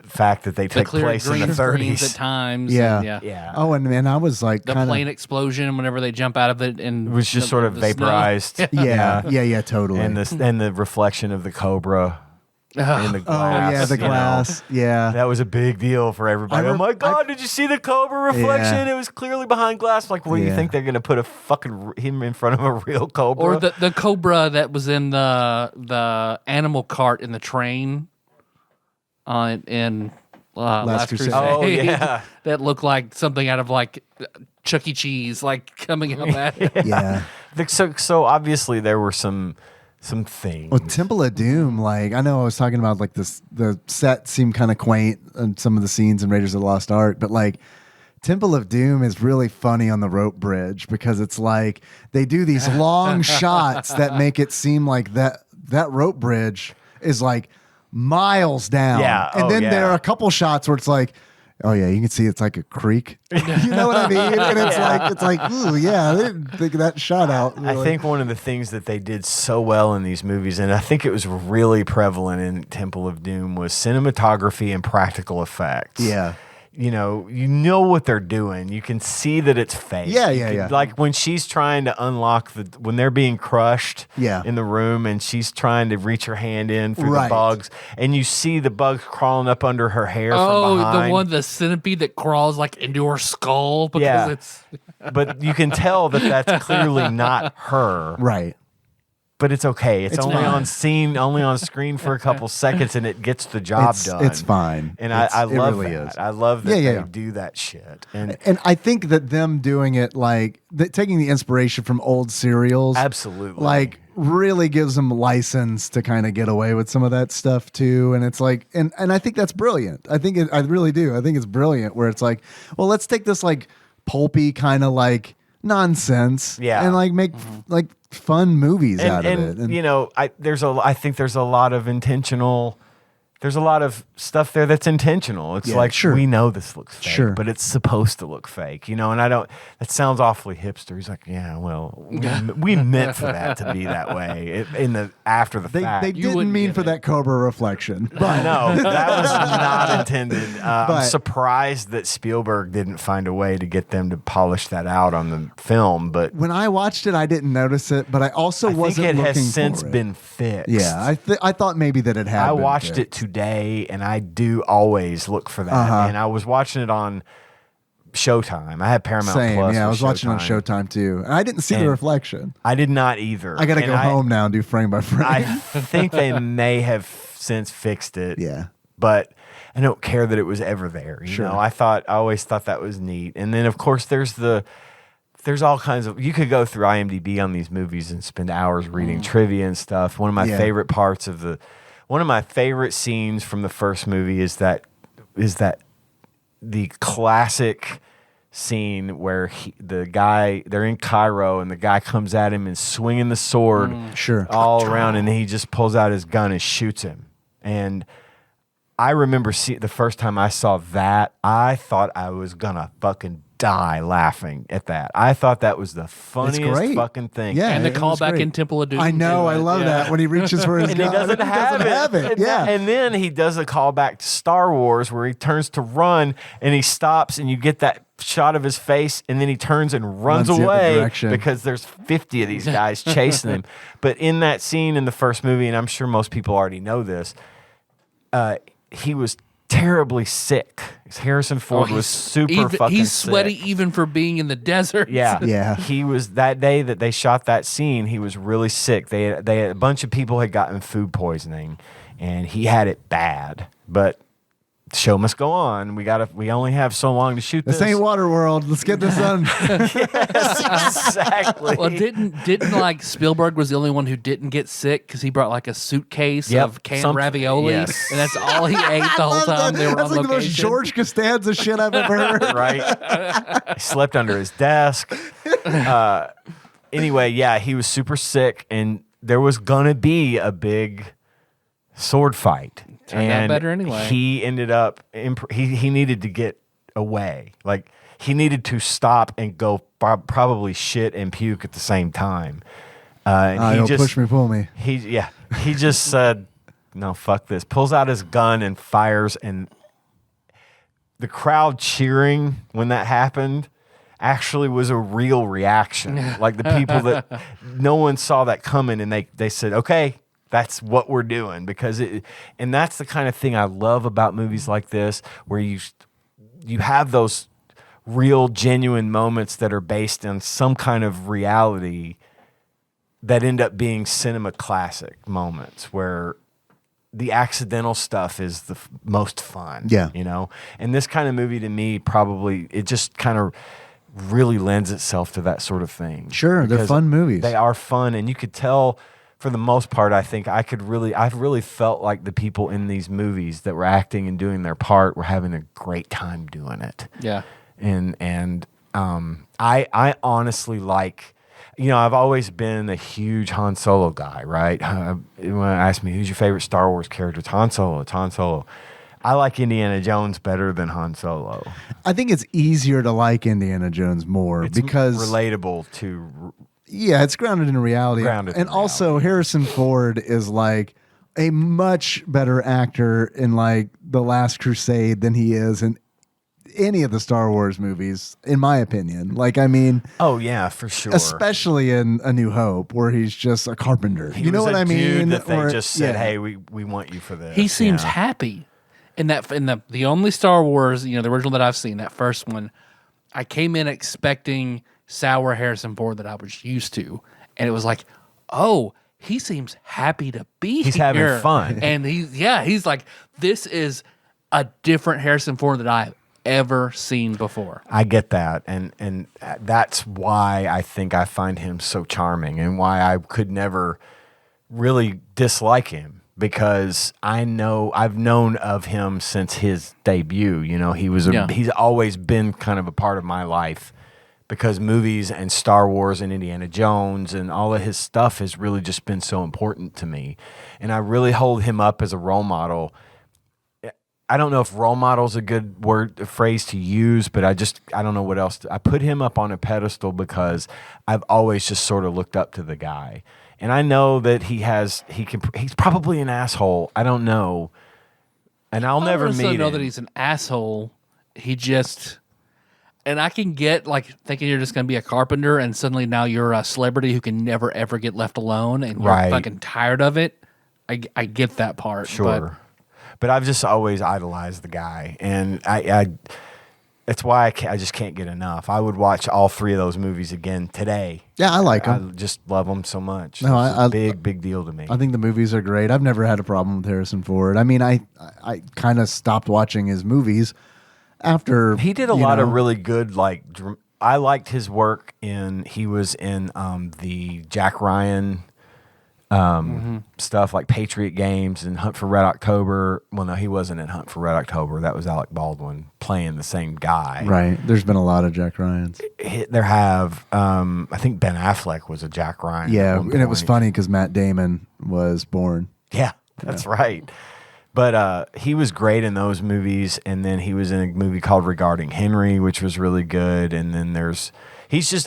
fact that they take place in the 30s. At times. Yeah. And, Yeah. Oh, and I was like the plane explosion whenever they jump out of it. And it was just sort of vaporized. Yeah, totally. And the reflection of the Cobra. In the glass. Oh yeah, the glass. Yeah, that was a big deal for everybody. Oh my God, did you see the Cobra reflection? Yeah. It was clearly behind glass. Like, what do you think they're gonna put him in front of a real Cobra? Or the Cobra that was in the animal cart in the train in Last Crusade. Oh yeah, that looked like something out of like Chuck E. Cheese, like coming up at it. Yeah. So obviously there were some things. Well, Temple of Doom, like I know I was talking about like this, the set seemed kind of quaint and some of the scenes in Raiders of the Lost Ark, but like Temple of Doom is really funny on the rope bridge because it's like they do these long shots that make it seem like that rope bridge is like miles down. Yeah. And then there are a couple shots where it's like, oh yeah, you can see it's like a creek. You know what I mean? And it's like, ooh, yeah, they didn't think of that shot out. Really. I think one of the things that they did so well in these movies, and I think it was really prevalent in Temple of Doom, was cinematography and practical effects. Yeah. You know what they're doing. You can see that it's fake. Yeah. Like when she's trying to unlock when they're being crushed Yeah. in the room and she's trying to reach her hand in through Right. the bugs and you see the bugs crawling up under her hair from behind. The centipede that crawls like into her skull because it's... But you can tell that that's clearly not her. Right. But it's okay. It's only fine. only on screen for a couple seconds, and it gets the job done. It's fine. And I love really that. is. I love that Yeah. they do that shit. And I think that them doing it like taking the inspiration from old serials, absolutely, like really gives them license to kind of get away with some of that stuff too. And it's like, and I think that's brilliant. I really do. I think it's brilliant where it's like, well, let's take this like pulpy kind of like nonsense, and like make like fun movies out of it. And I think there's a lot of intentional. There's a lot of stuff there that's intentional. It's like, we know this looks fake, but it's supposed to look fake, and that sounds awfully hipster. He's like, yeah, well, we meant for that to be that way after the fact. They didn't mean for that Cobra reflection. But no, that was not intended. I'm surprised that Spielberg didn't find a way to get them to polish that out on the film. But when I watched it, I didn't notice it, but I also wasn't looking for it. I think it has since been fixed. Yeah, I thought maybe that it had. I watched it today, and I do always look for that. And I was watching it on Showtime. I had Paramount Plus. Yeah, I was watching on Showtime too, and I didn't see the reflection. I did not either. I got to go home now and do frame by frame. I think they may have since fixed it. Yeah, but I don't care that it was ever there. You know, I always thought that was neat. And then of course there's all kinds of, you could go through IMDb on these movies and spend hours reading trivia and stuff. One of my favorite parts of one of my favorite scenes from the first movie is that the classic scene where they're in Cairo and the guy comes at him and swinging the sword all around, and then he just pulls out his gun and shoots him. And I remember the first time I saw that, I thought I was gonna fucking die laughing at that. I thought that was the funniest fucking thing. Yeah, and the callback in Temple of Doom. I know, I love that when he reaches for his and gun. He doesn't have it. And then he does a callback to Star Wars where he turns to run and he stops and you get that shot of his face and then he turns and runs away because there's 50 of these guys chasing him. But in that scene in the first movie, and I'm sure most people already know this, he was terribly sick. Harrison Ford was super fucking He's sick. sweaty even for being in the desert. Yeah. He was, that day that they shot that scene, he was really sick. They had a bunch of people had gotten food poisoning and he had it bad. But the show must go on. We only have so long to shoot this. This ain't Waterworld. Let's get this done. Yes, exactly. Well, didn't like Spielberg was the only one who didn't get sick because he brought like a suitcase of canned ravioli, and that's all he ate the whole time they were That's on like location. the most George Costanza shit I've ever heard. Right? He slept under his desk. Anyway, he was super sick, and there was gonna be a big sword fight. Turned out better anyway. He ended up he needed to get away. Like he needed to stop and go probably shit and puke at the same time. And he just push me, pull me. He just said, "No, fuck this." Pulls out his gun and fires, and the crowd cheering when that happened actually was a real reaction. Like the people that no one saw that coming, and they said, "Okay, that's what we're doing," because and that's the kind of thing I love about movies like this, where you have those real, genuine moments that are based on some kind of reality that end up being cinema classic moments where the accidental stuff is the most fun. Yeah. You know? And this kind of movie to me, probably, it just kind of really lends itself to that sort of thing. Sure, they're Because fun movies. They are fun, and you could tell for the most part, I think I've really felt like the people in these movies that were acting and doing their part were having a great time doing it. Yeah. And I honestly like, I've always been a huge Han Solo guy, right? When I ask me who's your favorite Star Wars character, it's Han Solo. It's Han Solo. I like Indiana Jones better than Han Solo. I think it's easier to like Indiana Jones more It's because relatable to. Yeah, it's grounded in reality. Also, Harrison Ford is like a much better actor in like The Last Crusade than he is in any of the Star Wars movies, in my opinion. Like, I mean, oh yeah, for sure. Especially in A New Hope, where he's just a carpenter. You know what I mean? That they just said, "Hey, we want you for this." He seems happy in the only Star Wars, the original that I've seen, that first one. I came in expecting sour Harrison Ford that I was used to, and it was like, oh, he seems happy to be He's here. having fun. And he's like, this is a different Harrison Ford that I've ever seen before. I get that, and that's why I think I find him so charming, and why I could never really dislike him, because I've known of him since his debut. He's always been kind of a part of my life, because movies and Star Wars and Indiana Jones and all of his stuff has really just been so important to me. And I really hold him up as a role model. I don't know if role model is a good phrase to use, but I don't know what else. I put him up on a pedestal because I've always just sort of looked up to the guy. And I know that he's probably an asshole. I don't know. And I'll never meet him. I know that he's an asshole. And I can get like thinking you're just going to be a carpenter, and suddenly now you're a celebrity who can never ever get left alone, and you're fucking tired of it. I get that part. Sure, but I've just always idolized the guy, and I that's why I just can't get enough. I would watch all 3 of those movies again today. Yeah, I like them. I just love them so much. No, it's a big deal to me. I think the movies are great. I've never had a problem with Harrison Ford. I mean, I kind of stopped watching his movies after he did a lot of really good, I liked his work he was in the Jack Ryan stuff, like Patriot Games and Hunt for Red October. Well, no, he wasn't in Hunt for Red October. That was Alec Baldwin playing the same guy. Right. There's been a lot of Jack Ryans. There have, I think Ben Affleck was a Jack Ryan. Yeah, and it was funny because Matt Damon was born. Yeah, that's right. But he was great in those movies, and then he was in a movie called Regarding Henry, which was really good. And then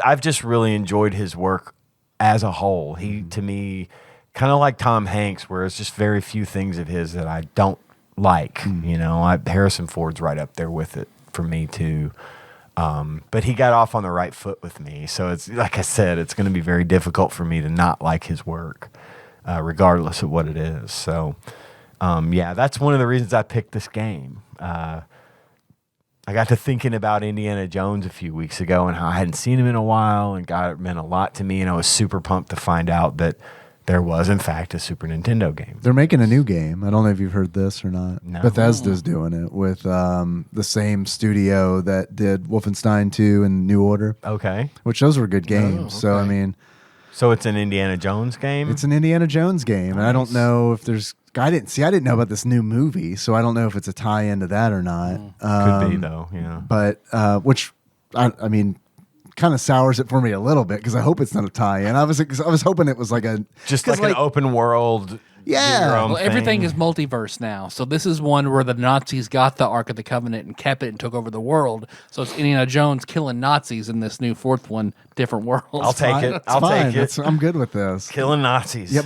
I've just really enjoyed his work as a whole. He, to me, kind of like Tom Hanks, where it's just very few things of his that I don't like. Harrison Ford's right up there with it for me too. But he got off on the right foot with me, so it's like I said, it's going to be very difficult for me to not like his work, regardless of what it is. So. That's one of the reasons I picked this game. I got to thinking about Indiana Jones a few weeks ago and how I hadn't seen him in a while, and God, it meant a lot to me. And I was super pumped to find out that there was, in fact, a Super Nintendo game. They're making a new game. I don't know if you've heard this or not. No. Bethesda's doing it with the same studio that did Wolfenstein 2 and New Order. Okay. Which those were good games. Oh, okay. So, I mean... So it's an Indiana Jones game? It's an Indiana Jones game. Nice. And I don't know if there's... I didn't know about this new movie, so I don't know if it's a tie-in to that or not. Could be, though, yeah. But, which, I mean, kind of sours it for me a little bit because I hope it's not a tie-in. I was hoping it was like a just like an open world. Yeah. do your own Well, everything thing. is multiverse now. So this is one where the Nazis got the Ark of the Covenant and kept it and took over the world. So it's Indiana Jones killing Nazis in this new fourth one, different worlds. I'll take it. It's I'll fine. take it. I'm good with this. Killing Nazis. Yeah,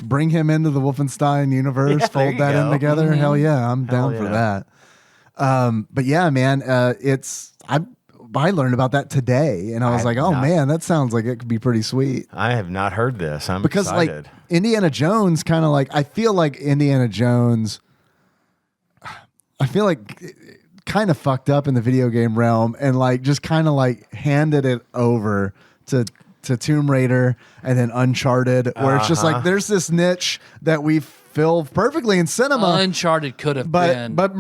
bring him into the Wolfenstein universe. Yeah, there fold you that in go. together. Hell yeah, I'm Hell down for yeah. that. But yeah, man, I learned about that today, and I was like, oh man, that sounds like it could be pretty sweet. I have not heard this. I'm Because excited. like Indiana Jones, kind of like I feel like Indiana Jones. I feel like kind of fucked up in the video game realm, and like just kind of like handed it over to Tomb Raider and then Uncharted, where it's just like there's this niche that we fill perfectly in cinema. Uncharted could have been. But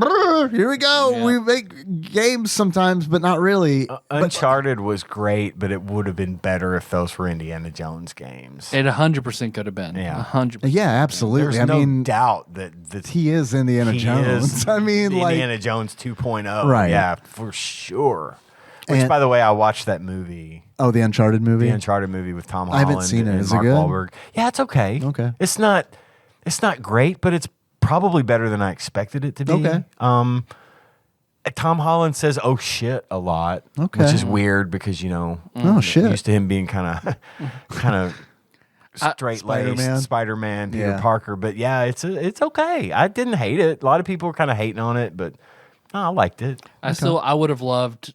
here we go. Yeah. We make games sometimes, but not really. Uncharted was great, but it would have been better if those were Indiana Jones games. It 100% could have been. Yeah. 100%. Yeah, absolutely. There's I no mean, doubt that he is Indiana he Jones. is I mean, like, Indiana Jones 2.0. Right. Yeah, for sure. Which, And- by the way, I watched that movie, oh, the Uncharted movie. the Uncharted movie with Tom I Holland haven't seen it. and Is it Mark good? Wahlberg. Yeah, it's okay. Okay. It's not great, but it's probably better than I expected it to be. Okay. Tom Holland says "oh shit" a lot, Okay. which is weird because Oh shit. used to him being kind of straight Spider-Man. laced Spider-Man, Peter Yeah. Parker. But yeah, it's okay. I didn't hate it. A lot of people were kind of hating on it, but I liked it. I would have loved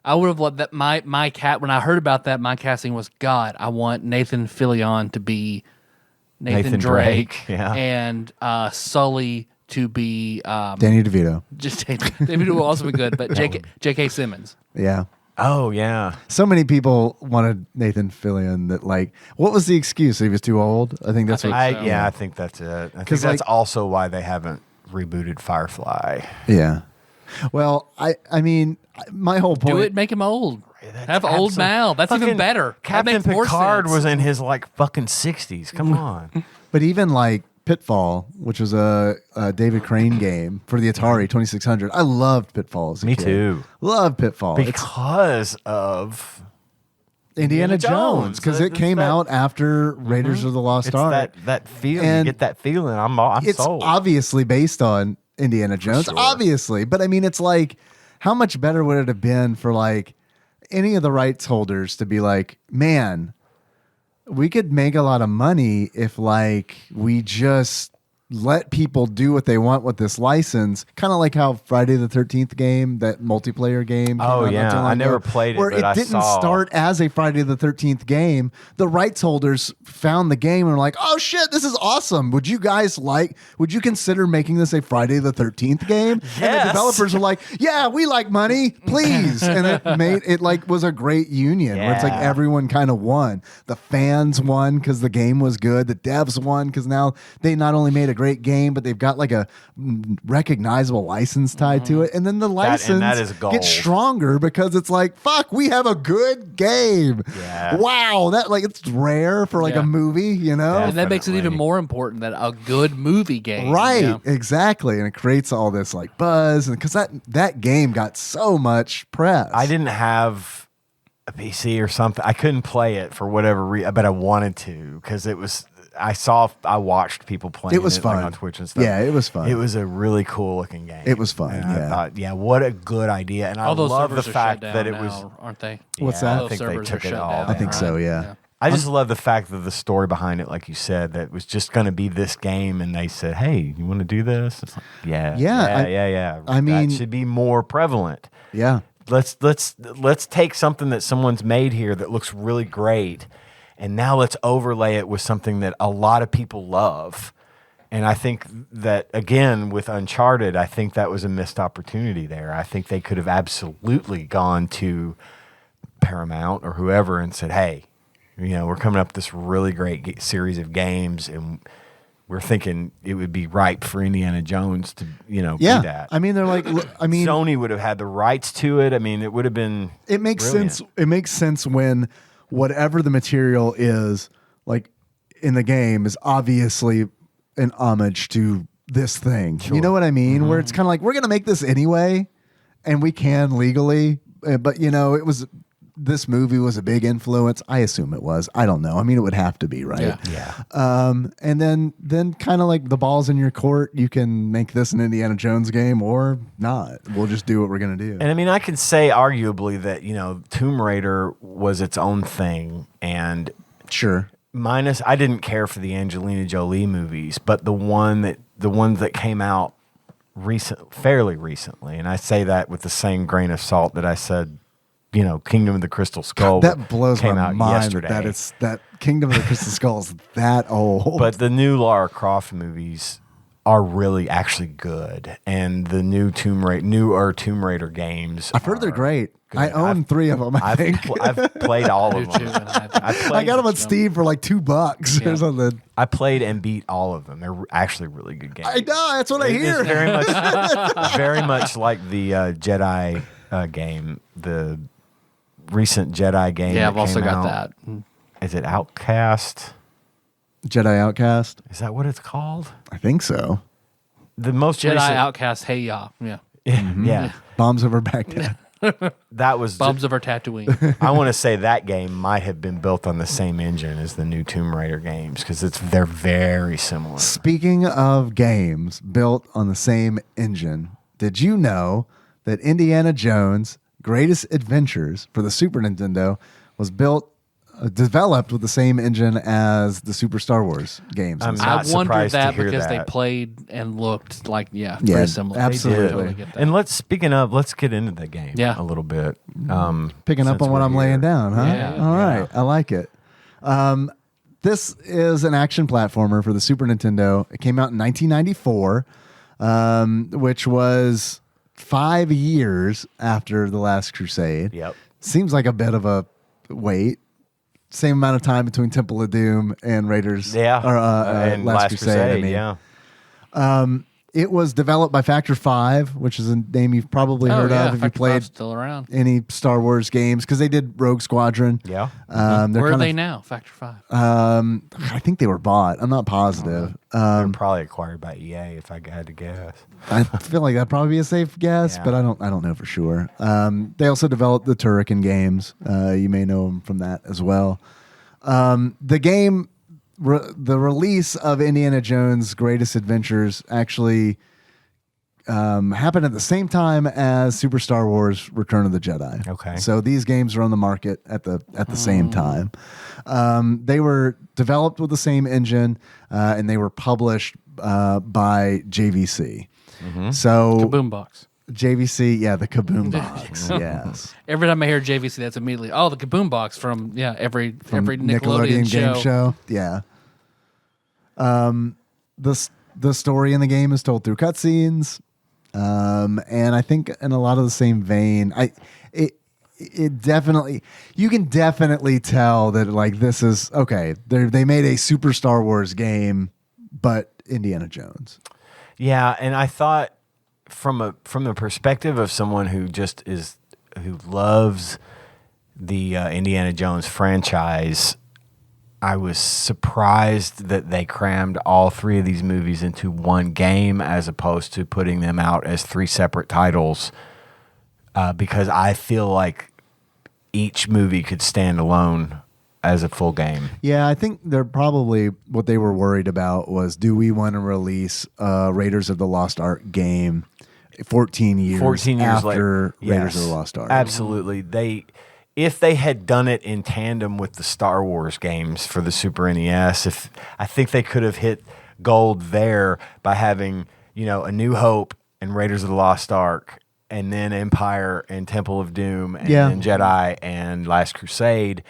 that my cat when I heard about that, my casting was God, I want Nathan Fillion to be Nathan Drake, yeah. and Sully to be Danny DeVito. just David will also be good, but J.K. Simmons. Yeah. Oh yeah. So many people wanted Nathan Fillion that like, what was the excuse? That he was too old? I think that's I what. think so. I think that's it. I think 'Cause, that's like- also why they haven't rebooted Firefly. Yeah. Well, I mean, my whole point. Do it, make him old. That's Have old absolute- Mal. That's even fucking better. That Captain makes more Picard sense. was in his like fucking 60s. Come on. But even like Pitfall, which was a David Crane game for the Atari 2600, I loved Pitfall as a Me kid. too. Loved Pitfall. It's Because of Indiana Jones because it It's came that- out after Raiders of the Lost it's Ark. that feel. And You get that feeling. I'm It's sold. obviously based on Indiana Jones, sure. obviously. But I mean, it's like, how much better would it have been for like any of the rights holders to be like, man, we could make a lot of money if like we just let people do what they want with this license, kind of like how Friday the 13th game, that multiplayer game. came Oh, out not yeah. too long I never ago, played it, where but it I didn't saw. start as a Friday the 13th game. The rights holders found the game and were like, oh shit, this is awesome. Would you consider making this a Friday the 13th game? And the Yes. developers were like, yeah, we like money, please. And it like was a great union where it's like Yeah. everyone kind of won. The fans won because the game was good. The devs won because now they not only made a great game, but they've got like a recognizable license tied to it. And then the license that is gold. gets stronger because it's like, fuck, we have a good game. Yeah. Wow. That like it's rare for like Yeah. a movie, you know? And that makes it even Definitely. more important that a good movie game. Right, you know? exactly. And it creates all this like buzz. And because that game got so much press. I didn't have a PC or something. I couldn't play it for whatever reason, but I wanted to because it was. I watched people playing It was like, fun. on Twitch and stuff. Yeah, it was fun. It was a really cool looking game. It was fun, And yeah. I thought, yeah, what a good idea. And All I those love the servers are fact shut that down it was. now, aren't they? What's Yeah, that? I Those think they servers took are it shut all down. I think down. so, yeah. I just love the fact that the story behind it, like you said, that it was just going to be this game, and they said, "Hey, you want to do this?" It's like, yeah, Yeah, yeah. I mean- that should be more prevalent. Yeah. Let's take something that someone's made here that looks really great, and now let's overlay it with something that a lot of people love. And I think that again with Uncharted, I think that was a missed opportunity there. I think they could have absolutely gone to Paramount or whoever and said, "Hey, we're coming up with this really great series of games, and we're thinking it would be ripe for Indiana Jones to, Yeah. be that." I mean, they're like, I mean, Sony would have had the rights to it. I mean, it would have been. it makes brilliant. sense. It makes sense when whatever the material is, like in the game, is obviously an homage to this thing. You know what I mean? Where it's kind of like, we're going to make this anyway, and we can legally, but it was this movie was a big influence. I assume it was. I don't know. I mean, it would have to be, right? Yeah. And then kind of like the ball's in your court. You can make this an Indiana Jones game or not. We'll just do what we're going to do. And I mean, I can say arguably that, Tomb Raider was its own thing. And sure. Minus, I didn't care for the Angelina Jolie movies, but the ones that came out fairly recently, and I say that with the same grain of salt that I said, Kingdom of the Crystal Skull. That blows came my out mind yesterday. that Kingdom of the Crystal Skull is that old. But the new Lara Croft movies are really actually good, and the newer Tomb Raider games. I've heard they're great. good. I own 3 of them. I think I've played all of Me too, them. and I got them on Steam for like $2 Yeah. or something. I played and beat all of them. They're actually really good games. I know. That's what I hear. It's very much like the Jedi game, the recent Jedi game. Yeah, that I've also came got out. that. Is it Outcast? Jedi Outcast. Is that what it's called? I think so. The most Jedi recent, Outcast, hey ya. Yeah. yeah, Bombs over Baghdad. that was. Bums of our Tatooine. I want to say that game might have been built on the same engine as the new Tomb Raider games because they're very similar. Speaking of games built on the same engine, did you know that Indiana Jones' Greatest Adventures for the Super Nintendo was developed with the same engine as the Super Star Wars games? I'm I not wondered surprised to that hear because they that. played and looked like, Yeah, very similar. absolutely. They did totally get that. And let's get into the game Yeah. a little bit. Picking up since on what we're I'm here. laying down, huh? Yeah. All right. I like it. This is an action platformer for the Super Nintendo. It came out in 1994, which was 5 years after The Last Crusade. Yep. Seems like a bit of a wait. Same amount of time between Temple of Doom and Raiders. Yeah. Or, and Last Crusade. I mean. yeah. It was developed by Factor 5, which is a name you've probably heard of if you Factor played 5's still around. any Star Wars games, because they did Rogue Squadron. Yeah. They're Where are kind they of- now? Factor 5. I think they were bought. I'm not positive. They're probably acquired by EA if I had to guess. I feel like that'd probably be a safe guess, Yeah. but I don't know for sure. They also developed the Turrican games. You may know them from that as well. The game, the release of Indiana Jones' Greatest Adventures actually happened at the same time as Super Star Wars: Return of the Jedi. Okay. So these games were on the market at the same time. They were developed with the same engine, and they were published by JVC. So Boombox. JVC, yeah, the Kaboom box, yes. Every time I hear JVC, that's immediately, the Kaboom box from every Nickelodeon game show. Yeah. The story in the game is told through cutscenes, and I think in a lot of the same vein. It definitely, you can definitely tell that like this is okay. They made a Super Star Wars game, but Indiana Jones. Yeah, and I thought from the perspective of someone who loves the Indiana Jones franchise, I was surprised that they crammed all 3 of these movies into one game as opposed to putting them out as 3 separate titles, because I feel like each movie could stand alone as a full game. Yeah, I think they're probably what they were worried about was, do we want to release Raiders of the Lost Ark game 14 years after later. Raiders Yes, of the Lost Ark? Absolutely. If they had done it in tandem with the Star Wars games for the Super NES, I think they could have hit gold there by having, A New Hope and Raiders of the Lost Ark, and then Empire and Temple of Doom, and then Jedi and Last Crusade.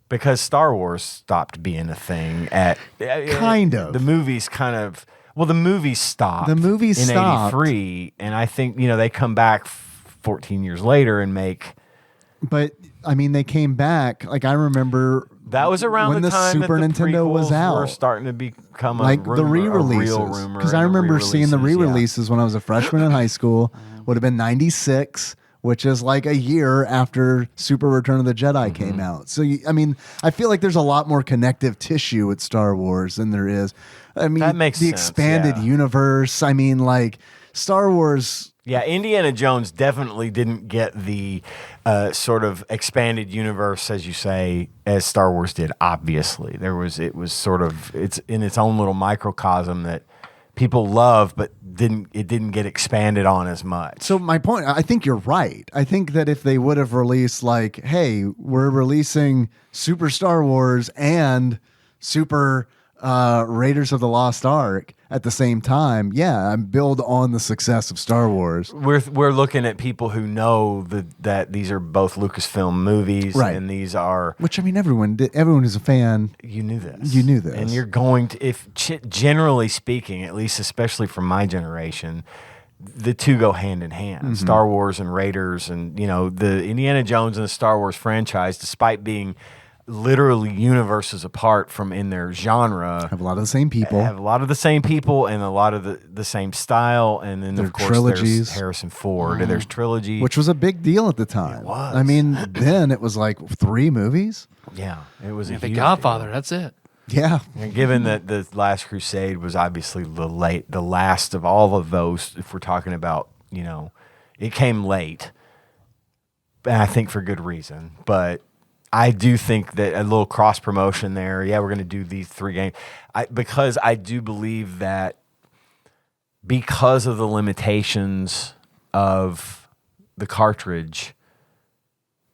Because Star Wars stopped being a thing Kind of. the movies kind of. Well, the movies stopped. The movies in stopped. '83, and I think they come back 14 years later and make. But I mean, they came back. Like I remember That was around when the time Super that the Nintendo was prequels out. were starting to become Like the re-releases, because I remember seeing the re-releases when I was a freshman in high school. Would have been '96, which is like a year after Super Return of the Jedi came out. So I feel like there's a lot more connective tissue with Star Wars than there is. I mean, That makes the sense, expanded yeah. universe. I mean, like Star Wars Yeah, Indiana Jones definitely didn't get the sort of expanded universe, as you say, as Star Wars did. Obviously, it was sort of it's in its own little microcosm that people love, but it didn't get expanded on as much. So my point, I think you're right. I think that if they would have released like, hey, we're releasing Super Star Wars and Super Raiders of the Lost Ark at the same time, and build on the success of Star Wars. We're looking at people who know that these are both Lucasfilm movies, right? And these are, which I mean, everyone who's a fan, you knew this, and you're going to, if generally speaking, at least especially from my generation, the two go hand in hand. Mm-hmm. Star Wars and Raiders, and the Indiana Jones and the Star Wars franchise, despite being literally universes apart from in their genre, have a lot of the same people, and a lot of the same style, and then of course trilogies. There's Harrison Ford, and there's trilogy, which was a big deal at the time. It was. I mean, then it was like 3 movies. Yeah, it was a The huge Godfather. deal. That's it. Yeah, and given that the Last Crusade was obviously the last of all of those, if we're talking about, it came late, and I think for good reason, but I do think that a little cross promotion there. Yeah, we're going to do these 3 games because I do believe that because of the limitations of the cartridge,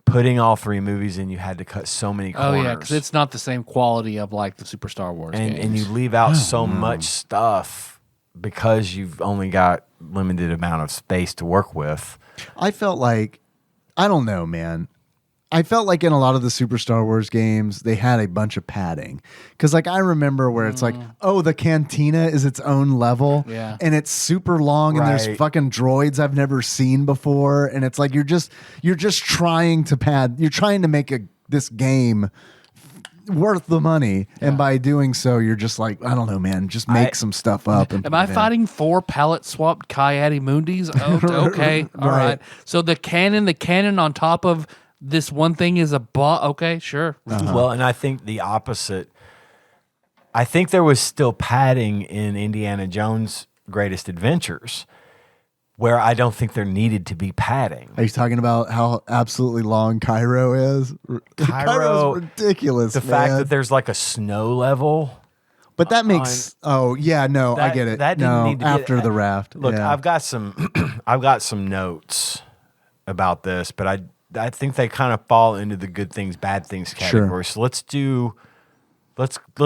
putting all 3 movies in, you had to cut so many corners. Oh yeah, because it's not the same quality of like the Super Star Wars games. And you leave out so much stuff because you've only got limited amount of space to work with. I felt like, I don't know, man. I felt like in a lot of the Super Star Wars games, they had a bunch of padding. Because like I remember where it's like, oh, the cantina is its own level. Yeah. And it's super long and there's Right. fucking droids I've never seen before. And it's like you're just trying to pad. You're trying to make this game worth the money. And by doing so, you're just like, I don't know, man, just make some stuff up. And Am put I it in. fighting 4 palette swapped Kayati Mundis? Oh, okay. All right. So the cannon on top of this one thing is a okay, sure. Well, and I think the opposite. I think there was still padding in Indiana Jones' Greatest Adventures, where I don't think there needed to be padding. Are you talking about how absolutely long Cairo is? Cairo's ridiculous. The fact that there's like a snow level. But that makes. Oh yeah, no, I get it. That didn't no, need to be- after the raft. Look, yeah. I've got some notes about this, but I think they kind of fall into the good things, bad things category. So let's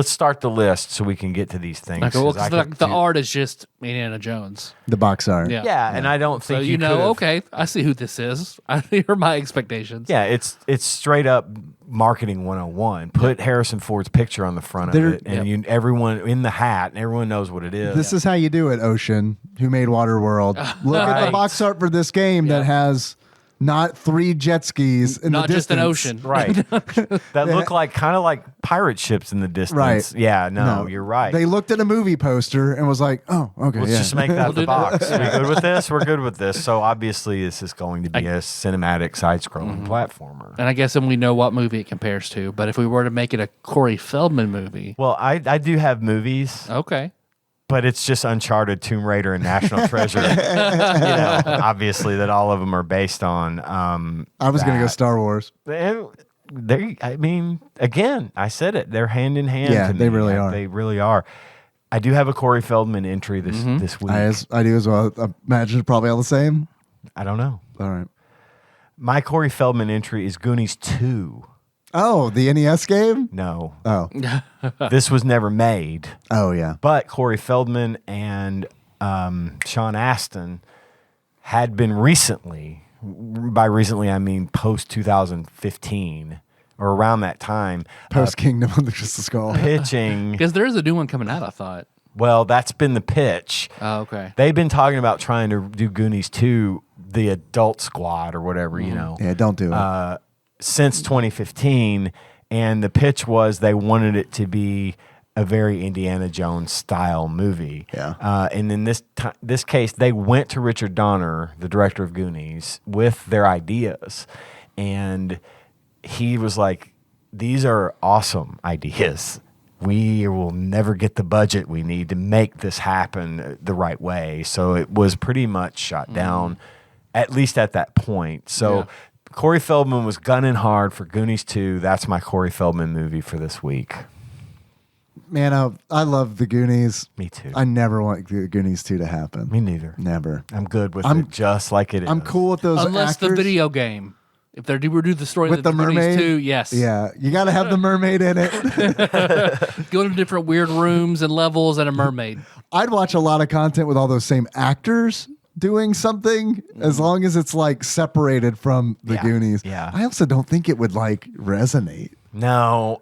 start the list so we can get to these things. Okay, well, 'cause because the art is just Indiana Jones. the box art. Yeah. yeah, and I don't So think you know, could've- okay, I see who this is. Here are my expectations. Yeah, it's straight up marketing 101. Put Harrison Ford's picture on the front of it, and everyone in the hat, and everyone knows what it is. This is how you do it, Ocean, who made Waterworld. Look at the Right. box art for this game that has not 3 jet skis in Not the just an distance. ocean. right. That look like kind of like pirate ships in the distance. Right. Yeah, no, you're right. They looked at a movie poster and was like, "Oh, okay, Let's yeah." just make that We'll the do box. We good with this? We're good with this. So obviously this is going to be a cinematic side-scrolling platformer. And I guess then we know what movie it compares to. But if we were to make it a Corey Feldman movie, Well, I do have movies, okay. but it's just Uncharted, Tomb Raider, and National Treasure. Obviously that all of them are based on. I was going to go that. Star Wars. I mean, again, I said it. They're hand in hand. Yeah, to they me. really are. They really are. I do have a Corey Feldman entry this week. I do as well. I imagine it's probably all the same. I don't know. All right. My Corey Feldman entry is Goonies 2. Oh, the NES game? No, Oh. this was never made. Oh, yeah. But Corey Feldman and Sean Astin had been recently, by recently I mean post 2015 or around that time, Post Kingdom of the Crystal Skull. pitching. Because there is a new one coming out, I thought. Well, that's been the pitch. Oh, okay. They've been talking about trying to do Goonies 2, the adult squad or whatever, you know. Yeah, don't do it. Since 2015, and the pitch was they wanted it to be a very Indiana Jones style movie. Yeah. And in this case, they went to Richard Donner, the director of Goonies, with their ideas, and he was like, "These are awesome ideas. we will never get the budget we need to make this happen the right way. So it was pretty much shot down, at least at that point. So Corey Feldman was gunning hard for Goonies 2. That's my Corey Feldman movie for this week. Man, I love the Goonies. Me too. I never want the Goonies 2 to happen. Me neither. Never. I'm good with it just like it is. I'm cool with those Unless actors. the video game. If they do the story With of the Goonies mermaid? 2, yes. Yeah, you got to have the mermaid in it. Go to different weird rooms and levels and a mermaid. I'd watch a lot of content with all those same actors doing something as long as it's like separated from the Goonies. Yeah. I also don't think it would like resonate. No,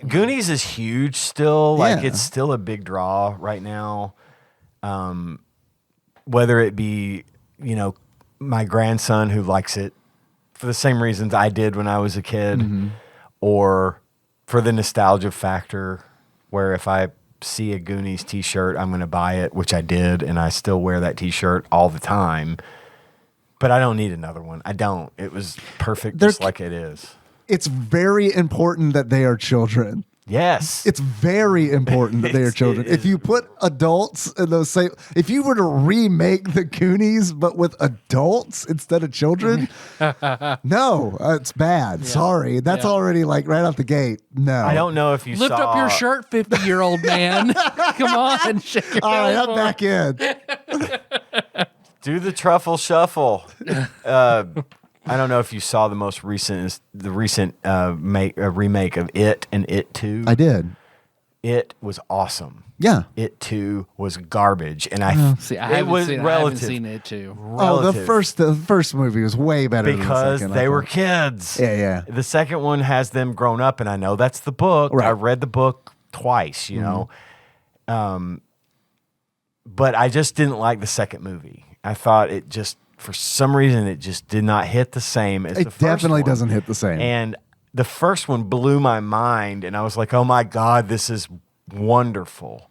Goonies is huge still. Like Yeah. it's still a big draw right now. Whether it be, my grandson who likes it for the same reasons I did when I was a kid, or for the nostalgia factor, where if I see a Goonies t-shirt, I'm going to buy it, which I did, and I still wear that t-shirt all the time. But I don't need another one. I don't. It was perfect just like it is. It's very important that they are children. Yes. It's very important that they are children. If you put adults in those same, if you were to remake the Goonies but with adults instead of children, no, it's bad. Sorry, that's already like right out the gate. No, I don't know if you Lift saw... up your shirt, 50-year-old man. Come on. Shake your All right, elbow. I'm back in. Do the truffle shuffle. I don't know if you saw the recent remake of It and It 2. I did. It was awesome. Yeah. It 2 was garbage, and I it haven't was seen, relative. I haven't seen it too. Oh, the first movie was way better because than the second, they were kids. Yeah. The second one has them grown up, and I know that's the book. Right. I read the book twice, know. But I just didn't like the second movie. I thought it just, for some reason, it just did not hit the same as the first one. It definitely doesn't hit the same. And the first one blew my mind, and I was like, oh my God, this is wonderful.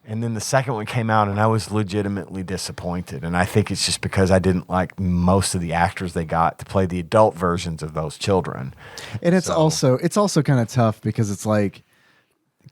And then the second one came out, and I was legitimately disappointed. And I think it's just because I didn't like most of the actors they got to play the adult versions of those children. And it's also kind of tough because it's like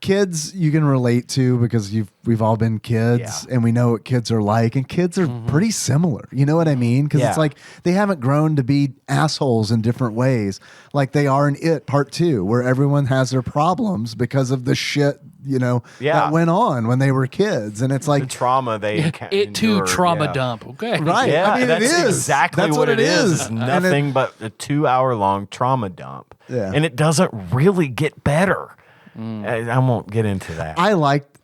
kids you can relate to because we've all been kids and we know what kids are like, and kids are pretty similar. You know what I mean? Because it's like they haven't grown to be assholes in different ways, like they are in It Part 2, where everyone has their problems because of the shit that went on when they were kids, and it's like the trauma they It too endured, trauma dump. Okay, right? Yeah, I mean, that's it is exactly that's what it is. is. It's nothing but a 2-hour-long trauma dump. Yeah. And it doesn't really get better. I won't get into that. I liked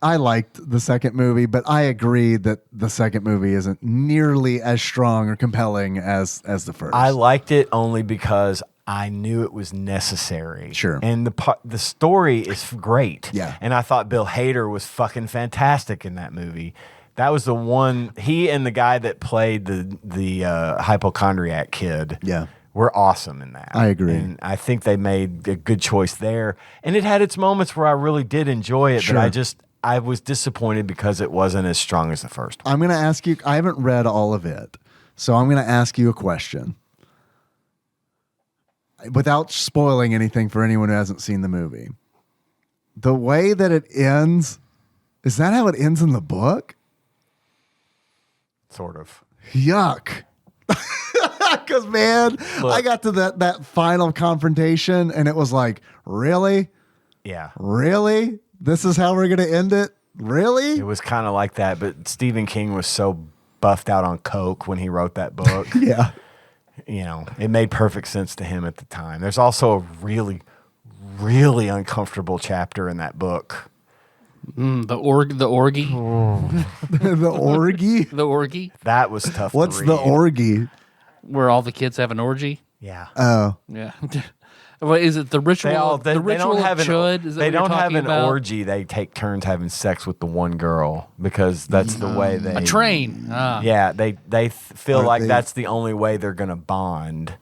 the second movie, but I agree that the second movie isn't nearly as strong or compelling as the first. I liked it only because I knew it was necessary. Sure. And the story is great. Yeah. And I thought Bill Hader was fucking fantastic in that movie. That was the one, he and the guy that played the hypochondriac kid. Yeah. Were awesome in that. I agree. And I think they made a good choice there. And it had its moments where I really did enjoy it, Sure. but I was disappointed because it wasn't as strong as the first one. I'm going to ask you, I haven't read all of it, so I'm going to ask you a question. Without spoiling anything for anyone who hasn't seen the movie. The way that it ends, is that how it ends in the book? Sort of. Yuck. Because, man, Look. I got to that final confrontation, and it was like, really? Yeah. Really? This is how we're going to end it? Really? It was kind of like that, but Stephen King was so buffed out on coke when he wrote that book. Yeah. It made perfect sense to him at the time. There's also a really, really uncomfortable chapter in that book. The orgy. The orgy? The orgy, That was tough What's to read. the orgy? where all the kids have an orgy. Yeah. Oh. Yeah. What is it? The ritual. They the ritual don't of have chud. Is that they what you're don't have talking an about? orgy. They take turns having sex with the one girl because that's the way they A train. Ah. Yeah, they feel Or like they- that's the only way they're gonna bond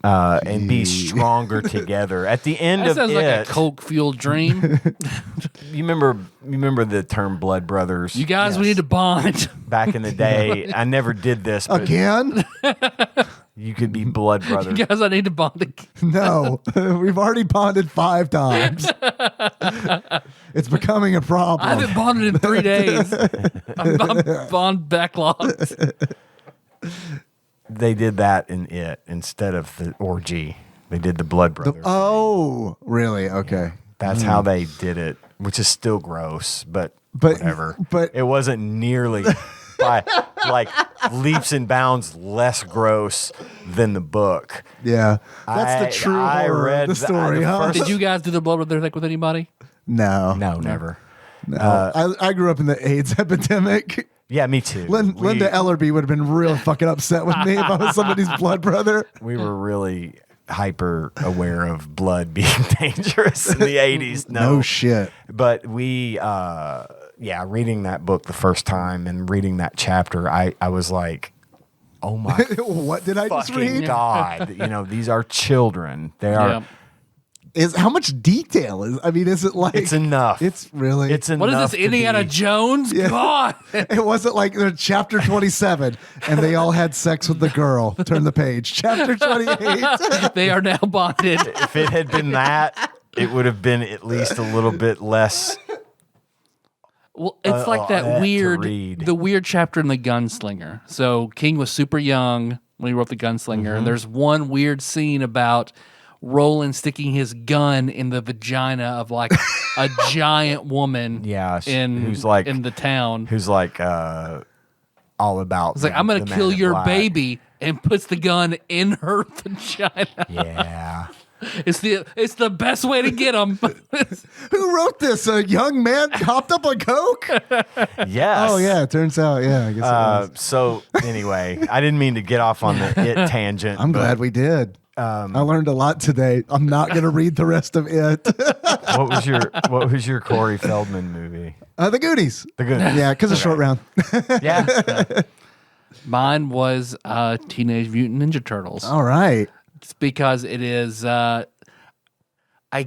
and be stronger together. At the end That of sounds it, like a coke fueled dream. you remember the term blood brothers You guys, we need to bond. back in the day. I never did this, but Again? You could be blood brothers. Guys, I need to bond again. No, we've already bonded 5 times. It's becoming a problem. I haven't bonded in 3 days. I'm bond backlogged. They did that in it instead of the orgy. They did the blood brothers. Oh, really? Okay. That's how they did it, which is still gross, but whatever. But it wasn't nearly by like leaps and bounds less gross than the book. yeah, that's the true horror of the story, huh? Did you guys do the blood brother thing with anybody? No, No, never. no. I grew up in the AIDS epidemic. Yeah, me too. Linda Ellerby would have been real fucking upset with me if I was somebody's blood brother. We were really hyper aware of blood being dangerous in the 80s. No shit. But we, reading that book the first time and reading that chapter, I was like, oh my What did I just fucking read? God. These are children. They are. Yeah. Is how much detail is? I mean, is it like It's enough. It's really. It's enough. What is this, to Indiana be- Jones? Yeah. God. It wasn't like they're chapter 27 and they all had sex with the girl. Turn the page. Chapter 28. They are now bonded. If it had been that, it would have been at least a little bit less. Well, it's like to that read. the weird chapter in the Gunslinger. So King was super young when he wrote the Gunslinger, and there's one weird scene about Roland sticking his gun in the vagina of like a giant woman. Yeah, who's in the town. Who's like all about. It's like, I'm going to kill your baby, and puts the gun in her vagina. Yeah. It's the best way to get them. Who wrote this? A young man hopped up on coke? Yes. Oh, yeah. It turns out, yeah. I guess it was. So anyway, I didn't mean to get off on the it tangent. I'm glad we did. I learned a lot today. I'm not going to read the rest of it. What was your Corey Feldman movie? The Goonies. The Goonies. Yeah, because of Short Round. Yeah. Mine was Teenage Mutant Ninja Turtles. All right. It's because it is, I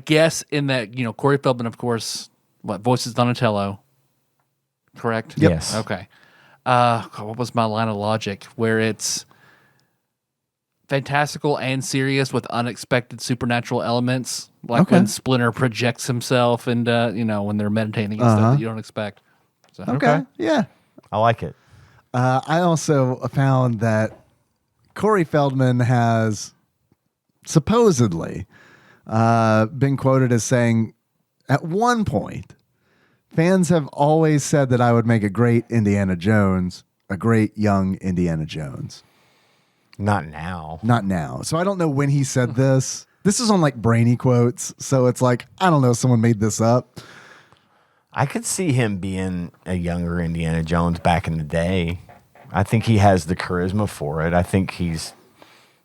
guess, in that, Corey Feldman, of course, voices Donatello, correct? Yep. Yes. Okay. What was my line of logic? Where it's fantastical and serious with unexpected supernatural elements, like Okay. when Splinter projects himself and, when they're meditating and stuff that you don't expect. So, Okay. Yeah. I like it. I also found that Corey Feldman has supposedly been quoted as saying, at one point, fans have always said that I would make a great Indiana Jones, a great young Indiana Jones. Not now. Not now. So I don't know when he said this. This is on like Brainy quotes. So it's like, I don't know, someone made this up. I could see him being a younger Indiana Jones back in the day. I think he has the charisma for it. I think he's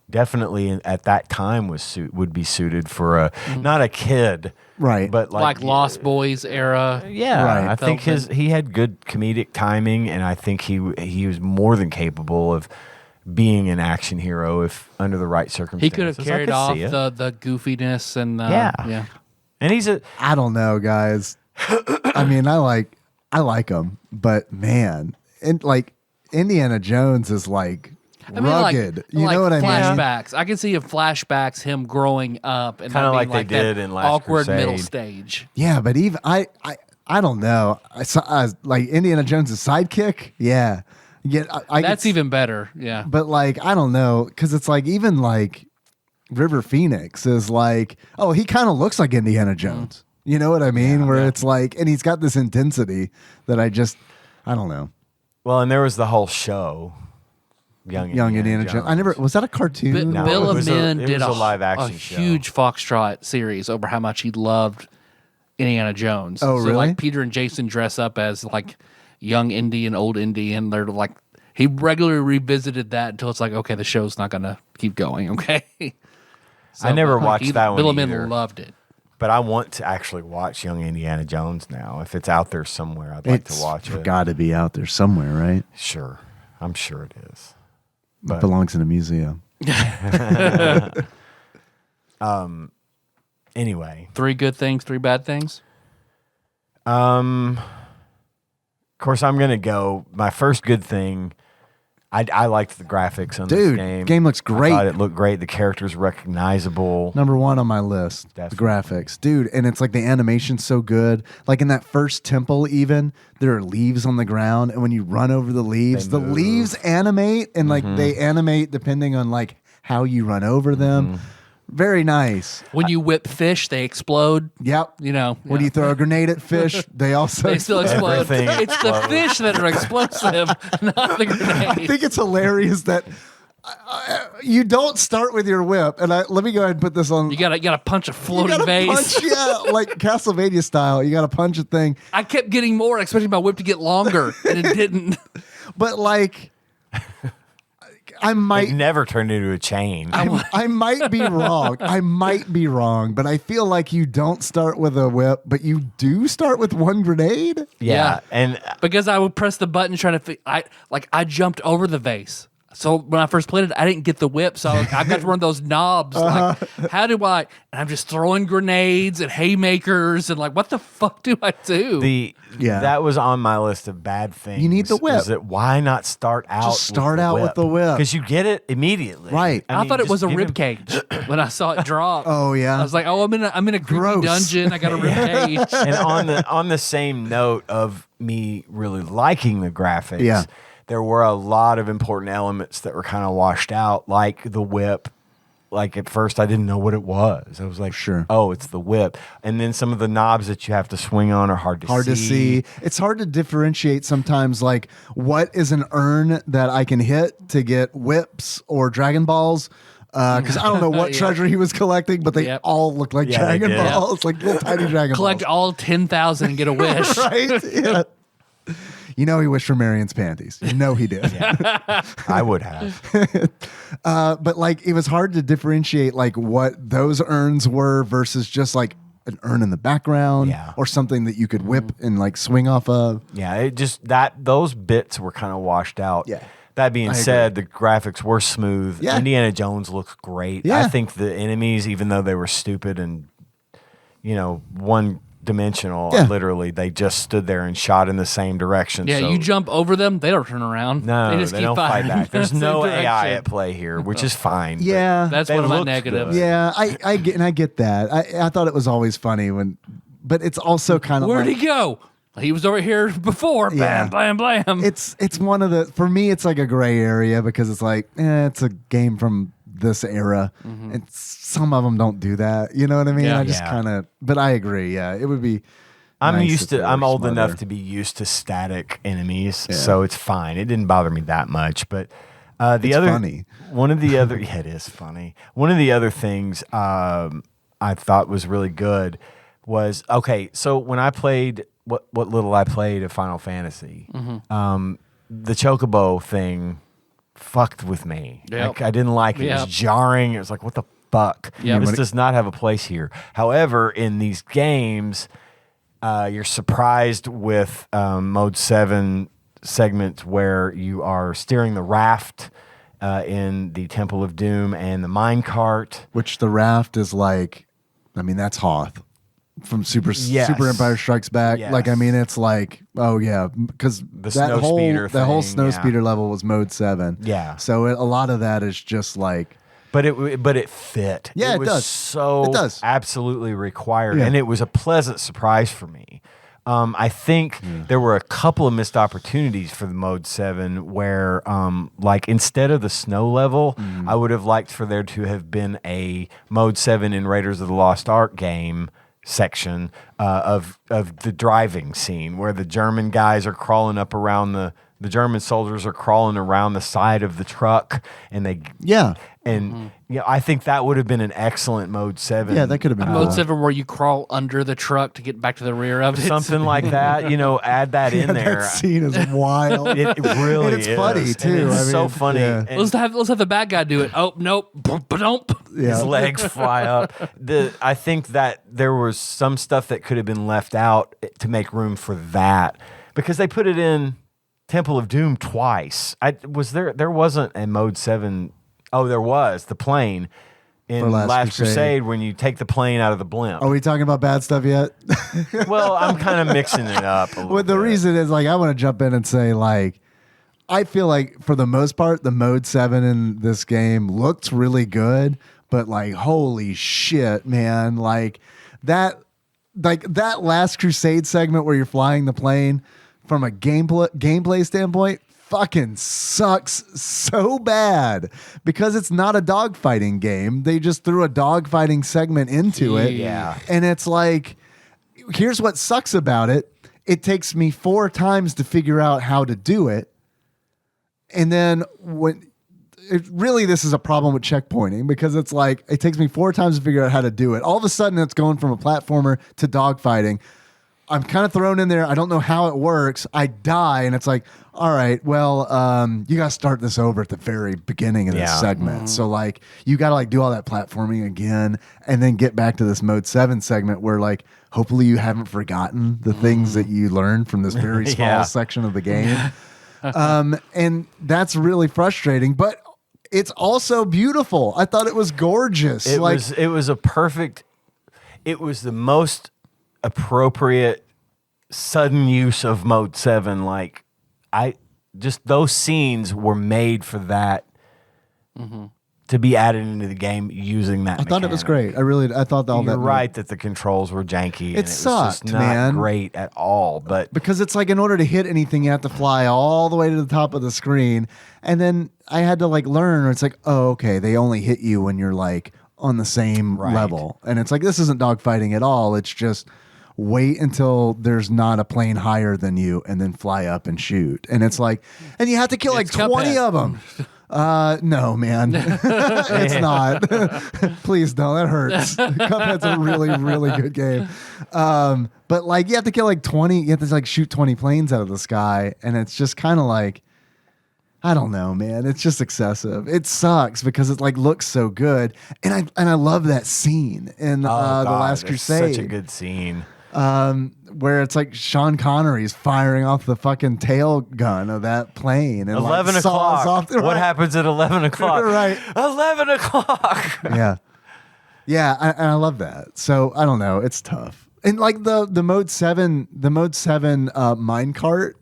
definitely at that time would be suited for not a kid, Right. But like Lost Boys era. Yeah, Right. I think Feldman. he had good comedic timing, and I think he was more than capable of being an action hero if under the right circumstances. He could have carried I off see it. the goofiness and Yeah. And he's I don't know, guys. I mean, I like him, but man, and like Indiana Jones is like rugged. You know what I mean? Flashbacks. I can see in flashbacks him growing up and Kinda not like being they did that in Last awkward Crusade. middle stage. Yeah, but even I don't know. I like Indiana Jones' sidekick. Yeah, That's even better. Yeah. But like, I don't know, because it's like even like River Phoenix is like, oh, he kind of looks like Indiana Jones. You know what I mean? Where it's like, and he's got this intensity that I don't know. well, and there was the whole show, Young Indiana Jones. I never was that a cartoon? No, Bill it of was Men it did was a live action show. huge Foxtrot series over how much he loved Indiana Jones. Oh, So really? like Peter and Jason dress up as like young Indy and old Indy, and they're like, he regularly revisited that until it's like, okay, the show's not gonna keep going. Okay. I never watched that one Bill of either. Men loved it. But I want to actually watch Young Indiana Jones now. If it's out there somewhere, I'd like to watch it. Got to be out there somewhere, right? Sure. I'm sure it is. It belongs in a museum. Anyway. 3 good things, 3 bad things. Of course, I'm going to go. My first good thing, I liked the graphics on this Dude, game. game looks great. I thought it looked great. The character's recognizable. Number one on my list, the graphics. Dude, and it's like the animation's so good. Like in that first temple even, there are leaves on the ground, and when you run over the leaves, the leaves animate, and like they animate depending on like how you run over them. Very nice. When you whip fish, they explode. Yep. You know. When you throw a grenade at fish, they also They still explode. Everything It's the fish that are explosive, not the I grenade. think it's hilarious that you don't start with your whip. And let me go ahead and put this on. You gotta punch a You floating gotta vase. punch, yeah, like Castlevania style. You got to punch a thing. I kept getting more, expecting my whip to get longer, and it didn't. But like, I might It never turned into a chain. I might be wrong. I might be wrong, but I feel like you don't start with a whip, but you do start with one grenade. yeah. And Because I would press the button trying to I jumped over the vase. So when I first played it, I didn't get the whip, so I got to run those knobs. Like, how do I? And I'm just throwing grenades and haymakers, and like, what the fuck do I do? that was on my list of bad things. You need the whip. Is that why not start out? Just start out with the whip. Because you get it immediately. Right. I mean, thought it just was a give rib him- cage when I saw it drop. Oh, yeah? I was like, oh, I'm in a creepy Gross. dungeon. I got a rib cage. And on the same note of me really liking the graphics, Yeah. there were a lot of important elements that were kind of washed out, like the whip. Like at first, I didn't know what it was. I was like, Sure. oh, it's the whip. And then some of the knobs that you have to swing on are hard to see. It's hard to differentiate sometimes, like what is an urn that I can hit to get whips or Dragon Balls. Because I don't know what Yeah. treasure he was collecting, but they Yep. all look like Yeah, they Dragon did. Balls, like little tiny Dragon Collect Balls. all 10,000 and get a wish. Right? Yeah. You know he wished for Marion's panties. You know he did. I would have. But like it was hard to differentiate like what those urns were versus just like an urn in the background Yeah. or something that you could whip and like swing off of. Yeah, it just those bits were kind of washed out. Yeah. That being said, the graphics were smooth. Yeah. Indiana Jones looks great. Yeah. I think the enemies, even though they were stupid and one dimensional, Yeah. literally they just stood there and shot in the same direction. Yeah, so you jump over them, they don't turn around. No, they they, just keep don't fight firing. back. There's Same no AI direction. at play here, which is fine. but Yeah. That's They one of my looked negatives. good. Yeah, I get that. I thought it was always funny but it's also kind of Where'd like, he go? He was over here before. Yeah. Bam, blam, blam. it's one of the, for me it's like a gray area because it's like it's a game from this era and some of them don't do that. You know what I mean? Yeah. I just Yeah. kind of, but I agree. Yeah, it would be. I'm nice used if to. they I'm were old enough smarter. to be used to static enemies, so it's fine. It didn't bother me that much. But the It's other funny. one of the other, yeah, it is funny. One of the other things I thought was really good was So when I played what little I played of Final Fantasy, the Chocobo thing fucked with me. Yep. Like, I didn't like it. It Yep. was jarring. It was like, what the fuck? Yep. This does not have a place here. However, in these games, you're surprised with Mode 7 segment where you are steering the raft in the Temple of Doom and the minecart. Which the raft is like, I mean, that's Hoth from Super Empire Strikes Back. Yes. Like, I mean, it's like, oh yeah, because The snow speeder that whole thing, snow yeah. speeder level was Mode 7. Yeah. So a lot of that is just like, But it fit. Yeah, it was does. So It does. absolutely required, Yeah. and it was a pleasant surprise for me. I think there were a couple of missed opportunities for the Mode 7 where, like, instead of the snow level, I would have liked for there to have been a Mode 7 in Raiders of the Lost Ark game section of the driving scene where the German guys are crawling up around the German soldiers are crawling around the side of the truck and I think that would have been an excellent Mode 7. yeah, that could have been Mode cool. 7 where you crawl under the truck to get back to the rear of it. Something like that, add that in there. That scene is wild. It really And it's is. funny, And too. it's I so mean, funny. yeah. And Let's have the bad guy do it. Oh, nope. Ba-dump. Yeah. his legs fly up. I think that there was some stuff that could have been left out to make room for that because they put it in Temple of Doom twice. There wasn't a Mode 7. Oh, there was the plane in For Last Last Crusade. Crusade when you take the plane out of the blimp. Are we talking about bad stuff yet? Well, I'm kind of mixing it up. A little Well, the bit. reason is like I want to jump in and say like I feel like for the most part, the mode 7 in this game looked really good, but like, holy shit, man. Like that last Crusade segment where you're flying the plane from a gameplay standpoint fucking sucks so bad because it's not a dogfighting game. They just threw a dogfighting segment into it. Yeah. And it's like, here's what sucks about it. It takes me 4 times to figure out how to do it. And then this is a problem with checkpointing because it's like it takes me 4 times to figure out how to do it. All of a sudden, it's going from a platformer to dogfighting. I'm kind of thrown in there. I don't know how it works. I die, and it's like, all right, well, you got to start this over at the very beginning of this segment. So like, you got to like do all that platforming again, and then get back to this mode 7 segment where like, hopefully you haven't forgotten the things that you learned from this very small section of the game. And that's really frustrating, but it's also beautiful. I thought it was gorgeous. It was the most appropriate sudden use of mode 7. Like those scenes were made for that to be added into the game using that. I thought it was great. I thought all that. You're right that the controls were janky. It sucked, was just not man. great at all. But because it's like in order to hit anything, you have to fly all the way to the top of the screen, and then I had to like learn. Or it's like, oh, okay, they only hit you when you're like on the same level, and it's like this isn't dogfighting at all. It's just wait until there's not a plane higher than you, and then fly up and shoot. And it's like, and you have to kill like 20 of them. No, man, it's not. Please don't. That hurts. Cuphead's a really, really good game. But like you have to kill like 20. You have to like shoot 20 planes out of the sky, and it's just kind of like, I don't know, man. It's just excessive. It sucks because it like looks so good, and I love that scene in the Last Crusade. Such a good scene. Where it's like Sean Connery's firing off the fucking tail gun of that plane. And 11 like saws o'clock. off What happens at 11 o'clock? Right. 11 o'clock. Yeah. Yeah, I love that. So I don't know. It's tough. And like the mode 7 minecart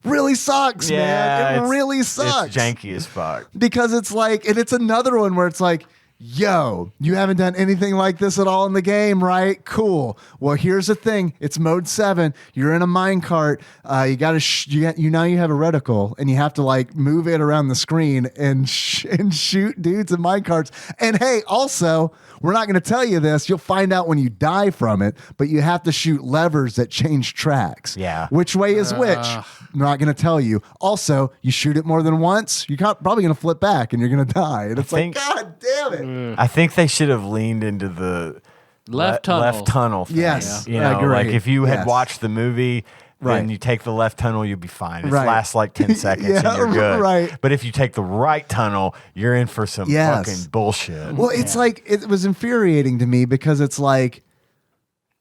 really sucks, man. It really sucks. It's janky as fuck. Because it's like, and it's another one where it's like, yo, you haven't done anything like this at all in the game, right? Cool. Well, here's the thing. It's mode 7. You're in a minecart. You got to now you have a reticle, and you have to like move it around the screen and shoot dudes in minecarts. And hey, also, we're not going to tell you this. You'll find out when you die from it, but you have to shoot levers that change tracks. Yeah. Which way is which? I'm not going to tell you. Also, you shoot it more than once, you're probably going to flip back and you're going to die. And it's like, God damn it. I think they should have leaned into the left tunnel thing. Yes, you know, agree. like if you had Yes. watched the movie, then you take the left tunnel, you'll be fine. It Right. lasts like 10 seconds Yeah, and you're good. right. But if you take the right tunnel, you're in for some fucking bullshit. Well, it's like, it was infuriating to me because it's like,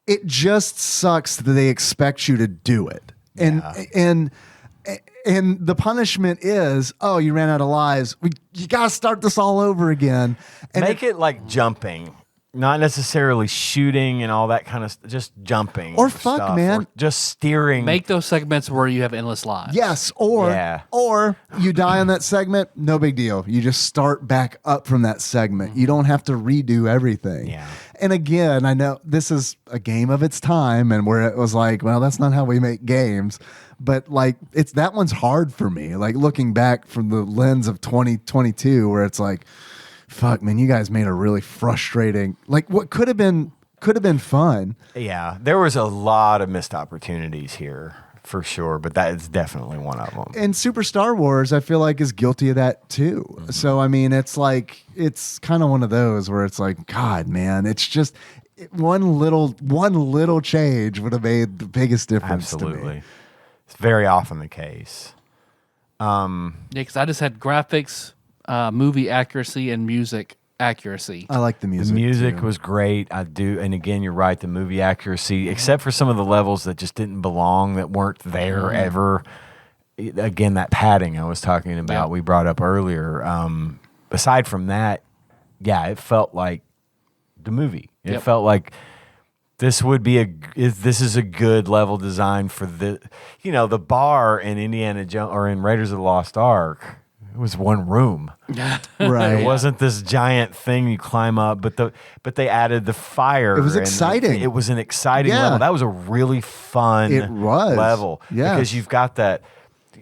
it just sucks that they expect you to do it. And the punishment is, oh, you ran out of lives. You got to start this all over again. And Make it like jumping. Not necessarily shooting and all that kind of just jumping. Or fuck, stuff, man. Or just steering. Make those segments where you have endless lives. yes, or you die on that segment, no big deal. You just start back up from that segment. You don't have to redo everything. Yeah. And again, I know this is a game of its time, and where it was like, well, that's not how we make games. But like, that one's hard for me. Like looking back from the lens of 2022, where it's like, fuck, man, you guys made a really frustrating, like what could have been fun. Yeah, there was a lot of missed opportunities here for sure, but that is definitely one of them. And Super Star Wars, I feel like, is guilty of that too. Mm-hmm. So I mean, it's like, it's kind of one of those where it's like, God, man, it's just one little change would have made the biggest difference. Absolutely. To me. It's very often the case. Yeah, because I just had graphics, movie accuracy, and music accuracy. I like the music. The music too. was great. I do, and again, you're right. The movie accuracy, except for some of the levels that just didn't belong, that weren't there ever. Again, that padding I was talking about, we brought up earlier. Aside from that, yeah, it felt like the movie. It felt like This would be this is a good level design for the bar in Indiana Jones or in Raiders of the Lost Ark. It was one room. Right. It wasn't this giant thing you climb up, but they added the fire. It was exciting. It was an exciting level. That was a really fun level. Yeah. Because you've got that.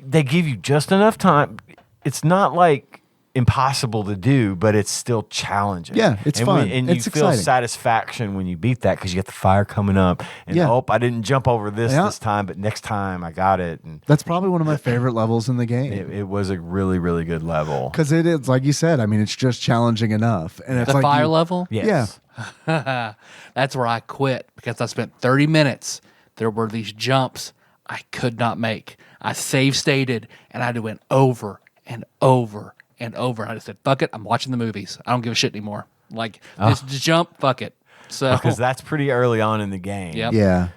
They give you just enough time. It's not like impossible to do, but it's still challenging. Yeah, it's fun. And it's you feel exciting. satisfaction when you beat that because you get the fire coming up. And I didn't jump over this time, but next time I got it. And that's probably one of my favorite levels in the game. it was a really, really good level. Because it is, like you said, I mean, it's just challenging enough. And it's The like fire level? Yes. Yeah. That's where I quit because I spent 30 minutes. There were these jumps I could not make. I save stated and I went over and over and over. I just said, fuck it. I'm watching the movies. I don't give a shit anymore. Like, this jump, fuck it. So Because that's pretty early on in the game. Yep. Yeah.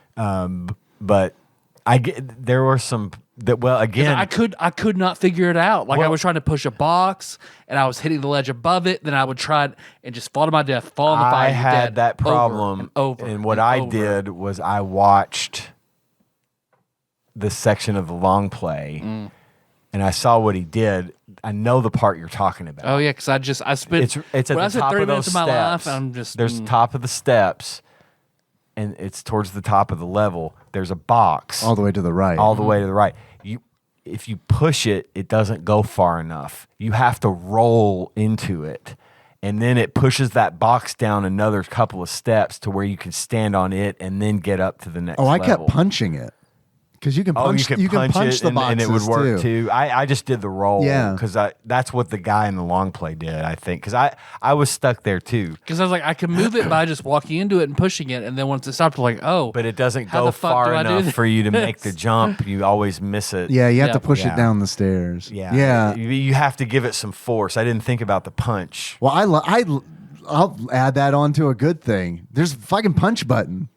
But there were some that, well, again. I could not figure it out. Like, I was trying to push a box and I was hitting the ledge above it. Then I would try and just fall to my death, fall in the fire. I had that problem. And what I did was I watched this section of the long play and I saw what he did. I know the part you're talking about. Oh yeah, because I spent it's at the top of those of my steps. life. I'm just There's the top of the steps, and it's towards the top of the level. There's a box All the way to the right. all the way to the right. If you push it, it doesn't go far enough. You have to roll into it, and then it pushes that box down another couple of steps to where you can stand on it and then get up to the next. I level. kept punching it. Because you can punch, you can punch it the and boxes it would work too. too. I just did the roll. Yeah. Because that's what the guy in the long play did, I think. Because I was stuck there too. because I was like, I can move it by just walking into it and pushing it, and then once it stopped, I'm like, oh, But it doesn't how go the fuck far do I do enough this? for you to make the jump. You always miss it. Yeah, you have to Yep. push Yeah. it down the stairs. Yeah. Yeah. You have to give it some force. I didn't think about the punch. Well, I'll add that on to a good thing. There's a fucking punch button.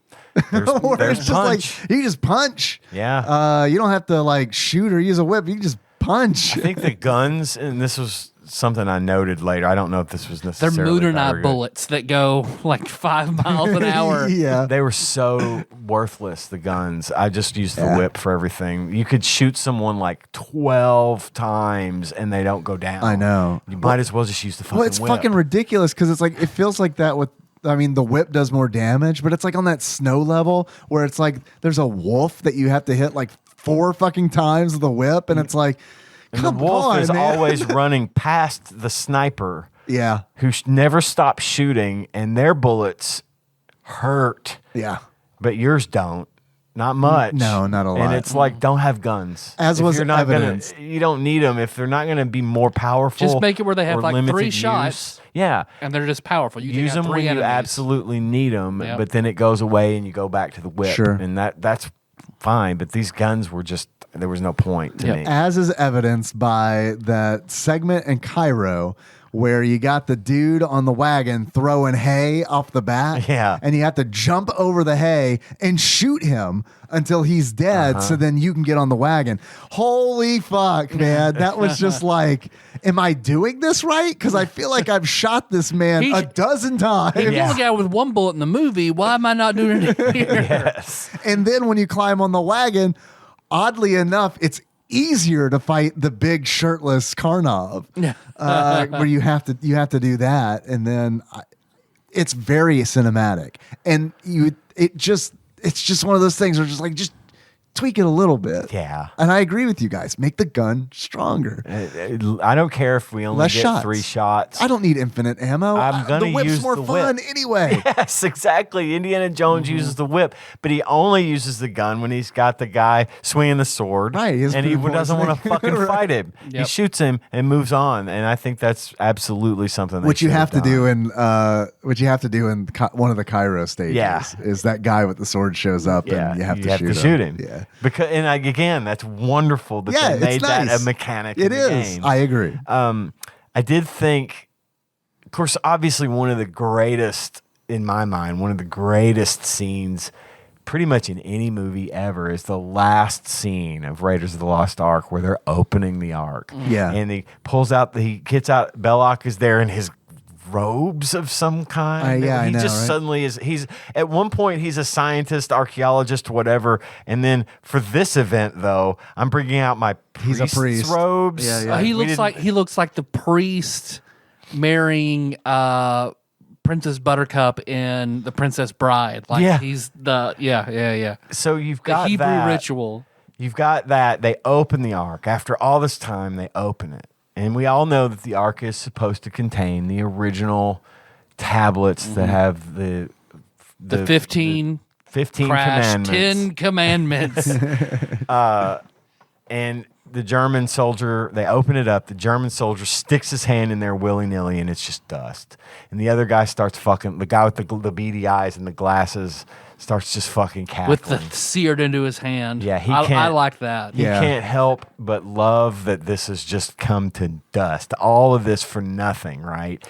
There's Where it's just punch. like you just punch. Yeah. You don't have to like shoot or use a whip. You can just punch. I think the guns, and this was something I noted later. I don't know if this was they're necessarily Moonernite bullets that go like 5 miles an hour. Yeah. They were so worthless, the guns. I just used the whip for everything. You could shoot someone like 12 times and they don't go down. I know. You might as well just use the fucking Well, it's whip. fucking ridiculous because it's like it feels like that with. I mean, the whip does more damage, but it's like on that snow level where it's like there's a wolf that you have to hit like 4 fucking times with the whip, and it's like, And come the wolf on, is man. always running past the sniper Yeah, who never stops shooting, and their bullets hurt, yeah. but yours don't. Not much. No, not a lot. And it's like, don't have guns. As If was you're not evidenced. you don't need them if they're not going to be more powerful. Just make it where they have or like limited 3 use. shots. Yeah. And they're just powerful. You Use take out them 3 when enemies. you absolutely need them, Yep. but then it goes away and you go back to the whip. Sure. And that's fine. But these guns were just, there was no point to Yep. me. As is evidenced by that segment in Cairo where you got the dude on the wagon throwing hay off the back. Yeah. And you have to jump over the hay and shoot him until he's dead so then you can get on the wagon. Holy fuck, man. That was just like, am I doing this right? Because I feel like I've shot this man He's- a dozen times. If you're a guy with 1 bullet in the movie, why am I not doing it here? Yes. And then when you climb on the wagon, oddly enough, it's easier to fight the big shirtless Karnov, where you have to do that, and then it's very cinematic, and it's just one of those things where just tweak it a little bit. Yeah. And I agree with you guys. Make the gun stronger. I don't care if we only Less get shots. 3 shots. I don't need infinite ammo. I'm gonna the whip's use more the fun whip. anyway. Yes, exactly. Indiana Jones uses the whip, but he only uses the gun when he's got the guy swinging the sword. Right, he has and he food doesn't want to poisoning. fucking Right. fight him. He Yep. shoots him and moves on. And I think that's absolutely something they What you should have to done. do in one of the Cairo stages Yeah. is that guy with the sword shows up and you have to shoot him. Yeah. Because again, that's wonderful that Yeah, they it's made that nice. a mechanic. It in the is. game. I agree. I did think, of course, obviously one of the greatest, in my mind, one of the greatest scenes pretty much in any movie ever is the last scene of Raiders of the Lost Ark where they're opening the Ark. Yeah. And he gets out, Belloc is there in his robes of some kind. Yeah, I he know, just right? suddenly is. He's at one point he's a scientist, archaeologist, whatever, and then for this event though, I'm bringing out my He's a priest's priest. robes. Yeah, yeah. He We looks didn't- like the priest marrying Princess Buttercup in The Princess Bride. Like Yeah. he's the So you've the got Hebrew that. ritual. You've got that. They open the Ark. After all this time, they open it. And we all know that the Ark is supposed to contain the original tablets that have the 15 15 crash, commandments. 10 commandments. And the German soldier, they open it up. The German soldier sticks his hand in there willy-nilly, and it's just dust. And the other guy starts fucking, the guy with the beady eyes and the glasses starts just fucking cackling. With the seared into his hand. Yeah, I can't- like that. He Yeah. can't help but love that this has just come to dust. All of this for nothing, right?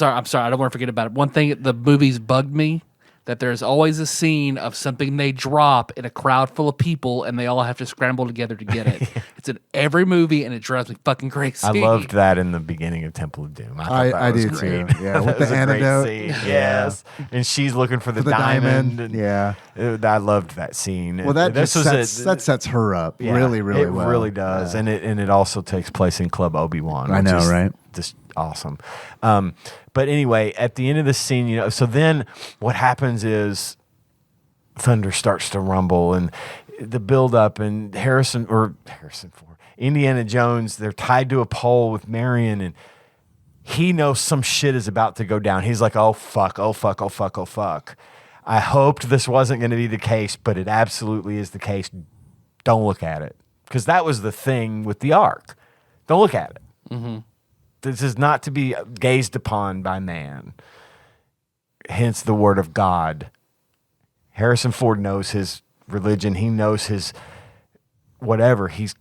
I'm sorry. I don't want to forget about it. One thing, the movies bugged me, that there's always a scene of something they drop in a crowd full of people and they all have to scramble together to get it. It's in every movie and it drives me fucking crazy. I loved that in the beginning of Temple of Doom. I thought that do was too. great. Yeah, That with the was a great antidote. scene. Yeah. Yes, and she's looking for the, the diamond. and Yeah. I loved that scene. Well, that This just was that sets her up yeah, really, really it well. really does, Yeah. and it also takes place in Club Obi-Wan. I which know, is right? Just awesome. But anyway, at the end of the scene, so then what happens is thunder starts to rumble, and the build-up, and Harrison Ford, Indiana Jones, they're tied to a pole with Marion, and he knows some shit is about to go down. He's like, oh fuck, oh fuck, oh fuck, oh fuck. I hoped this wasn't going to be the case, but it absolutely is the case. Don't look at it. Because that was the thing with the Ark. Don't look at it. Mm-hmm. This is not to be gazed upon by man. Hence the word of God. Harrison Ford knows his religion. He knows his whatever. He's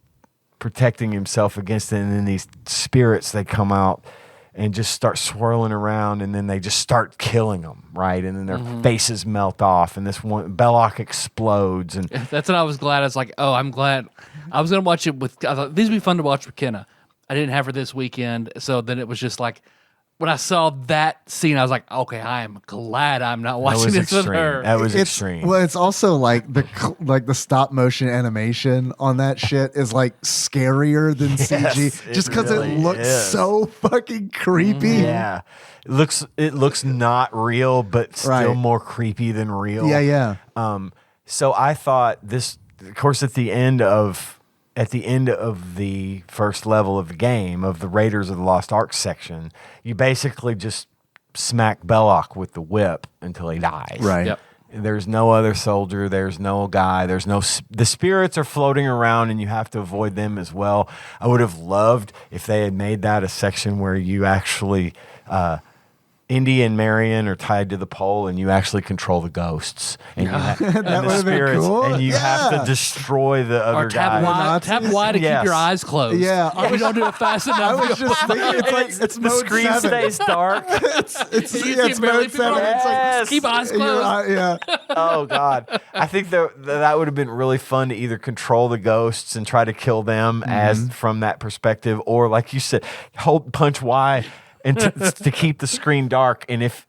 protecting himself against it. And then these spirits, they come out and just start swirling around, and then they just start killing them, right? And then their faces melt off, and this one Belloc explodes. And That's what I was glad. I was like, oh, I'm glad. I was going to watch it with, I thought these would be fun to watch with Kenna. I didn't have her this weekend. So then it was just like, when I saw that scene, I was like, okay, I am glad I'm not that watching was this with extreme. her. That was It's extreme. well, it's also like the stop motion animation on that shit is like scarier than CG, it just because really it looks is. so fucking creepy. Yeah. It looks not real, but still Right. more creepy than real. Yeah, yeah. So I thought this, of course, at the end of the first level of the game, of the Raiders of the Lost Ark section, you basically just smack Belloc with the whip until he dies. Right. Yep. There's no other soldier. There's no guy. The spirits are floating around, and you have to avoid them as well. I would have loved if they had made that a section where you actually, Indy and Marion are tied to the pole, and you actually control the ghosts and, That and the would've been spirits, cool. and you have Yeah. to destroy the other Or tap guys. Y to keep Yes. your eyes closed. Yeah, I If you don't do it fast enough. I was just thinking, it's like it's The mode screen 7. stays dark. It's You yeah, see it's barely mode people 7. It's like Yes. keep eyes your closed. eye- yeah. Oh God, I think that would have been really fun to either control the ghosts and try to kill them as from that perspective, or like you said, punch Y and to keep the screen dark. And if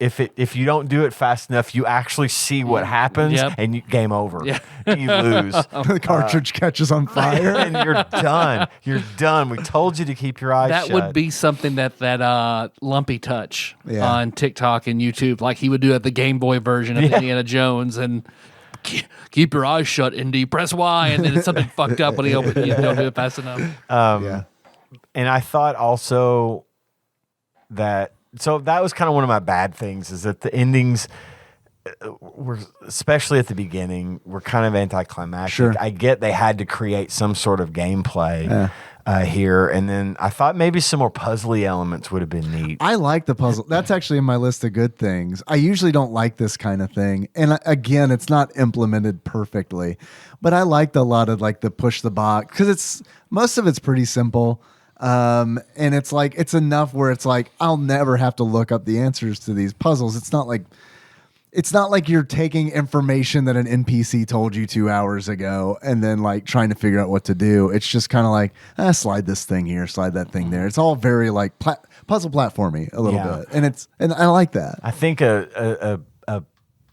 you don't do it fast enough, you actually see what happens, Yep. and game over. Yeah. You lose. The cartridge catches on fire. And you're done. You're done. We told you to keep your eyes That shut. would be something that Lumpy Touch Yeah. on TikTok and YouTube, like he would do at the Game Boy version of Indiana Jones, and keep your eyes shut, Indy, press Y, and then it's something fucked up when you don't do it fast enough. Yeah. And I thought also that was kind of one of my bad things, is that the endings were, especially at the beginning, were kind of anticlimactic. Sure. I get they had to create some sort of gameplay here, and then I thought maybe some more puzzly elements would have been neat. I like the puzzle. That's actually in my list of good things. I usually don't like this kind of thing. And again, it's not implemented perfectly, but I liked a lot of like the push the box, because most of it's pretty simple. And it's like, it's enough where it's like, I'll never have to look up the answers to these puzzles. It's not like, it's not like you're taking information that an NPC told you 2 hours ago and then like trying to figure out what to do. It's just kind of like, slide this thing here, slide that thing there. It's all very like puzzle platformy a little bit. And I like that. I think a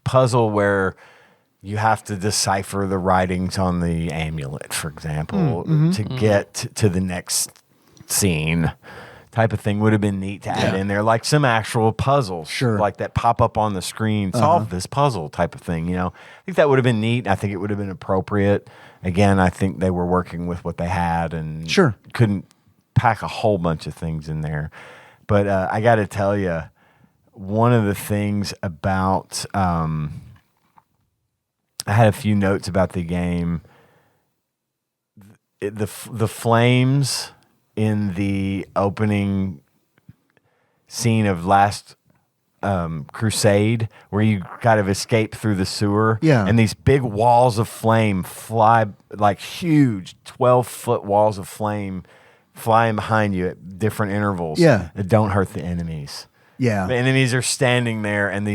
puzzle where you have to decipher the writings on the amulet, for example, to get to the next scene type of thing would have been neat to add in there, like some actual puzzles, like that pop up on the screen, solve this puzzle type of thing. I think that would have been neat. I think it would have been appropriate. Again, I think they were working with what they had and couldn't pack a whole bunch of things in there. But I got to tell you, one of the things about I had a few notes about the game. The flames in the opening scene of Last Crusade, where you kind of escape through the sewer, and these big walls of flame fly, like huge 12-foot walls of flame flying behind you at different intervals. That don't hurt the enemies. The enemies are standing there, and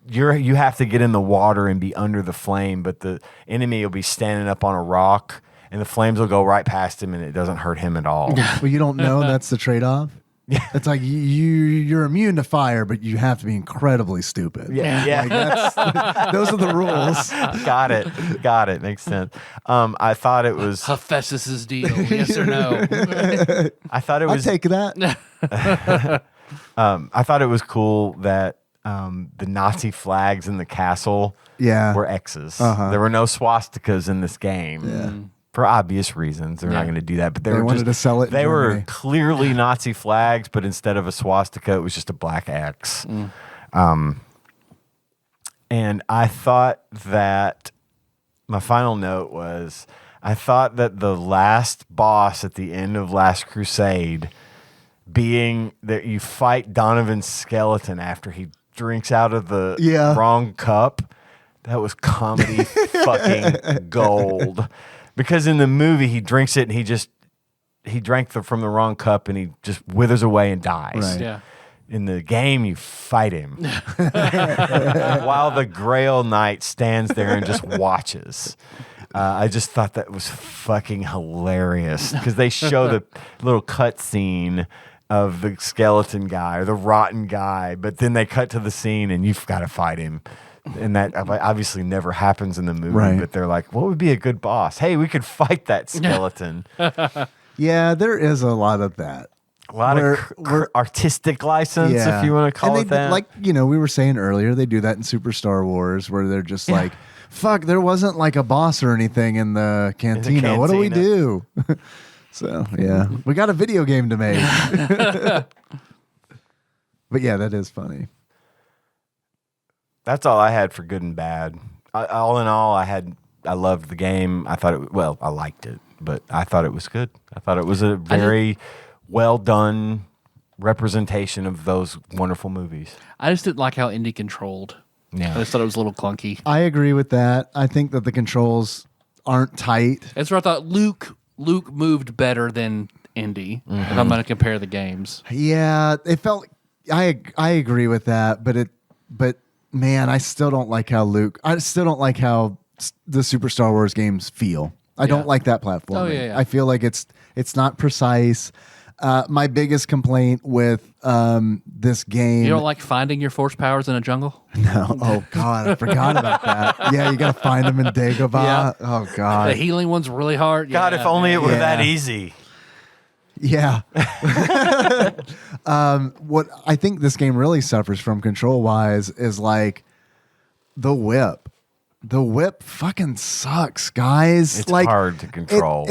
you have to get in the water and be under the flame, but the enemy will be standing up on a rock, and the flames will go right past him, and it doesn't hurt him at all. Well, you don't know that's the trade-off. It's like you're immune to fire, but you have to be incredibly stupid. Like those are the rules. Got it. Makes sense. I thought it was Hephaestus's deal. Yes or no? I thought it was. I take that. I thought it was cool that the Nazi flags in the castle were X's. There were no swastikas in this game. For obvious reasons, they're not going to do that. But they wanted to sell it. They were clearly Nazi flags, but instead of a swastika, it was just a black X. And I thought that my final note was, I thought that the last boss at the end of Last Crusade, being that you fight Donovan's skeleton after he drinks out of the wrong cup, that was comedy fucking gold. Because in the movie, he drinks it and he drank from the wrong cup and he just withers away and dies. Right. Yeah. In the game, you fight him while the Grail Knight stands there and just watches. I just thought that was fucking hilarious because they show the little cut scene of the skeleton guy or the rotten guy, but then they cut to the scene and you've got to fight him. And that obviously never happens in the movie, but they're like, what would be a good boss? Hey, we could fight that skeleton. Yeah, there is a lot of that. A lot of artistic license, if you want to call it that. Like, we were saying earlier, they do that in Super Star Wars where they're just like, fuck, there wasn't like a boss or anything in the cantina. What do we do? So, we got a video game to make. But yeah, that is funny. That's all I had for good and bad. All in all, I loved the game. I liked it, but I thought it was good. I thought it was a very well done representation of those wonderful movies. I just didn't like how Indy controlled. Yeah. I just thought it was a little clunky. I agree with that. I think that the controls aren't tight. That's where I thought Luke moved better than Indy. If I'm going to compare the games. Yeah, it felt. I agree with that, but man, I still don't like how the Super Star Wars games feel. I don't like that platform. I feel like it's not precise. My biggest complaint with this game. You don't like finding your force powers in a jungle? No. Oh God, I forgot about that. Yeah, you got to find them in Dagobah. Yeah. Oh God, the healing one's really hard. God, if only it were that easy. Yeah. What I think this game really suffers from control wise is like the whip. The whip fucking sucks, guys. It's hard to control.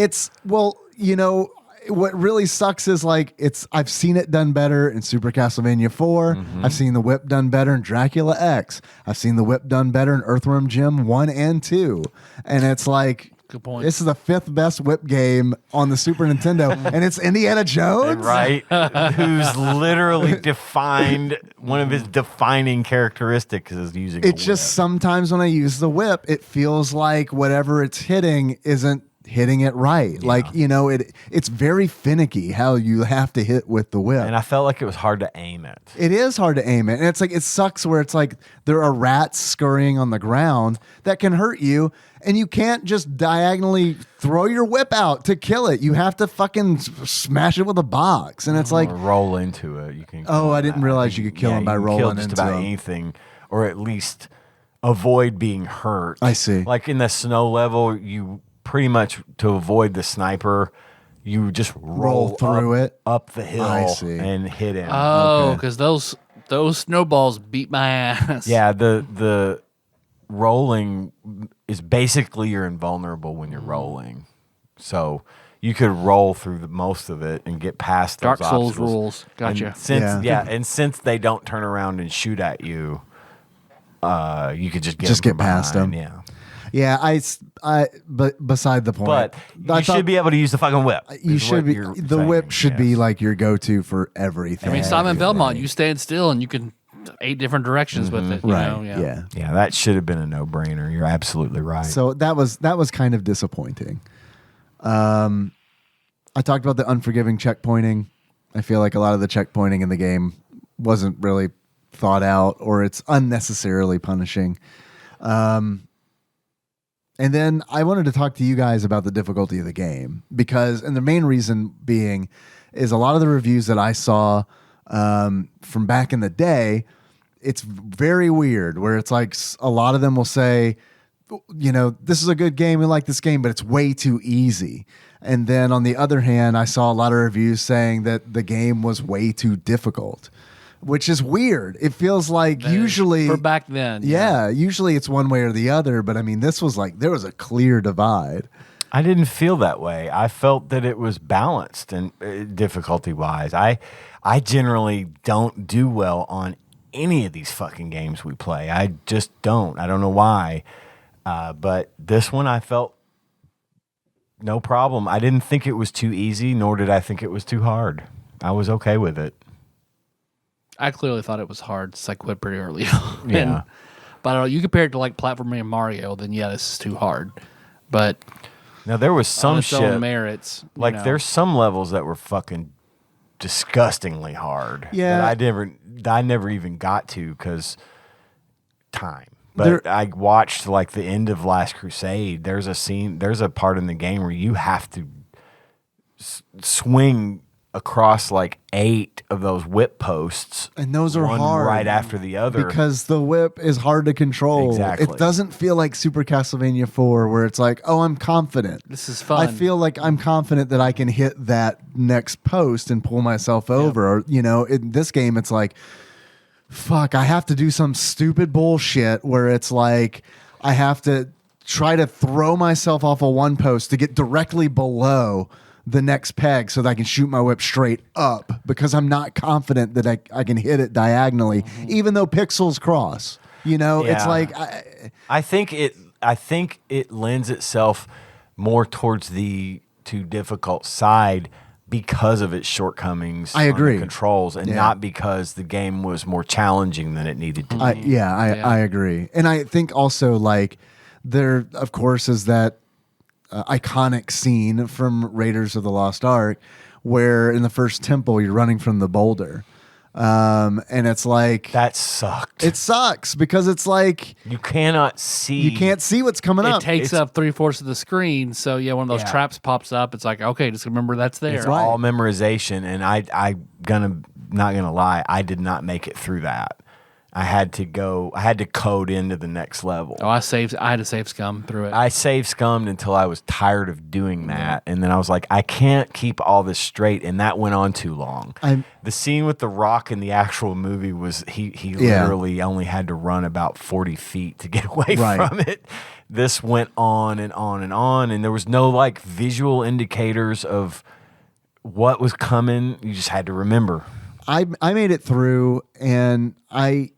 What really sucks is like I've seen it done better in Super Castlevania 4. I've seen the whip done better in Dracula X. I've seen the whip done better in Earthworm Jim 1 and 2. And it's like, good point. This is the 5th best whip game on the Super Nintendo, and it's Indiana Jones, right? Who's literally defined one of his defining characteristics is using. It's just sometimes when I use the whip, it feels like whatever it's hitting isn't hitting it right. Like, it's very finicky how you have to hit with the whip. And I felt like it was hard to aim it. It is hard to aim it. And it's like, it sucks where it's like there are rats scurrying on the ground that can hurt you. And you can't just diagonally throw your whip out to kill it. You have to fucking smash it with a box. And it's like, or roll into it. You can. Oh, I didn't realize you could kill him by rolling kill just into about him. anything, or at least avoid being hurt. I see. Like in the snow level, you pretty much, to avoid the sniper, you just roll through it up the hill I see. and hit him. Oh, because those snowballs beat my ass. Yeah, the rolling is basically you're invulnerable when you're rolling. So you could roll through most of it and get past those Dark Souls obstacles. rules. Gotcha. And since they don't turn around and shoot at you, you could just get past them. Yeah. Yeah, but beside the point. But you should be able to use the fucking whip. You should be. The whip should be like your go-to for everything. I mean, Simon Belmont, you stand still and you can 8 different directions with it. You know? Yeah. Yeah, that should have been a no-brainer. You're absolutely right. So that was kind of disappointing. I talked about the unforgiving checkpointing. I feel like a lot of the checkpointing in the game wasn't really thought out, or it's unnecessarily punishing. And then I wanted to talk to you guys about the difficulty of the game and the main reason being is a lot of the reviews that I saw from back in the day, it's very weird where it's like a lot of them will say, this is a good game. We like this game, but it's way too easy. And then on the other hand, I saw a lot of reviews saying that the game was way too difficult, which is weird. It feels like usually for back then. Yeah, usually it's one way or the other. But I mean, this was like there was a clear divide. I didn't feel that way. I felt that it was balanced and difficulty-wise. I generally don't do well on any of these fucking games we play. I just don't. I don't know why. But this one I felt no problem. I didn't think it was too easy, nor did I think it was too hard. I was okay with it. I clearly thought it was hard, so I quit pretty early on. Yeah. But I don't know, you compare it to like platforming and Mario, then yeah, this is too hard. But now there was some on its shit own merits. like there's some levels that were fucking disgustingly hard. Yeah. that I never even got to because time. But I watched like the end of Last Crusade. There's a part in the game where you have to swing across like 8 of those whip posts, and those are one hard right after the other because the whip is hard to control. Exactly. It doesn't feel like Super Castlevania 4 where it's like, oh, I'm confident. This is fun. I feel like I'm confident that I can hit that next post and pull myself over. Or, in this game, it's like, fuck, I have to do some stupid bullshit where it's like I have to try to throw myself off of one post to get directly below the next peg so that I can shoot my whip straight up because I'm not confident that I can hit it diagonally, even though pixels cross. It's like I think it lends itself more towards the too difficult side because of its shortcomings. I agree. On the controls and not because the game was more challenging than it needed to be. I agree. And I think also like there, of course, is that iconic scene from Raiders of the Lost Ark where in the first temple you're running from the boulder. And it's like that sucked. It sucks because it's like you cannot see. You can't see what's coming up. It takes up 3/4 of the screen. So yeah, when those traps pops up, it's like, okay, just remember that's there. It's all memorization, and not gonna lie, I did not make it through that. I had to code into the next level. Oh, I had to save scum through it. I save scummed until I was tired of doing that. And then I was like, I can't keep all this straight. And that went on too long. The scene with The Rock in the actual movie was he literally only had to run about 40 feet to get away from it. This went on and on and on. And there was no like visual indicators of what was coming. You just had to remember. I made it through, and I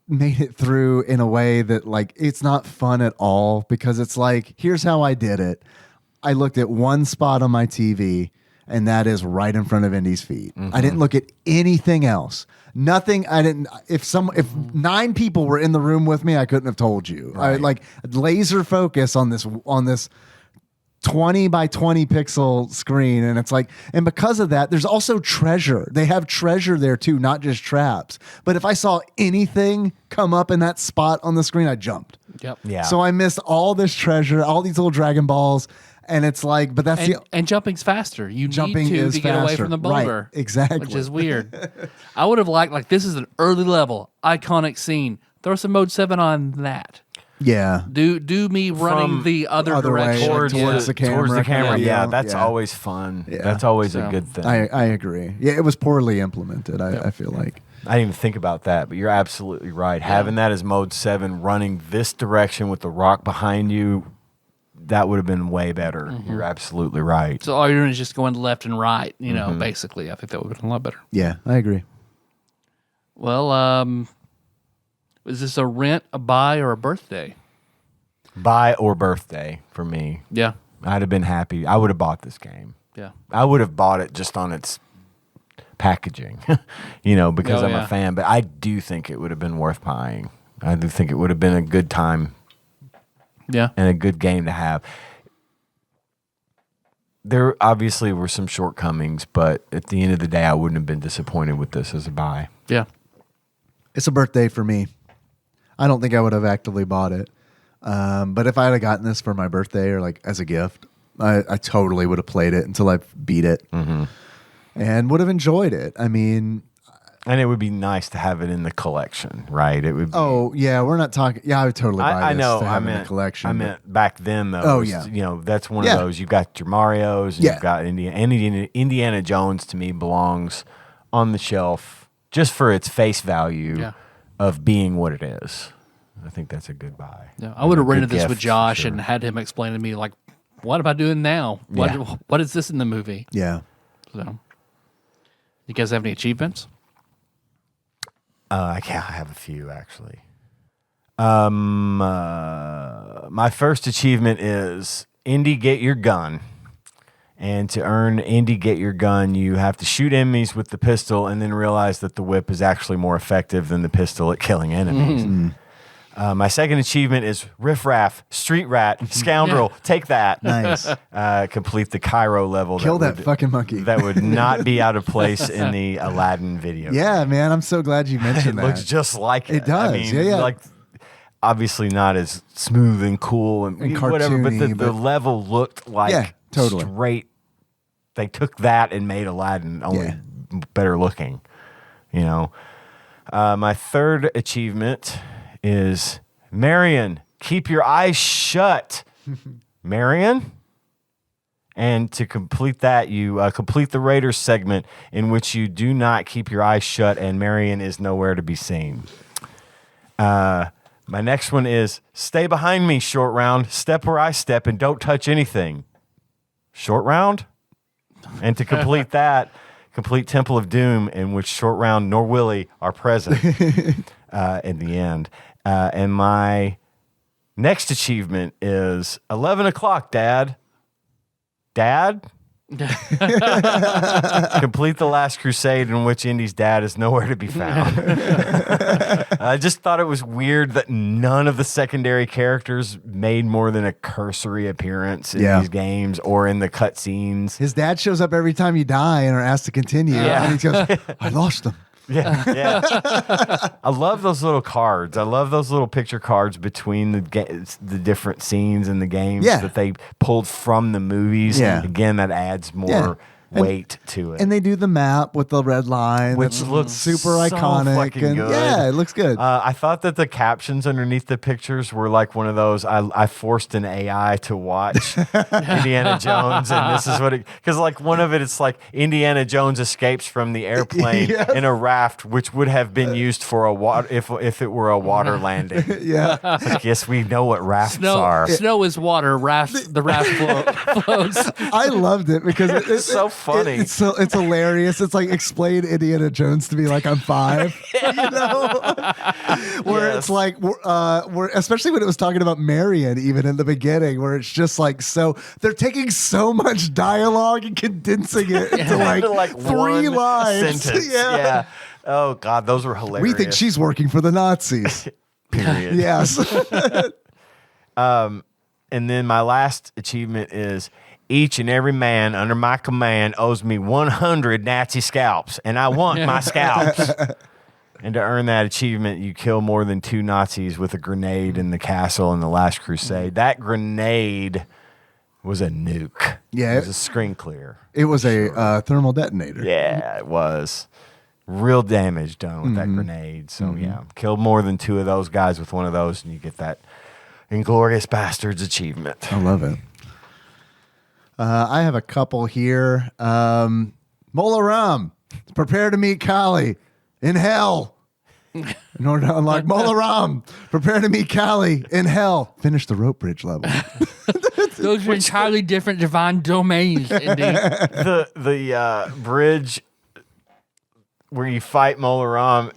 made it through in a way that like it's not fun at all because it's like, here's how I did it. I looked at one spot on my TV, and that is right in front of Indy's feet. I didn't look at anything else. Nothing. I didn't. If 9 people were in the room with me, I couldn't have told you. I like laser focus on this 20 by 20 pixel screen, and it's like, and because of that, there's also treasure. They have treasure there too, not just traps. But if I saw anything come up in that spot on the screen, I jumped. Yep. Yeah. So I missed all this treasure, all these little Dragon Balls, and it's like, but that's And jumping's faster. You Jumping need is to get away faster. from the Right, boulder. exactly. Which is weird. I would have liked, like, this is an early level, iconic scene. Throw some mode 7 on that. yeah. Do me running From the other other way, direction. towards Yeah. the camera. Towards the camera. Yeah. Yeah, that's Yeah. always fun. Yeah. That's always So, a good thing. I agree. Yeah, it was poorly implemented, I feel like. I didn't even think about that, but you're absolutely right. Having that as mode 7, running this direction with the rock behind you, that would have been way better. You're absolutely right. So all you're doing is just going left and right, basically. I think that would have been a lot better. Yeah, I agree. Well, is this a rent, a buy, or a birthday? Buy or birthday for me. Yeah. I'd have been happy. I would have bought this game. Yeah. I would have bought it just on its packaging, because Oh, I'm yeah. a fan. But I do think it would have been worth buying. I do think it would have been a good time Yeah. and a good game to have. There obviously were some shortcomings, but at the end of the day, I wouldn't have been disappointed with this as a buy. Yeah. It's a birthday for me. I don't think I would have actively bought it. But if I had gotten this for my birthday or like as a gift, I totally would have played it until I beat it and would have enjoyed it. I mean, And it would be nice to have it in the collection, right? It would. Be, oh yeah, we're not talking. Yeah, I would totally buy I this know. to I have in meant the collection. I but- meant back then, though. Oh, it was, yeah. That's one Yeah. of those. You've got your Mario's, and Yeah. you've got Indiana Jones. To me, belongs on the shelf just for its face value Yeah. of being what it is. I think that's a good buy. Yeah. I would have A good rented this gift, with for Josh sure. and had him explain to me, like, what am I doing now? Yeah. What is this in the movie? yeah. So, you guys have any achievements? I have a few actually. My first achievement is Indy Get Your Gun. And to earn Indy Get Your Gun, you have to shoot enemies with the pistol and then realize that the whip is actually more effective than the pistol at killing enemies. My second achievement is Riff Raff, Street Rat, Scoundrel, take that. Nice. Complete the Cairo level. Kill that fucking monkey. That would not be out of place in the Aladdin video. Yeah, man. I'm so glad you It mentioned that. looks just like it. It does, I mean, yeah. Like, obviously not as smooth and cool and whatever, but cartoony, the but- level looked like Yeah, totally. straight. They took that and made Aladdin only Yeah. better looking. My third achievement is Marion, keep your eyes shut. Marion? And to complete that, you complete the Raiders segment in which you do not keep your eyes shut and Marion is nowhere to be seen. My next one is stay behind me, Short Round. Step where I step and don't touch anything. Short Round? And to complete that, complete Temple of Doom in which Short Round nor Willie are present in the end. And my next achievement is 11 o'clock, Dad. Dad? Complete the Last Crusade in which Indy's dad is nowhere to be found. I just thought it was weird that none of the secondary characters made more than a cursory appearance in Yeah. these games or in the cutscenes. His dad shows up every time you die and are asked to continue. Yeah. And he goes, I lost him. Yeah. I love those little cards. I love those little picture cards between the different scenes in the games Yeah. that they pulled from the movies. Yeah. Again, that adds more Yeah. weight to it. And they do the map with the red line, Which that's looks super so iconic. fucking And good. yeah, it looks good. I thought that the captions underneath the pictures were like one of those. I forced an AI to watch Indiana Jones, and this is what it. Because like one of it, it's like Indiana Jones escapes from the airplane Yes. in a raft, which would have been used for a water if it were a water landing. yeah. It's like, yes, we know what rafts are. Snow is water. The raft floats. I loved it because it's so funny. It's hilarious. It's like explain Indiana Jones to me like I'm 5. You know? Where Yes. it's like where especially when it was talking about Marion even in the beginning, where it's just like so they're taking so much dialogue and condensing it into like, 3 one lines. sentence. Yeah. Oh God, those were hilarious. We think she's working for the Nazis. period. Yes. And then my last achievement is each and every man under my command owes me 100 Nazi scalps, and I want my scalps. And to earn that achievement, you kill more than 2 Nazis with a grenade in the castle in The Last Crusade. That grenade was a nuke. Yeah. It was a screen clear. It was a thermal detonator. Yeah, it was. Real damage done with that grenade. So, yeah, killed more than 2 of those guys with one of those, and you get that Inglorious Bastards achievement. I love it. I have a couple here. Mola Ram, prepare to meet Kali in hell. In order to unlock Mola Ram, prepare to meet Kali in hell. Finish the rope bridge level. Those are entirely different divine domains, indeed. The bridge where you fight Mola Ram,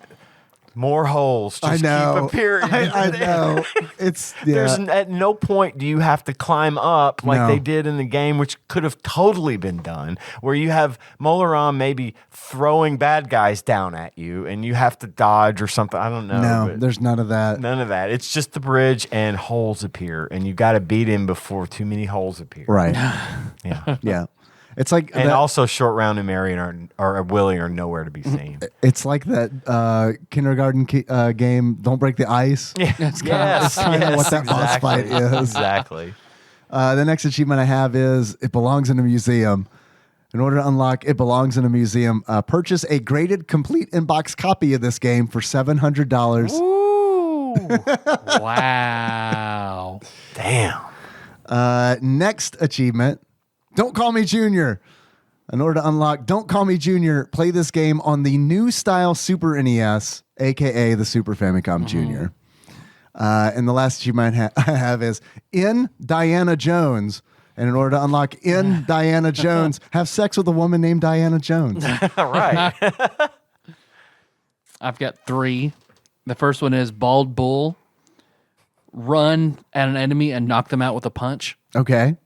more holes just keep appearing. I know. It's There's at no point do you have to climb up like they did in the game, which could have totally been done, where you have Mola Ram maybe throwing bad guys down at you and you have to dodge or something. I don't know. No, there's none of that. None of that. It's just the bridge and holes appear, and you got to beat him before too many holes appear. Right. Yeah. Yeah. It's like And also Short Round and Marion or Willie are nowhere to be seen. it's like that kindergarten game, Don't Break the Ice. Yes, It's kind of what that boss fight is. Exactly. The next achievement I have is It Belongs in a Museum. In order to unlock It Belongs in a Museum, purchase a graded complete in-box copy of this game for $700. Ooh. Wow. Damn. Next achievement, Don't Call Me Junior. In order to unlock Don't Call Me Junior, play this game on the new style Super NES, aka the Super Famicom Junior. And the last achievement I have is In Diana Jones. And in order to unlock In Diana Jones, have sex with a woman named Diana Jones. Right. I've got 3. The first one is Bald Bull. Run at an enemy and knock them out with a punch. Okay.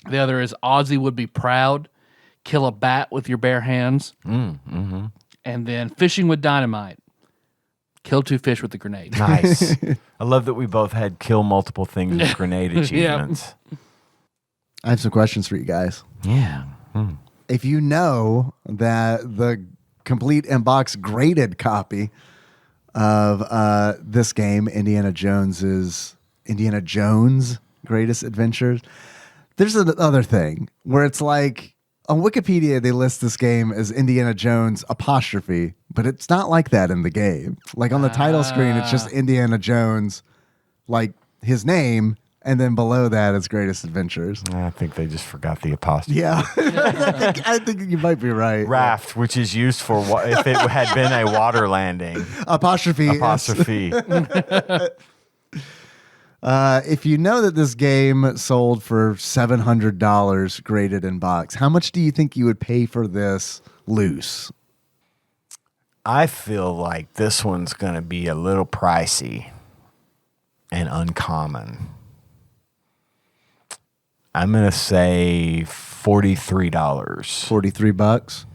The other is Ozzy Would Be Proud. Kill a bat with your bare hands. And then Fishing with Dynamite. Kill 2 fish with a grenade. Nice. I love that we both had kill multiple things with grenade achievements. I have some questions for you guys. Yeah. If you know that the complete in-box graded copy of this game, Indiana Jones' Greatest Adventures, there's another thing where it's like on Wikipedia they list this game as Indiana Jones apostrophe, but it's not like that in the game. Like on the title screen, it's just Indiana Jones, like his name, and then below that is Greatest Adventures. I think they just forgot the apostrophe. Yeah, I think you might be right. Raft, which is used for if it had been a water landing. Apostrophe. If you know that this game sold for $700 graded in box, how much do you think you would pay for this loose? I feel like this one's going to be a little pricey and uncommon. I'm going to say $43. $43.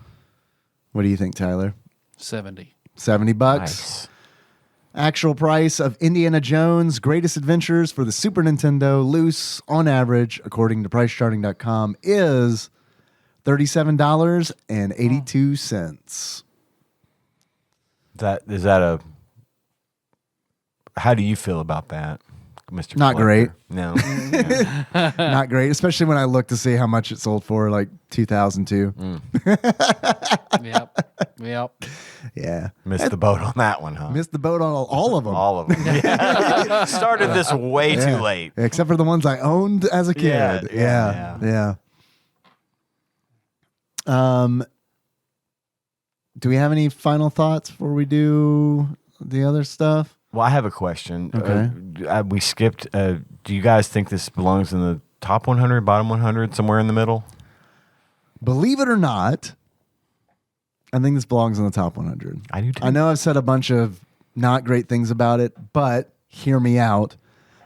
What do you think, Tyler? 70. $70. Nice. Actual price of Indiana Jones Greatest Adventures for the Super Nintendo loose on average, according to pricecharting.com, is $37.82. Is that a... How do you feel about that, Mr. Not Collector? great. No. Not great, especially when I look to see how much it sold for, like 2002. Yep. Yeah. Missed the boat on that one, huh? Missed the boat on all of them. All of them. Yeah. Started this way too late. Except for the ones I owned as a kid. Yeah. Do we have any final thoughts before we do the other stuff? Well, I have a question. Okay. We skipped. Do you guys think this belongs in the top 100, bottom 100, somewhere in the middle? Believe it or not, I think this belongs in the top 100. I do too. I know I've said a bunch of not great things about it, but hear me out.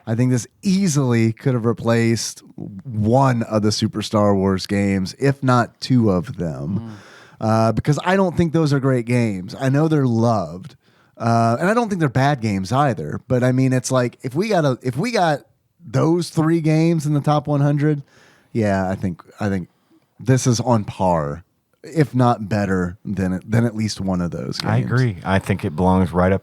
I think this easily could have replaced one of the Super Star Wars games, if not 2 of them, because I don't think those are great games. I know they're loved, and I don't think they're bad games either. But I mean, it's like if we got those 3 games in the top 100, yeah, I think this is on par, if not better than at least one of those games. I agree. I think it belongs right up,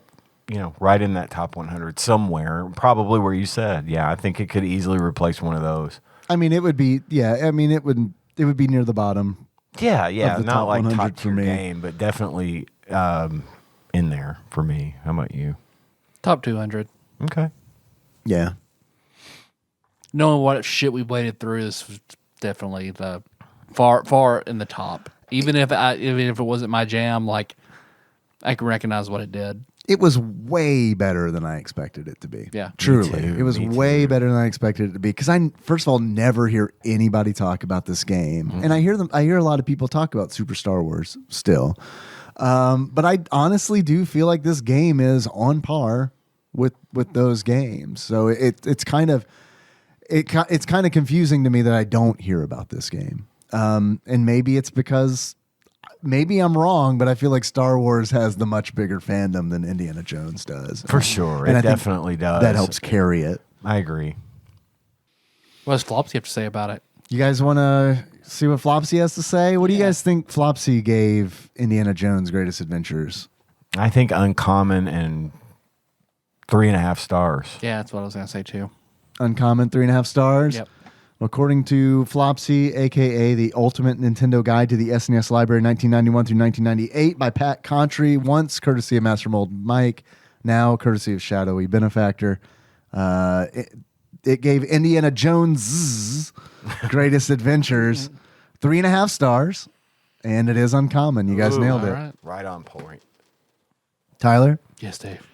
right in that top 100 somewhere, probably where you said. Yeah, I think it could easily replace one of those. I mean, it would be, it would be near the bottom. Yeah, of the not top like 100 top for tier me. game, but definitely in there for me. How about you? Top 200. Okay. Yeah. Knowing what shit we waded through, this was definitely the far in the top. Even if it wasn't my jam, like I can recognize what it did. It was way better than I expected it to be. Yeah. Truly. Me too, It was me way too. better than I expected it to be. Because I, first of all, never hear anybody talk about this game. And I hear a lot of people talk about Super Star Wars still. But I honestly do feel like this game is on par with those games. So it's kind of confusing to me that I don't hear about this game. And maybe it's because maybe I'm wrong, but I feel like Star Wars has the much bigger fandom than Indiana Jones does. For sure. And It I think definitely does. that helps carry it. I agree. What does Flopsy have to say about it? You guys want to see what Flopsy has to say? What do you guys think Flopsy gave Indiana Jones' Greatest Adventures? I think Uncommon and 3.5 stars. Yeah, that's what I was going to say too. Uncommon, 3.5 stars. Yep. According to Flopsy, a.k.a. the Ultimate Nintendo Guide to the SNES Library 1991 through 1998 by Pat Contry, once courtesy of Master Mold Mike, now courtesy of Shadowy Benefactor. It gave Indiana Jones' Greatest Adventures 3.5 stars, and it is uncommon. You guys nailed it. All right. Right on point. Tyler, Yes, Dave.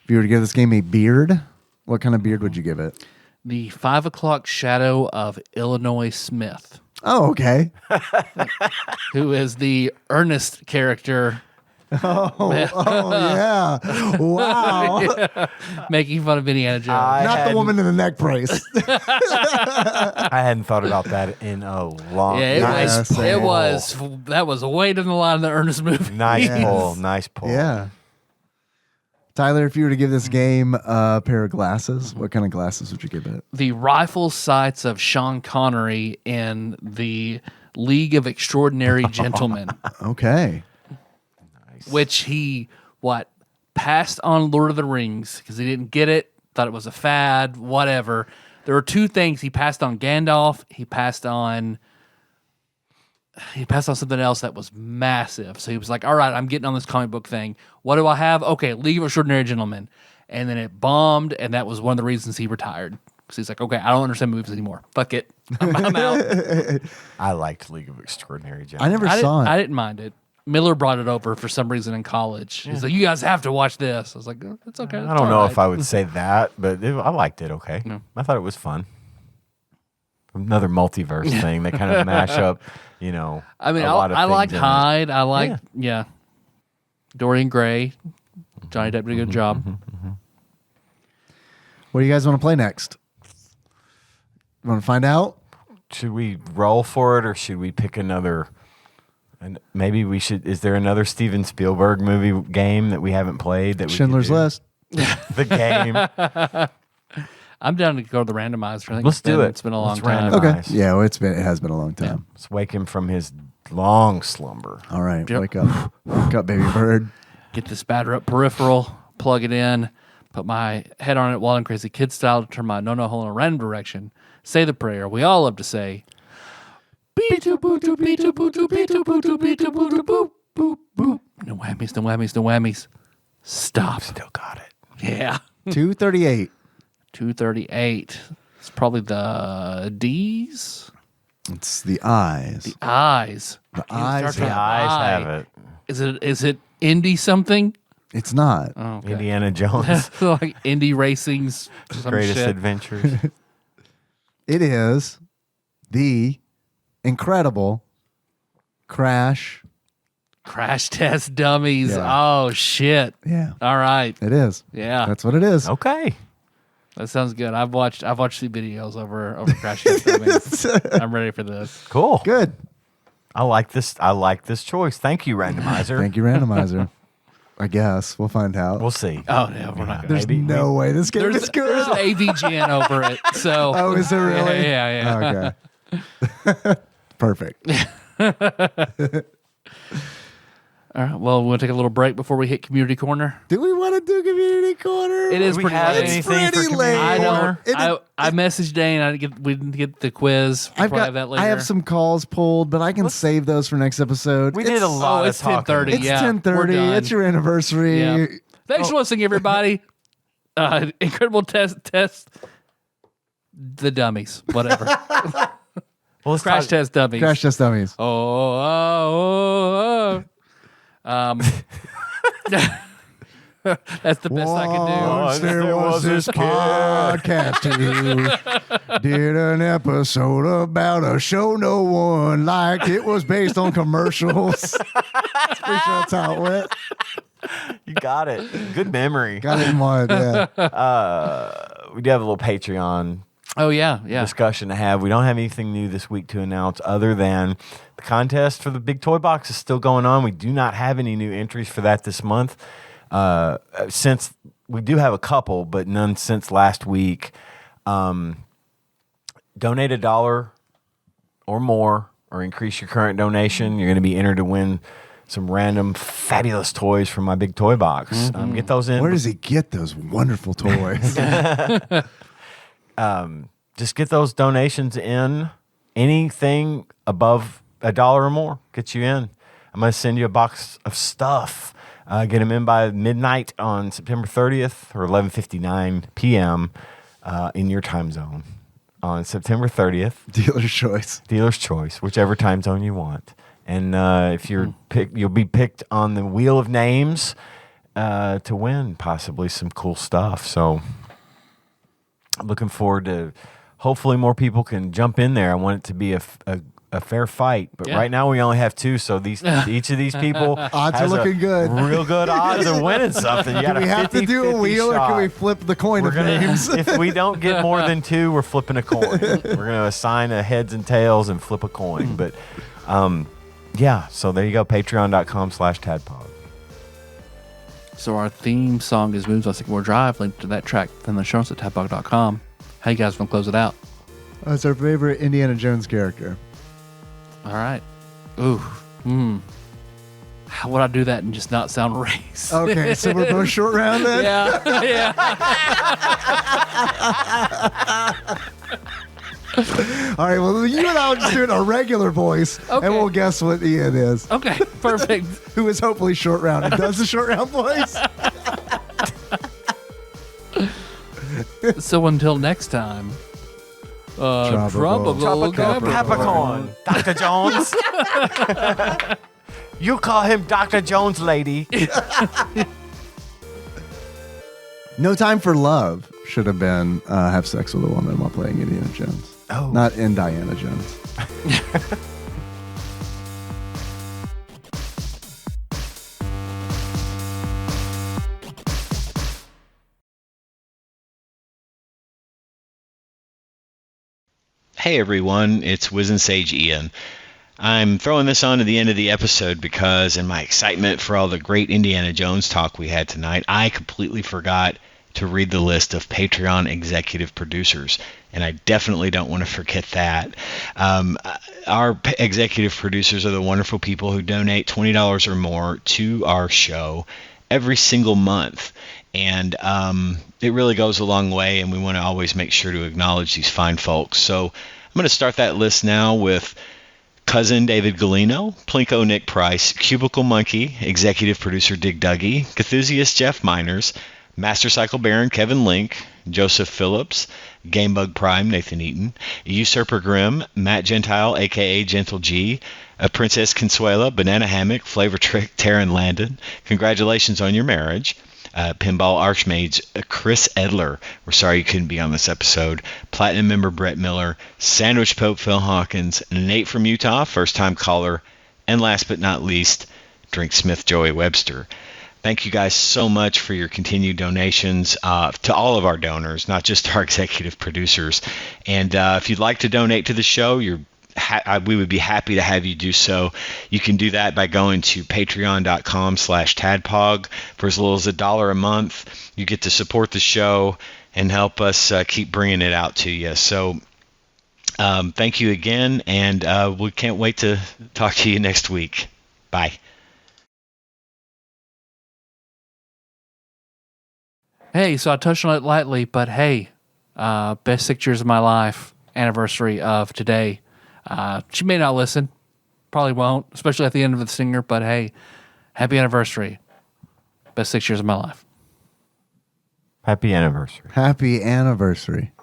if you were to give this game a beard, what kind of beard would you give it? The 5 o'clock shadow of Illinois Smith, Oh, okay. who is the Ernest character Oh, yeah. Wow. making fun of Indiana Jones. Not the woman in the neck brace. I hadn't thought about that in a long yeah, Nice that was way down the line of the Ernest movie. Nice Yes. pull. Nice pull. Yeah. Tyler, if you were to give this game a pair of glasses, what kind of glasses would you give it? The rifle sights of Sean Connery in the League of Extraordinary Gentlemen, Okay. which he passed on Lord of the Rings because he didn't get it, thought it was a fad, whatever. There were 2 things he passed on: Gandalf. He passed on something else that was massive. So he was like, all right, I'm getting on this comic book thing. What do I have? Okay, League of Extraordinary Gentlemen. And then it bombed, and that was one of the reasons he retired. Because he's like, okay, I don't understand movies anymore. Fuck it. I'm out. I liked League of Extraordinary Gentlemen. I never saw it. I didn't mind it. Miller brought it over for some reason in college. He's like, you guys have to watch this. I was like, oh, it's okay. I don't know if I would say that, but I liked it okay. No. I thought it was fun. Another multiverse thing. They kind of mash up, I mean, a lot of I things liked in it. Hyde. I liked, Dorian Gray. Johnny Depp did a good job. What do you guys want to play next? You want to find out? Should we roll for it or should we pick another? And maybe we should. Is there another Steven Spielberg movie game that we haven't played? That we could Schindler's do? List. The game. I'm down to go to the randomizer. I think Let's do it. It's been a long Let's time. randomize. Okay. Nice. Yeah, well, it has been a long time. Let's wake him from his long slumber. All right, Yep. wake up. Wake up, baby bird. Get this batter up peripheral, plug it in, put my head on it while I'm crazy kid style to turn my no hole in a random direction. Say the prayer we all love to say. No whammies, no whammies, no whammies. Stop. Still got it. Yeah. 238. 238. It's probably the D's. It's the eyes. Eyes. The Starts eyes. The with have- eyes I. have it. Is it indie something? It's not. Oh, okay. Indiana Jones. Like indie racing's some Greatest shit. Adventures. It is the incredible Crash. Crash Test Dummies. Yeah. Oh shit. Yeah, All right. it is. Yeah. That's what it is. Okay. That sounds good. I've watched the videos over Crash Test Dummies. I'm ready for this. Cool. Good. I like this choice. Thank you, randomizer. Thank you, randomizer. I guess we'll find out. We'll see. Oh yeah, we're not. There's Maybe. no way this game There's is good. there's an AVGN over it. So. Oh, is there really? Yeah. Okay. Perfect. All right. Well, we'll take a little break before we hit Community Corner. Do we want to do Community Corner? It is Do we pretty have late. anything It's pretty for late. I Community don't. Corner? I messaged Dane. We didn't get the quiz. We'll probably have that later. I have some calls pulled, but I can save those for next episode. We did a lot of it's talking. 10:30. It's Yeah, 10:30. we're done. It's your anniversary. Yeah. Thanks for listening, everybody. Incredible test. The dummies. Whatever. Well, let's Crash talk- test dummies. Crash Test Dummies. Oh. That's the best I can do. Once there was this podcast who did an episode about a show no one liked. It was based on commercials. That's pretty sure that's how it went. You got it. Good memory. Got it in mind, yeah. We do have a little Patreon Oh yeah. discussion to have. We don't have anything new this week to announce other than the contest for the big toy box is still going on. We do not have any new entries for that this month. Since we do have a couple, but none since last week. Donate $1 or more, or increase your current donation. You're going to be entered to win some random fabulous toys from my big toy box. Get those in. Where does he get those wonderful toys? Just get those donations in. Anything above $1 or more gets you in. I'm going to send you a box of stuff. Get them in by midnight on September 30th or 11:59 p.m. In your time zone on September 30th. Dealer's choice. Dealer's choice, whichever time zone you want. And if you're picked, you'll be picked on the wheel of names to win possibly some cool stuff. So I'm looking forward to. Hopefully more people can jump in there. I want it to be a fair fight, but right now we only have 2. So each of these people Odds are has looking good. real good odds of winning something. You got Do we have to do a wheel or can we flip the coin of names? If we don't get more than 2, we're flipping a coin. We're going to assign a heads and tails and flip a coin. But yeah, so there you go. Patreon.com/TADPOG. So our theme song is Moves on Sycamore Drive. Link to that track in the show notes at tadpog.com. How you guys want to close it out? That's our favorite Indiana Jones character. All right. Ooh. How would I do that and just not sound racist? Okay, so we're both short round then? Yeah. All right, well, you and I will just do it in a regular voice, Okay. and we'll guess what Ian is, Okay, perfect. who is hopefully short round and does the short round voice. So until next time, Tropical Capricorn. Dr. Jones. You call him Dr. Jones, lady. No Time for Love should have been have sex with a woman while playing Indiana Jones. Oh. Not in Diana Jones. Hey everyone, it's Wiz and Sage Ian. I'm throwing this on to the end of the episode because in my excitement for all the great Indiana Jones talk we had tonight, I completely forgot to read the list of Patreon executive producers, and I definitely don't want to forget that. Our executive producers are the wonderful people who donate $20 or more to our show every single month. And it really goes a long way, and we want to always make sure to acknowledge these fine folks. So I'm going to start that list now with Cousin David Galino, Plinko Nick Price, Cubicle Monkey, Executive Producer Dig Duggy, Cthusiast Jeff Miners, Master Cycle Baron Kevin Link, Joseph Phillips, Gamebug Prime Nathan Eaton, Usurper Grimm, Matt Gentile aka Gentle G, Princess Consuela, Banana Hammock, Flavor Trick Taryn Landon. Congratulations on your marriage. Pinball Archmage Chris Edler. We're sorry you couldn't be on this episode. Platinum member Brett Miller, Sandwich Pope Phil Hawkins, Nate from Utah, first time caller, and last but not least, Drink Smith Joey Webster. Thank you guys so much for your continued donations to all of our donors, not just our executive producers. And if you'd like to donate to the show, you're we would be happy to have you do so. You can do that by going to patreon.com/tadpog. For as little as $1 a month, you get to support the show and help us keep bringing it out to you. So thank you again, and we can't wait to talk to you next week. Bye. Hey, so I touched on it lightly, but hey, best 6 years of my life, anniversary of today. She may not listen, probably won't, especially at the end of the singer, but hey, happy anniversary. Best 6 years of my life. Happy anniversary. Happy anniversary.